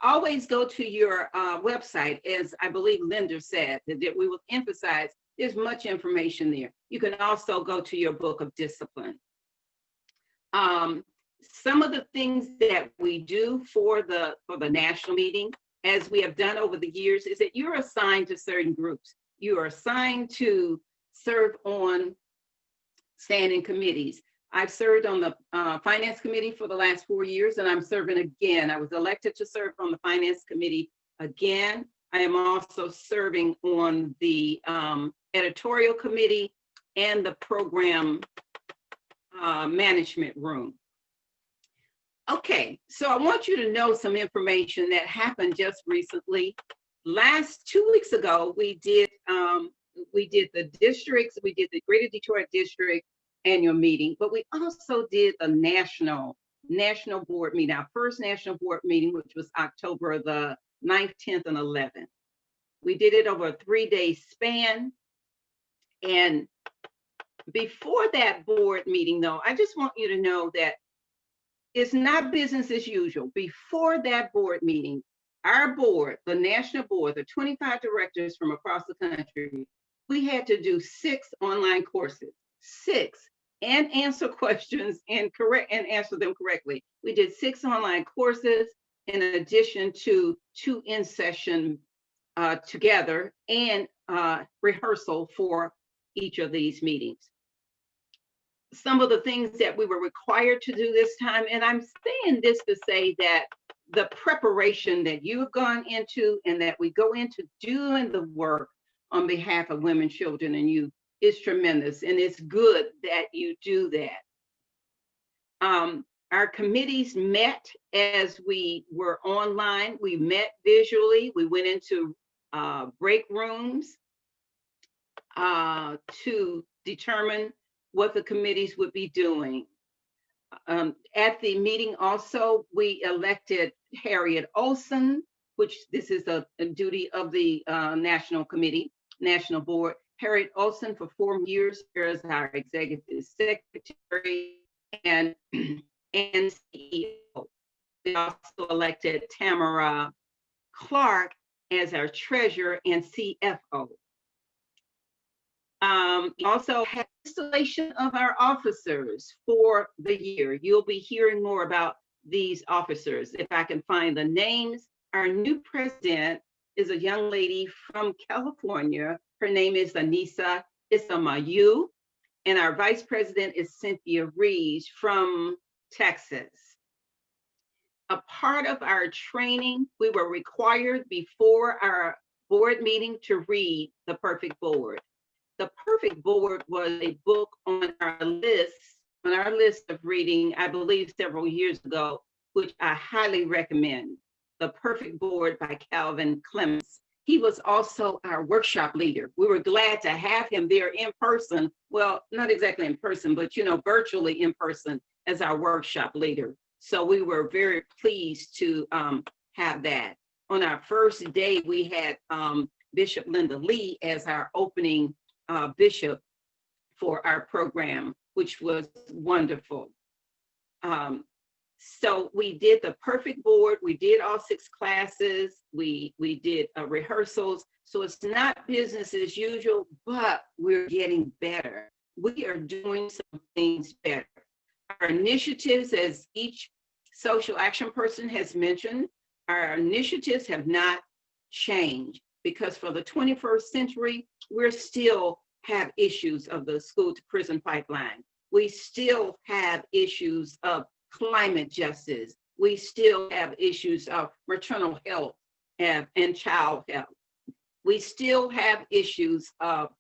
always go to your website, as I believe Linda said, that we will emphasize there's much information there. You can also go to your book of discipline. Some of the things that we do for the national meeting, as we have done over the years, is that you're assigned to certain groups. You are assigned to serve on standing committees. I've served on the Finance Committee for the last 4 years, and I'm serving again. I was elected to serve on the Finance Committee again. I am also serving on the Editorial Committee and the Program Management Room. Okay, so I want you to know some information that happened just recently. 2 weeks ago, we did the districts, we did the Greater Detroit District annual meeting, but we also did the national board meeting, our first national board meeting, which was October the 9th, 10th, and 11th. We did it over a 3-day span. And before that board meeting, though, I just want you to know that it's not business as usual. Before that board meeting, our board, the national board, the 25 directors from across the country, we had to do 6 online courses, 6, and answer questions and answer them correctly. We did 6 online courses in addition to 2 in-session together and rehearsal for each of these meetings. Some of the things that we were required to do this time, and I'm saying this to say that the preparation that you've gone into and that we go into doing the work on behalf of women, children, and youth is tremendous, and it's good that you do that. Our committees met as we were online. We met visually. We went into break rooms to determine what the committees would be doing. At the meeting also, we elected Harriet Olson, which this is a duty of the National Board. Harriet Olson for 4 years as our executive secretary and CEO. We also elected Tamara Clark as our treasurer and CFO. Also had installation of our officers for the year. You'll be hearing more about these officers. If I can find the names, our new president is a young lady from California. Her name is Anissa Isamayu, and our vice president is Cynthia Reeves from Texas. A part of our training, we were required before our board meeting to read The Perfect Board. The Perfect Board was a book on our list of reading, I believe several years ago, which I highly recommend. The Perfect Board by Calvin Clements. He was also our workshop leader. We were glad to have him there in person. Well, not exactly in person, but virtually in person as our workshop leader. So we were very pleased to have that. On our first day, we had Bishop Linda Lee as our opening bishop for our program, which was wonderful. So we did the Perfect Board. We did all 6 classes. We did rehearsals. So it's not business as usual, but we're getting better. We are doing some things better. Our initiatives, as each social action person has mentioned, our initiatives have not changed because for the 21st century, we still have issues of the school to prison pipeline. We still have issues of climate justice. We still have issues of maternal health and child health. We still have issues of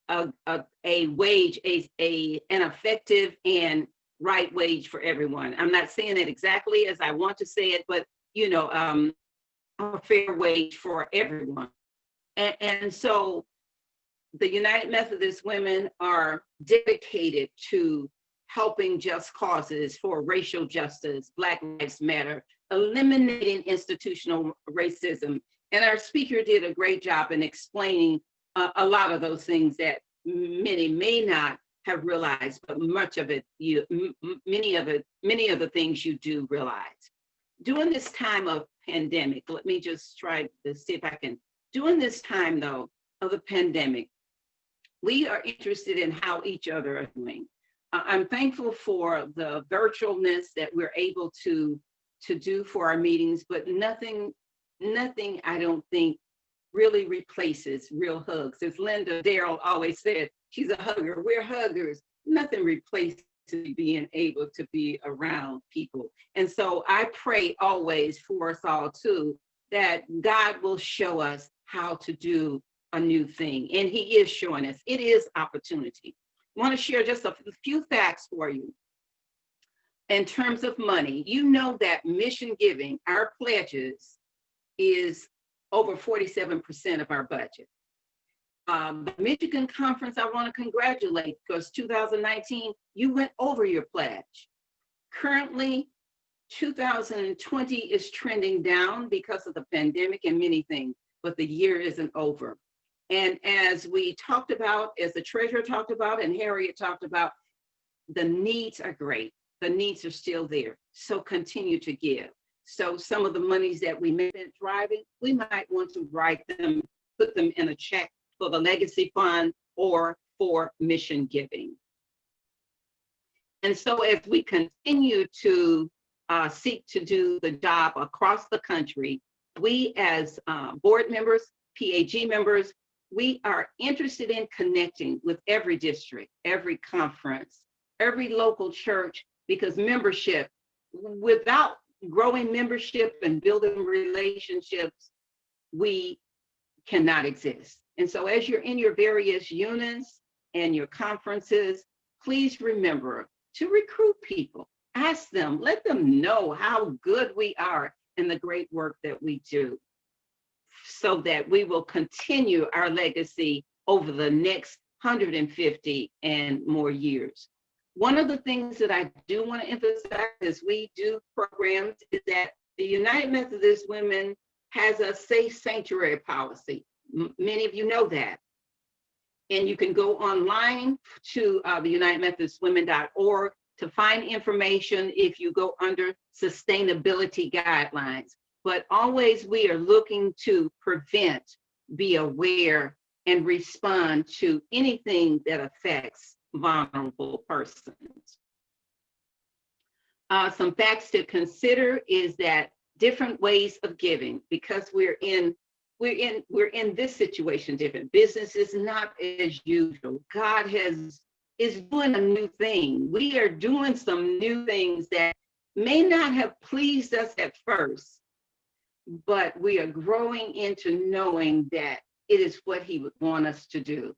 a wage, an effective and right wage for everyone. I'm not saying it exactly as I want to say it, but a fair wage for everyone. And so the United Methodist Women are dedicated to helping just causes for racial justice, Black Lives Matter, eliminating institutional racism. And our speaker did a great job in explaining a lot of those things that many may not have realized, but many of the things you do realize. During this time of pandemic, let me just try to see if I can, during this time though, of the pandemic, we are interested in how each other are doing. I'm thankful for the virtualness that we're able to do for our meetings, but nothing I don't think really replaces real hugs. As Linda Darrell always said, she's a hugger, we're huggers. Nothing replaces being able to be around people. And so I pray always for us all too, that God will show us how to do a new thing. And he is showing us, it is opportunity. I want to share just a few facts for you. In terms of money, you know that mission giving, our pledges, is over 47% of our budget. The Michigan Conference, I want to congratulate because 2019, you went over your pledge. Currently, 2020 is trending down because of the pandemic and many things, but the year isn't over. And as we talked about, as the treasurer talked about and Harriet talked about, the needs are great. The needs are still there. So continue to give. So some of the monies that we may be driving, we might want to write them, put them in a check for the legacy fund or for mission giving. And so as we continue to seek to do the job across the country, we as board members, PAG members, we are interested in connecting with every district, every conference, every local church, because membership, without growing membership and building relationships, we cannot exist. And so as you're in your various units and your conferences, please remember to recruit people. Ask them, let them know how good we are and the great work that we do. so that we will continue our legacy over the next 150 and more years. One of the things that I do want to emphasize as we do programs is that the United Methodist Women has a safe sanctuary policy. Many of you know that. And you can go online to the UnitedMethodistWomen.org to find information if you go under sustainability guidelines. But always we are looking to prevent, be aware, and respond to anything that affects vulnerable persons. Some facts to consider is that different ways of giving, because we're in this situation different. Business is not as usual. God is doing a new thing. We are doing some new things that may not have pleased us at first, but we are growing into knowing that it is what he would want us to do.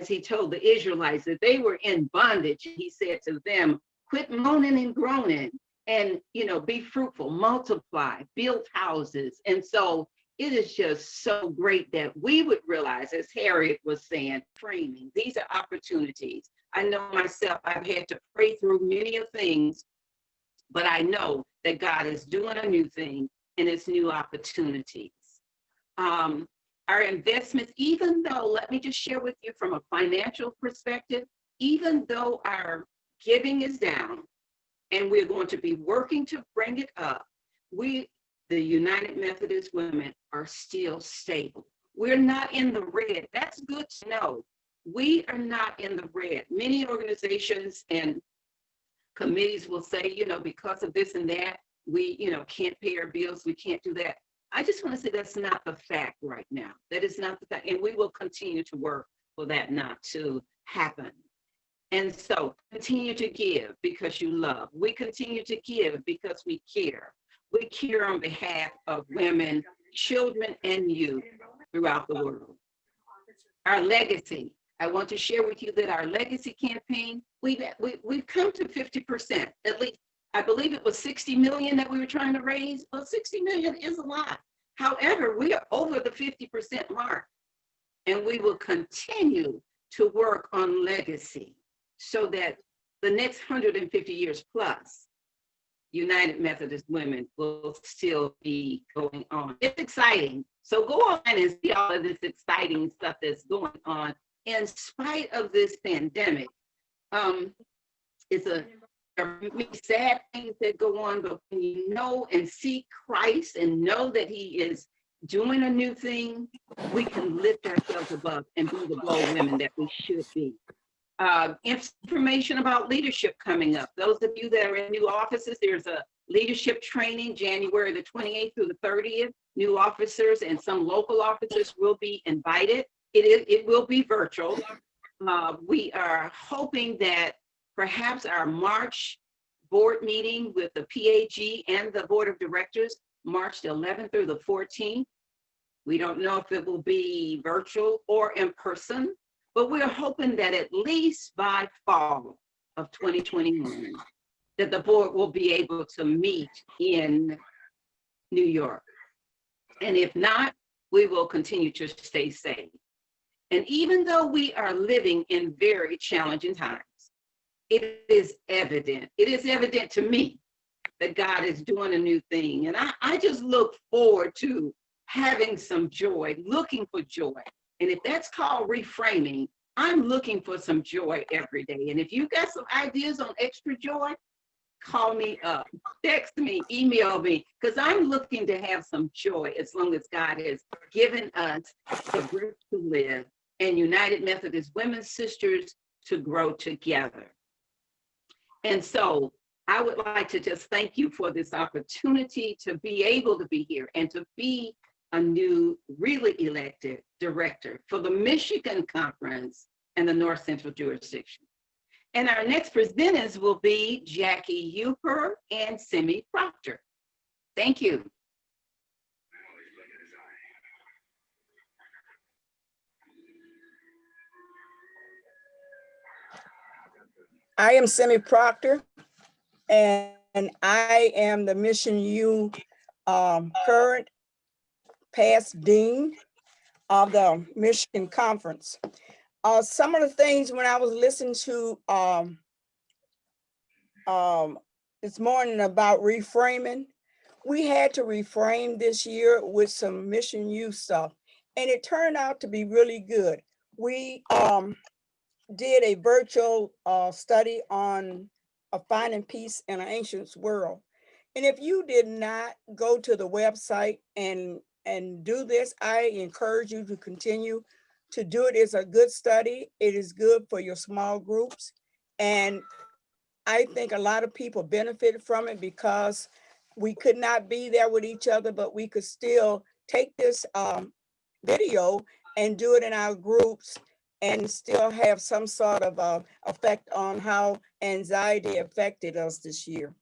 As he told the Israelites that they were in bondage, he said to them, quit moaning and groaning and, be fruitful, multiply, build houses. And so it is just so great that we would realize, as Harriet was saying, framing, these are opportunities. I know myself, I've had to pray through many of things, but I know that God is doing a new thing and it's new opportunities. Our investments, even though, let me just share with you from a financial perspective, even though our giving is down and we're going to be working to bring it up, we, the United Methodist Women, are still stable. We're not in the red. That's good to know. We are not in the red. Many organizations and committees will say, because of this and that, we, can't pay our bills, we can't do that. I just want to say that's not the fact right now. That is not the fact. And we will continue to work for that not to happen. And so continue to give because you love. We continue to give because we care. We care on behalf of women, children, and youth throughout the world. Our legacy. I want to share with you that our legacy campaign, we've come to 50%, at least. I believe it was 60 million that we were trying to raise. Well, 60 million is a lot. However, we are over the 50% mark, and we will continue to work on legacy so that the next 150 years plus, United Methodist Women will still be going on. It's exciting. So go on and see all of this exciting stuff that's going on in spite of this pandemic. There are many sad things that go on, but when you know and see Christ and know that he is doing a new thing, we can lift ourselves above and be the bold women that we should be. Information about leadership coming up. Those of you that are in new offices, there's a leadership training January the 28th through the 30th. New officers and some local officers will be invited. It will be virtual. We are hoping that perhaps our March board meeting with the PAG and the board of directors, March the 11th through the 14th. We don't know if it will be virtual or in person, but we're hoping that at least by fall of 2021, that the board will be able to meet in New York. And if not, we will continue to stay safe. And even though we are living in very challenging times, it is evident to me that God is doing a new thing. And I just look forward to having some joy, looking for joy. And if that's called reframing, I'm looking for some joy every day. And if you got some ideas on extra joy, call me up, text me, email me, because I'm looking to have some joy as long as God has given us the breath to live and United Methodist Women Sisters to grow together. And so I would like to just thank you for this opportunity to be able to be here and to be a new, really elected director for the Michigan Conference and the North Central Jurisdiction. And our next presenters will be Jackie Uper and Simi Proctor. Thank you. I am Simi Proctor, and I am the Mission U current past dean of the Michigan Conference. Some of the things when I was listening to this morning about reframing, we had to reframe this year with some Mission U stuff, and it turned out to be really good. We did a virtual study on finding peace in an anxious world. And if you did not go to the website and do this, I encourage you to continue to do it. It's a good study. It is good for your small groups. And I think a lot of people benefited from it because we could not be there with each other, but we could still take this video and do it in our groups and still have some sort of effect on how anxiety affected us this year.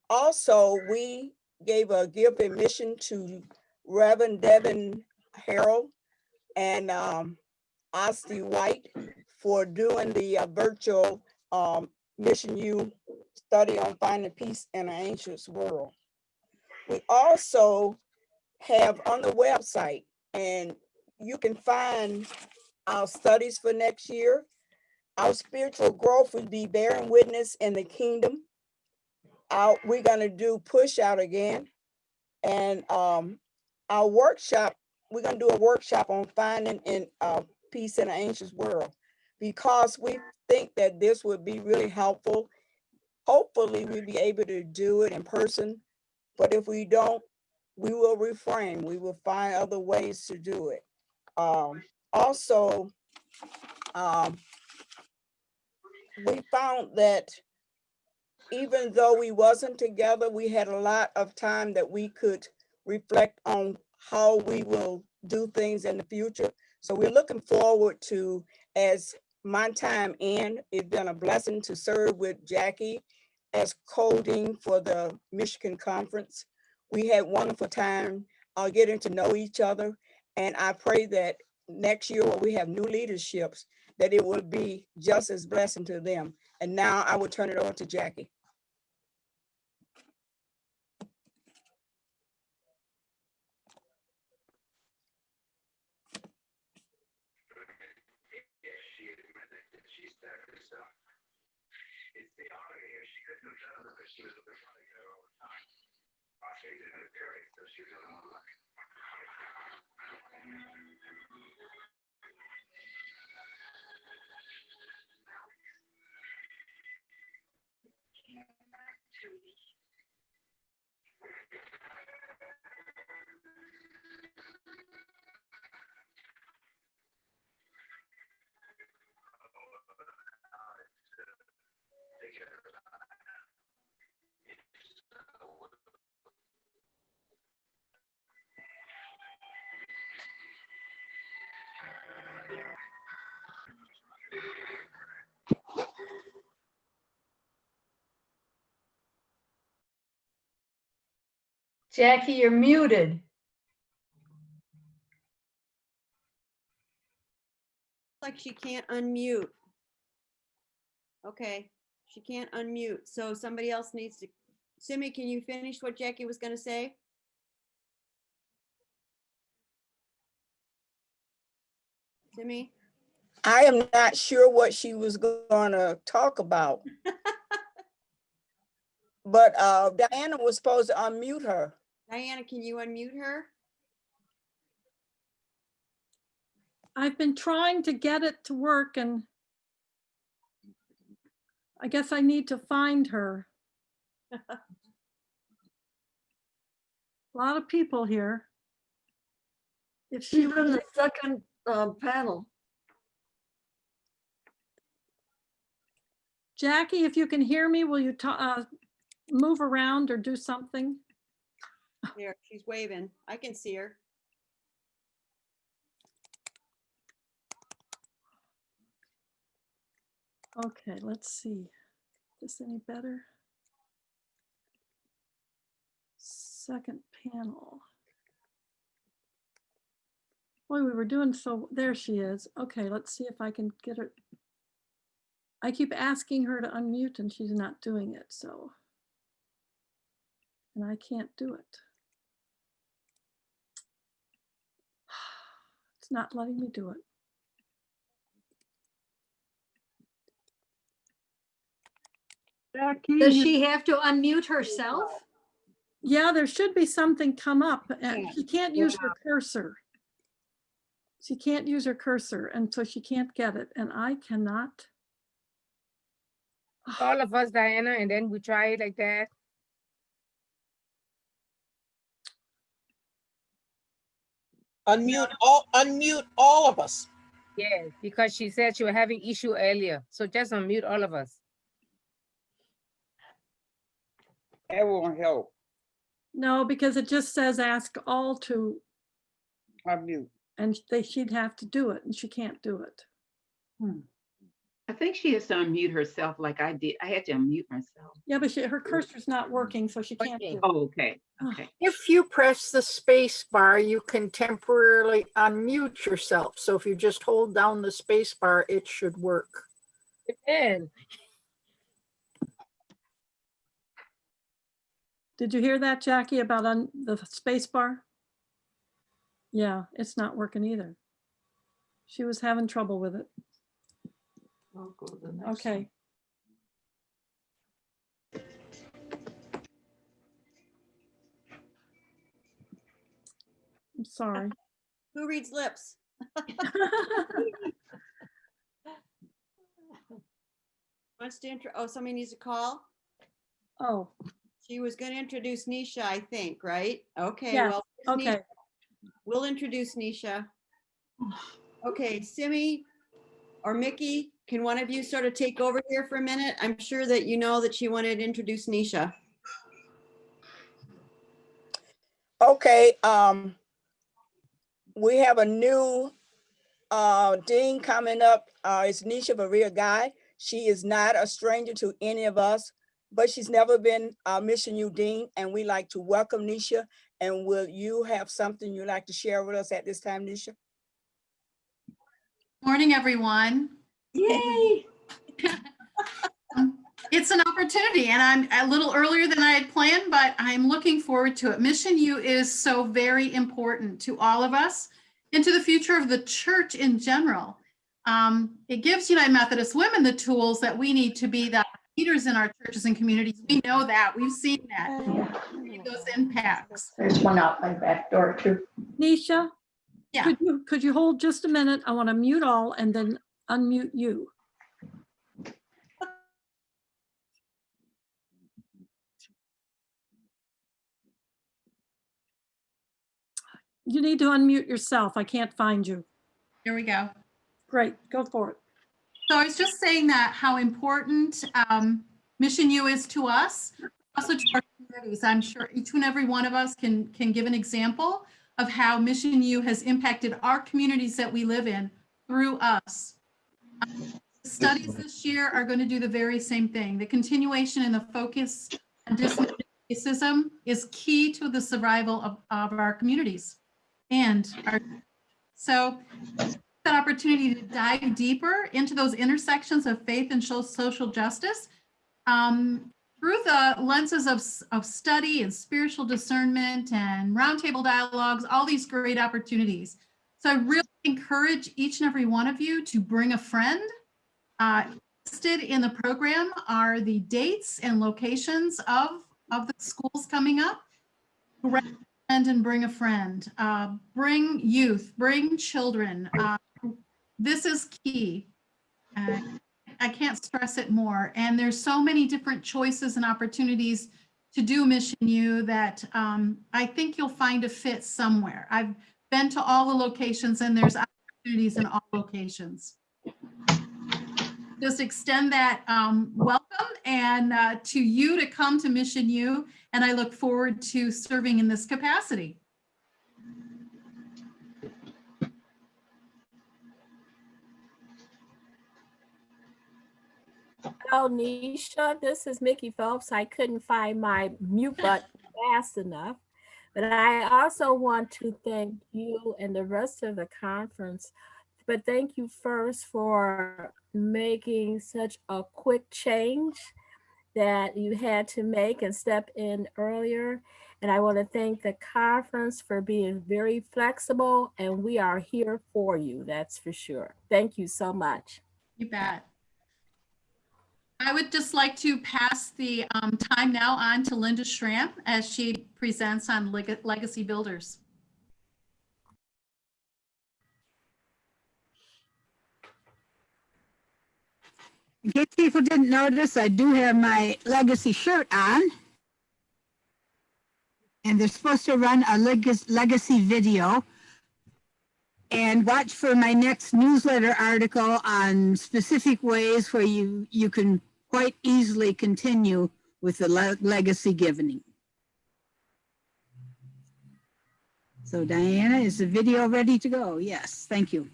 Also, we gave a gift admission to Reverend Devin Harrell and Osti White for doing the virtual Mission U study on finding peace in an anxious world. We also have on the website, and you can find our studies for next year. Our spiritual growth would be bearing witness in the kingdom. We're going to do push out again. And our workshop, we're going to do a workshop on finding peace in an anxious world, because we think that this would be really helpful. Hopefully we'll be able to do it in person, but if we don't, we will reframe. We will find other ways to do it. Also, we found that even though we wasn't together, we had a lot of time that we could reflect on how we will do things in the future. So we're looking forward to, as my time ends, it's been a blessing to serve with Jackie as co-dean for the Michigan Conference. We had wonderful time getting to know each other. And I pray that next year when we have new leaderships, that it will be just as blessing to them. And now I will turn it over to Jackie. Jackie, you're muted. Like she can't unmute. Okay, she can't unmute. So somebody else needs to. Simi, can you finish what Jackie was going to say? Simi? I am not sure what she was going to talk about. But Diana was supposed to unmute her. Diana, can you unmute her? I've been trying to get it to work, and I guess I need to find her. A lot of people here. If she She's in the second panel. Jackie, if you can hear me, will you move around or do something? There, she's waving. I can see her. Okay, let's see. Is this any better? Second panel. Boy, we were doing so, there she is. Okay, let's see if I can get her. I keep asking her to unmute and she's not doing it, so. And I can't do it. It's not letting me do it. Does she have to unmute herself? Yeah, there should be something come up, and she can't use her cursor. She can't use her cursor, and so she can't get it, and I cannot. All of us, Diana, and then we try it like that. Unmute all of us. Yes, because she said she was having issue earlier. So just unmute all of us. That won't help. No, because it just says ask all to, Unmute. and she'd have to do it, and she can't do it. I think she has to unmute herself like I did. I had to unmute myself. Yeah, but her cursor's not working, so she can't do it. Oh, okay. Okay. If you press the space bar, you can temporarily unmute yourself. So if you just hold down the space bar, it should work. And Did you hear that, Jackie, about the space bar? Yeah, it's not working either. She was having trouble with it. I'll go to the next Okay. I'm sorry. Who reads lips? Wants to oh, somebody needs a call? Oh. She was going to introduce Nisha, I think, right? Okay, Yes, well, okay. Nisha. We'll introduce Nisha. Okay, Simi or Mickey, can one of you sort of take over here for a minute? I'm sure that you know that she wanted to introduce Nisha. Okay, we have a new dean coming up. It's Nisha Maria Guy. She is not a stranger to any of us, but she's never been Mission U Dean, and we like to welcome Nisha. And will you have something you'd like to share with us at this time, Nisha? Morning, everyone. Yay! It's an opportunity, and I'm a little earlier than I had planned, but I'm looking forward to it. Mission U is so very important to all of us and to the future of the church in general. It gives United Methodist Women the tools that we need to be the leaders in our churches and communities. We know that. We've seen that. Those impacts. There's one out my back door too. Nisha? Yeah. Could you hold just a minute? I want to mute all and then unmute you. You need to unmute yourself. I can't find you. Here we go. Great, go for it. So I was just saying that how important Mission U is to us, also to our communities. I'm sure each and every one of us can give an example of how Mission U has impacted our communities that we live in through us. Studies this year are going to do the very same thing. The continuation and the focus on dismantling racism is key to the survival of our communities. And so that opportunity to dive deeper into those intersections of faith and social justice through the lenses of study and spiritual discernment and roundtable dialogues, all these great opportunities. So I really encourage each and every one of you to bring a friend. Listed in the program are the dates and locations of the schools coming up. And bring a friend, bring youth, bring children. This is key. I can't stress it more. And there's so many different choices and opportunities to do Mission U that I think you'll find a fit somewhere. I've been to all the locations and there's opportunities in all locations. Just extend that welcome and to you to come to Mission U, and I look forward to serving in this capacity. Hello, Nisha. This is Mickey Phelps. I couldn't find my mute button fast enough, but I also want to thank you and the rest of the conference. But thank you first for making such a quick change that you had to make and step in earlier. And I want to thank the conference for being very flexible, and we are here for you, that's for sure. Thank you so much. You bet. I would just like to pass the time now on to Linda Schramm as she presents on Legacy Builders. In case people didn't notice, I do have my legacy shirt on. And they're supposed to run a legacy video. And watch for my next newsletter article on specific ways where you can quite easily continue with the legacy giving. So Diana, is the video ready to go? Yes, thank you.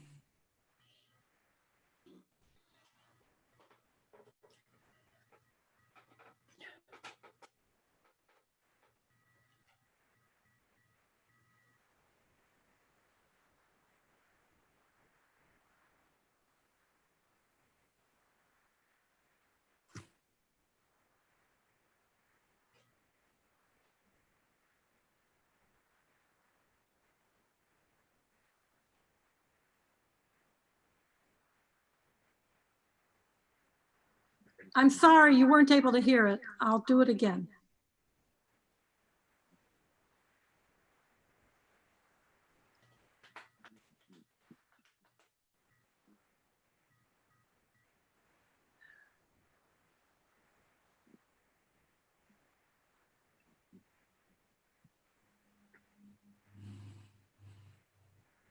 I'm sorry you weren't able to hear it. I'll do it again.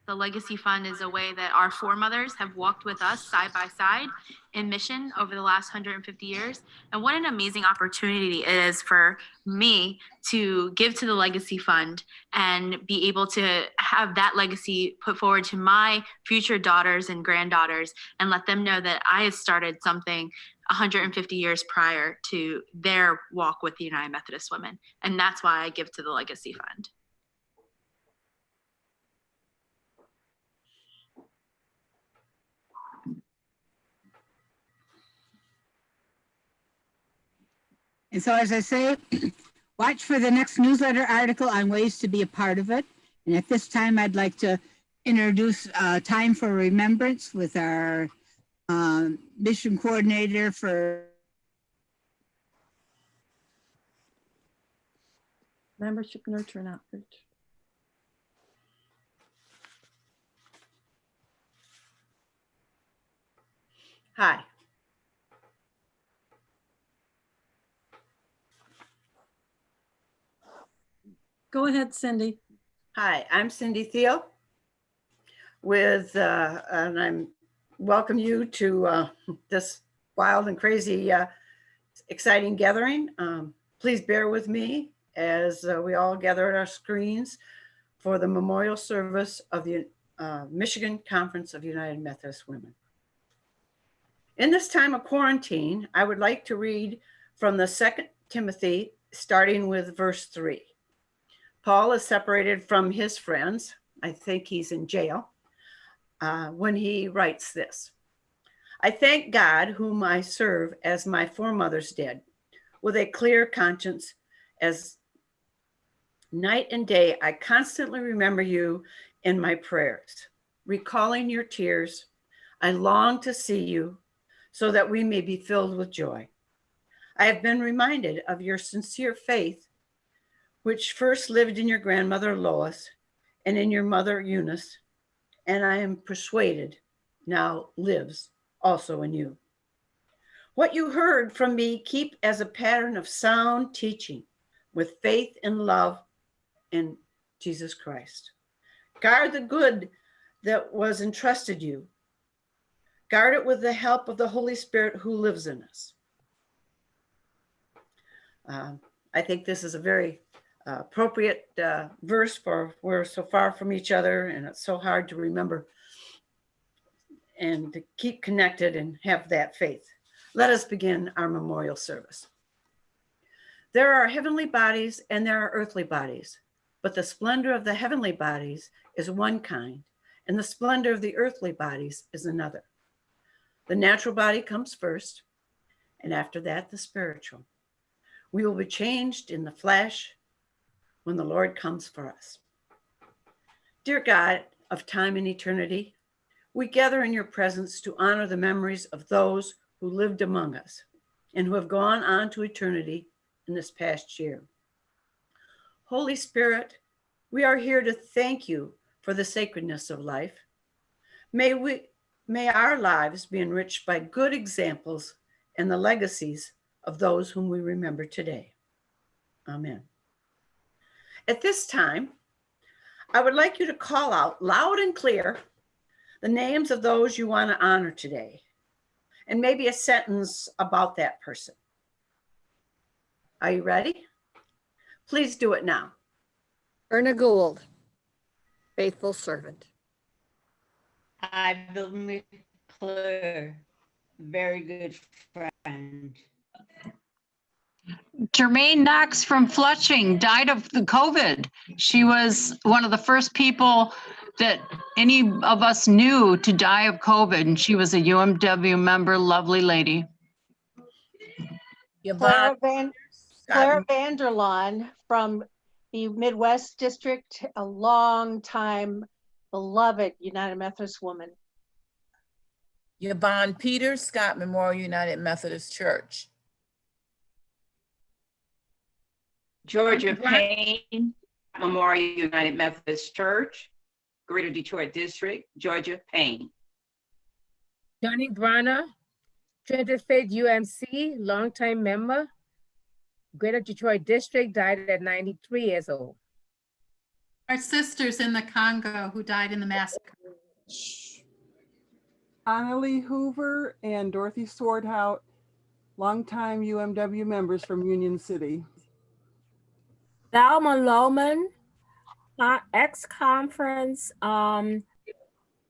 The Legacy Fund is a way that our foremothers have walked with us side by side in mission over the last 150 years. And what an amazing opportunity it is for me to give to the Legacy Fund and be able to have that legacy put forward to my future daughters and granddaughters and let them know that I have started something 150 years prior to their walk with the United Methodist Women. And that's why I give to the Legacy Fund. And so as I say, watch for the next newsletter article on ways to be a part of it. And at this time, I'd like to introduce Time for Remembrance with our mission coordinator for Membership, Nurture, and Outreach. Hi. Go ahead, Cindy. Hi, I'm Cindy Thiel and I'm welcome you to this wild and crazy, exciting gathering. Please bear with me as we all gather at our screens for the memorial service of the Michigan Conference of United Methodist Women. In this time of quarantine, I would like to read from the 2 Timothy, starting with verse 3. Paul is separated from his friends. I think he's in jail when he writes this. I thank God whom I serve as my foremothers did, with a clear conscience, as night and day I constantly remember you in my prayers. Recalling your tears, I long to see you so that we may be filled with joy. I have been reminded of your sincere faith, which first lived in your grandmother Lois and in your mother Eunice, and I am persuaded now lives also in you. What you heard from me, keep as a pattern of sound teaching with faith and love in Jesus Christ. Guard the good that was entrusted you. Guard it with the help of the Holy Spirit who lives in us. I think this is a very appropriate verse for we're so far from each other and it's so hard to remember and to keep connected and have that faith. Let us begin our memorial service. There are heavenly bodies and there are earthly bodies, but the splendor of the heavenly bodies is one kind and the splendor of the earthly bodies is another. The natural body comes first and after that the spiritual. We will be changed in the flash when the Lord comes for us. Dear God of time and eternity, we gather in your presence to honor the memories of those who lived among us and who have gone on to eternity in this past year. Holy Spirit, we are here to thank you for the sacredness of life. May our lives be enriched by good examples and the legacies of those whom we remember today. Amen. At this time, I would like you to call out loud and clear the names of those you want to honor today, and maybe a sentence about that person. Are you ready? Please do it now. Erna Gould, faithful servant. Ivy McClure, very good friend. Jermaine Knox from Flushing died of the COVID. She was one of the first people that any of us knew to die of COVID, and she was a UMW member, lovely lady. Claire Vanderlaan from the Midwest District, a long time beloved United Methodist woman. Yvonne Peters, Scott Memorial United Methodist Church. Georgia Payne, Memorial United Methodist Church, Greater Detroit District, Georgia Payne. Johnny Brana, Trinity Faith UMC, longtime member, Greater Detroit District, died at 93 years old. Our sisters in the Congo who died in the massacre. Annalie Hoover and Dorothy Swordhout, longtime UMW members from Union City. Thelma Lohman, ex-conference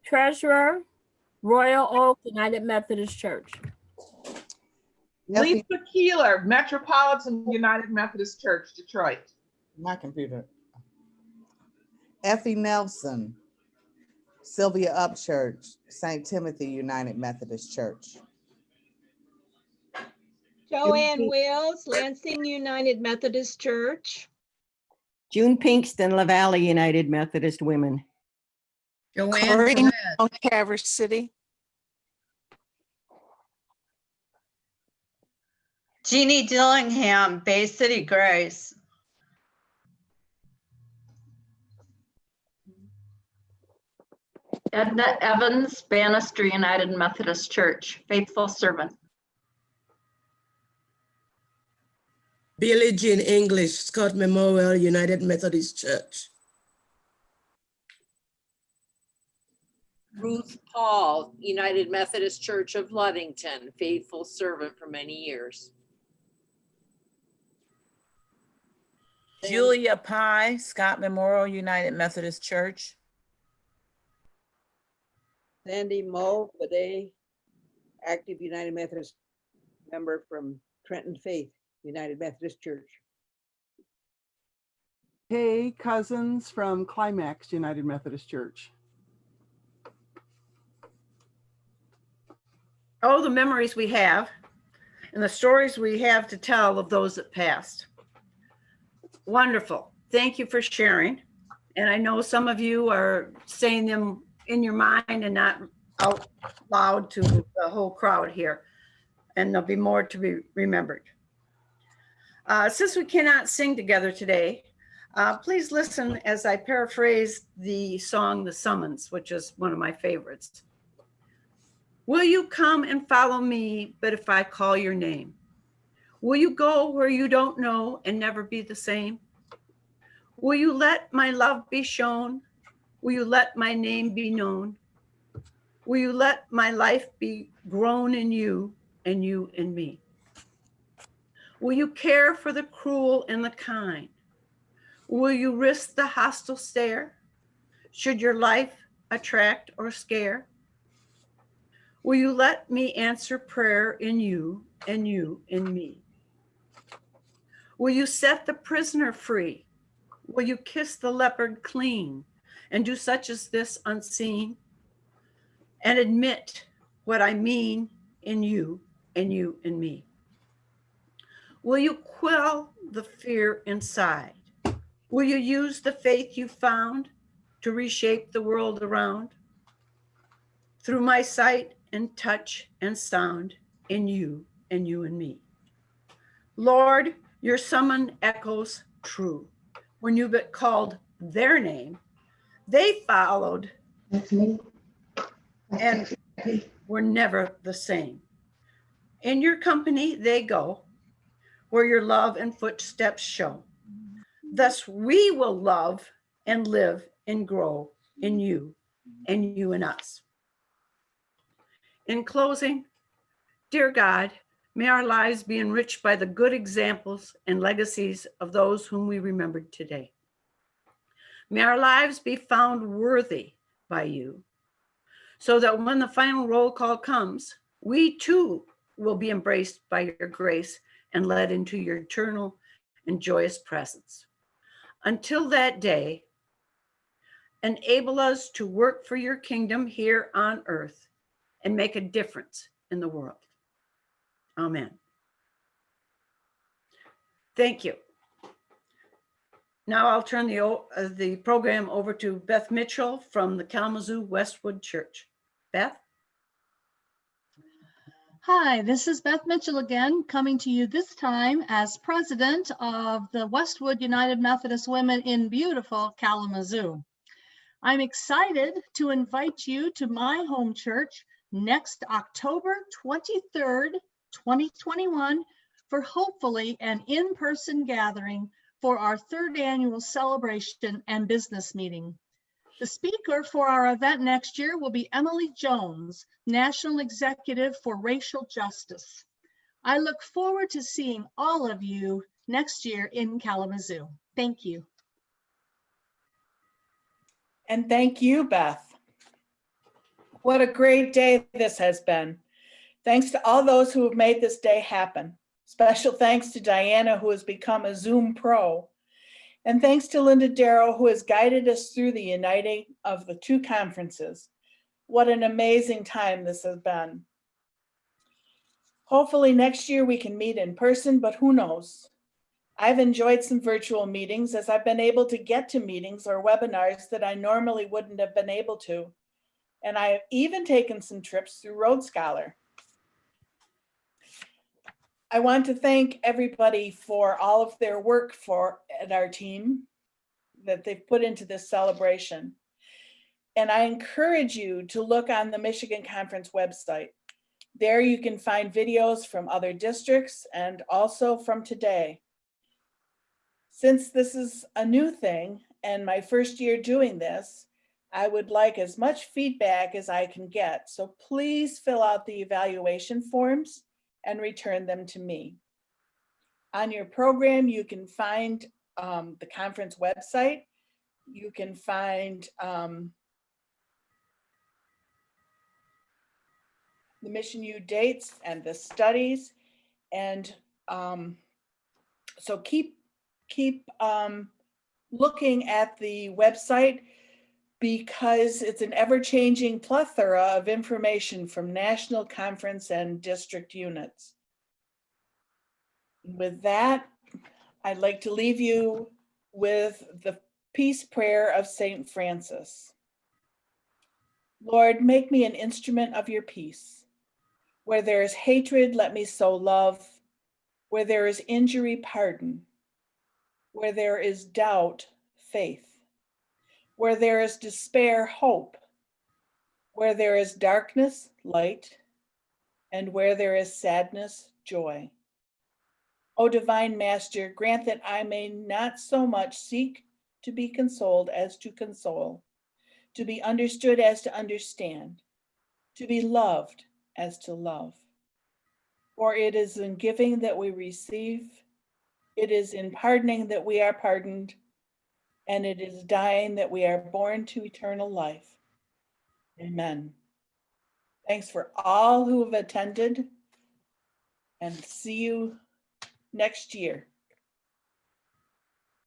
treasurer, Royal Oak United Methodist Church. Lisa Keeler, Metropolitan United Methodist Church, Detroit. My computer. Effie Nelson, Sylvia Upchurch, St. Timothy United Methodist Church. Joanne Wills, Lansing United Methodist Church. June Pinkston, La Valley United Methodist Women. Corinne, Traverse City. Jeannie Dillingham, Bay City Grace. Edna Evans, Bannister United Methodist Church, faithful servant. Billie Jean English, Scott Memorial United Methodist Church. Ruth Paul, United Methodist Church of Ludington, faithful servant for many years. Julia Pye, Scott Memorial United Methodist Church. Sandy Moe, Bidet, active United Methodist member from Trenton Faith United Methodist Church. Kay Cousins from Climax United Methodist Church. Oh, the memories we have and the stories we have to tell of those that passed. Wonderful. Thank you for sharing. And I know some of you are saying them in your mind and not out loud to the whole crowd here. And there'll be more to be remembered. Since we cannot sing together today, please listen as I paraphrase the song, The Summons, which is one of my favorites. Will you come and follow me, but if I call your name? Will you go where you don't know and never be the same? Will you let my love be shown? Will you let my name be known? Will you let my life be grown in you and you in me? Will you care for the cruel and the kind? Will you risk the hostile stare? Should your life attract or scare? Will you let me answer prayer in you and you in me? Will you set the prisoner free? Will you kiss the leopard clean and do such as this unseen? And admit what I mean in you and you in me? Will you quell the fear inside? Will you use the faith you found to reshape the world around? Through my sight and touch and sound, in you and you and me. Lord, your summon echoes true. When you called their name, they followed and were never the same. In your company they go, where your love and footsteps show. Thus we will love and live and grow in you and you and us. In closing, dear God, may our lives be enriched by the good examples and legacies of those whom we remembered today. May our lives be found worthy by you, so that when the final roll call comes, we too will be embraced by your grace and led into your eternal and joyous presence. Until that day, enable us to work for your kingdom here on earth and make a difference in the world. Amen. Thank you. Now I'll turn the program over to Beth Mitchell from the Kalamazoo Westwood Church. Beth? Hi, this is Beth Mitchell again, coming to you this time as president of the Westwood United Methodist Women in beautiful Kalamazoo. I'm excited to invite you to my home church next October 23rd, 2021, for hopefully an in-person gathering for our third annual celebration and business meeting. The speaker for our event next year will be Emily Jones, National Executive for Racial Justice. I look forward to seeing all of you next year in Kalamazoo. Thank you. And thank you, Beth. What a great day this has been. Thanks to all those who have made this day happen. Special thanks to Diana, who has become a Zoom pro. And thanks to Linda Darrow, who has guided us through the uniting of the two conferences. What an amazing time this has been. Hopefully next year we can meet in person, but who knows? I've enjoyed some virtual meetings as I've been able to get to meetings or webinars that I normally wouldn't have been able to. And I have even taken some trips through Road Scholar. I want to thank everybody for all of their work at our team that they've put into this celebration. And I encourage you to look on the Michigan Conference website. There you can find videos from other districts and also from today. Since this is a new thing and my first year doing this, I would like as much feedback as I can get. So please fill out the evaluation forms and return them to me. On your program, you can find the conference website. You can find the Mission U dates and the studies. And so keep looking at the website, because it's an ever-changing plethora of information from national conference and district units. With that, I'd like to leave you with the peace prayer of Saint Francis. Lord, make me an instrument of your peace. Where there is hatred, let me sow love. Where there is injury, pardon. Where there is doubt, faith. Where there is despair, hope. Where there is darkness, light. And where there is sadness, joy. O divine Master, grant that I may not so much seek to be consoled as to console, to be understood as to understand, to be loved as to love. For it is in giving that we receive, it is in pardoning that we are pardoned, and it is dying that we are born to eternal life. Amen. Thanks for all who have attended, and see you next year.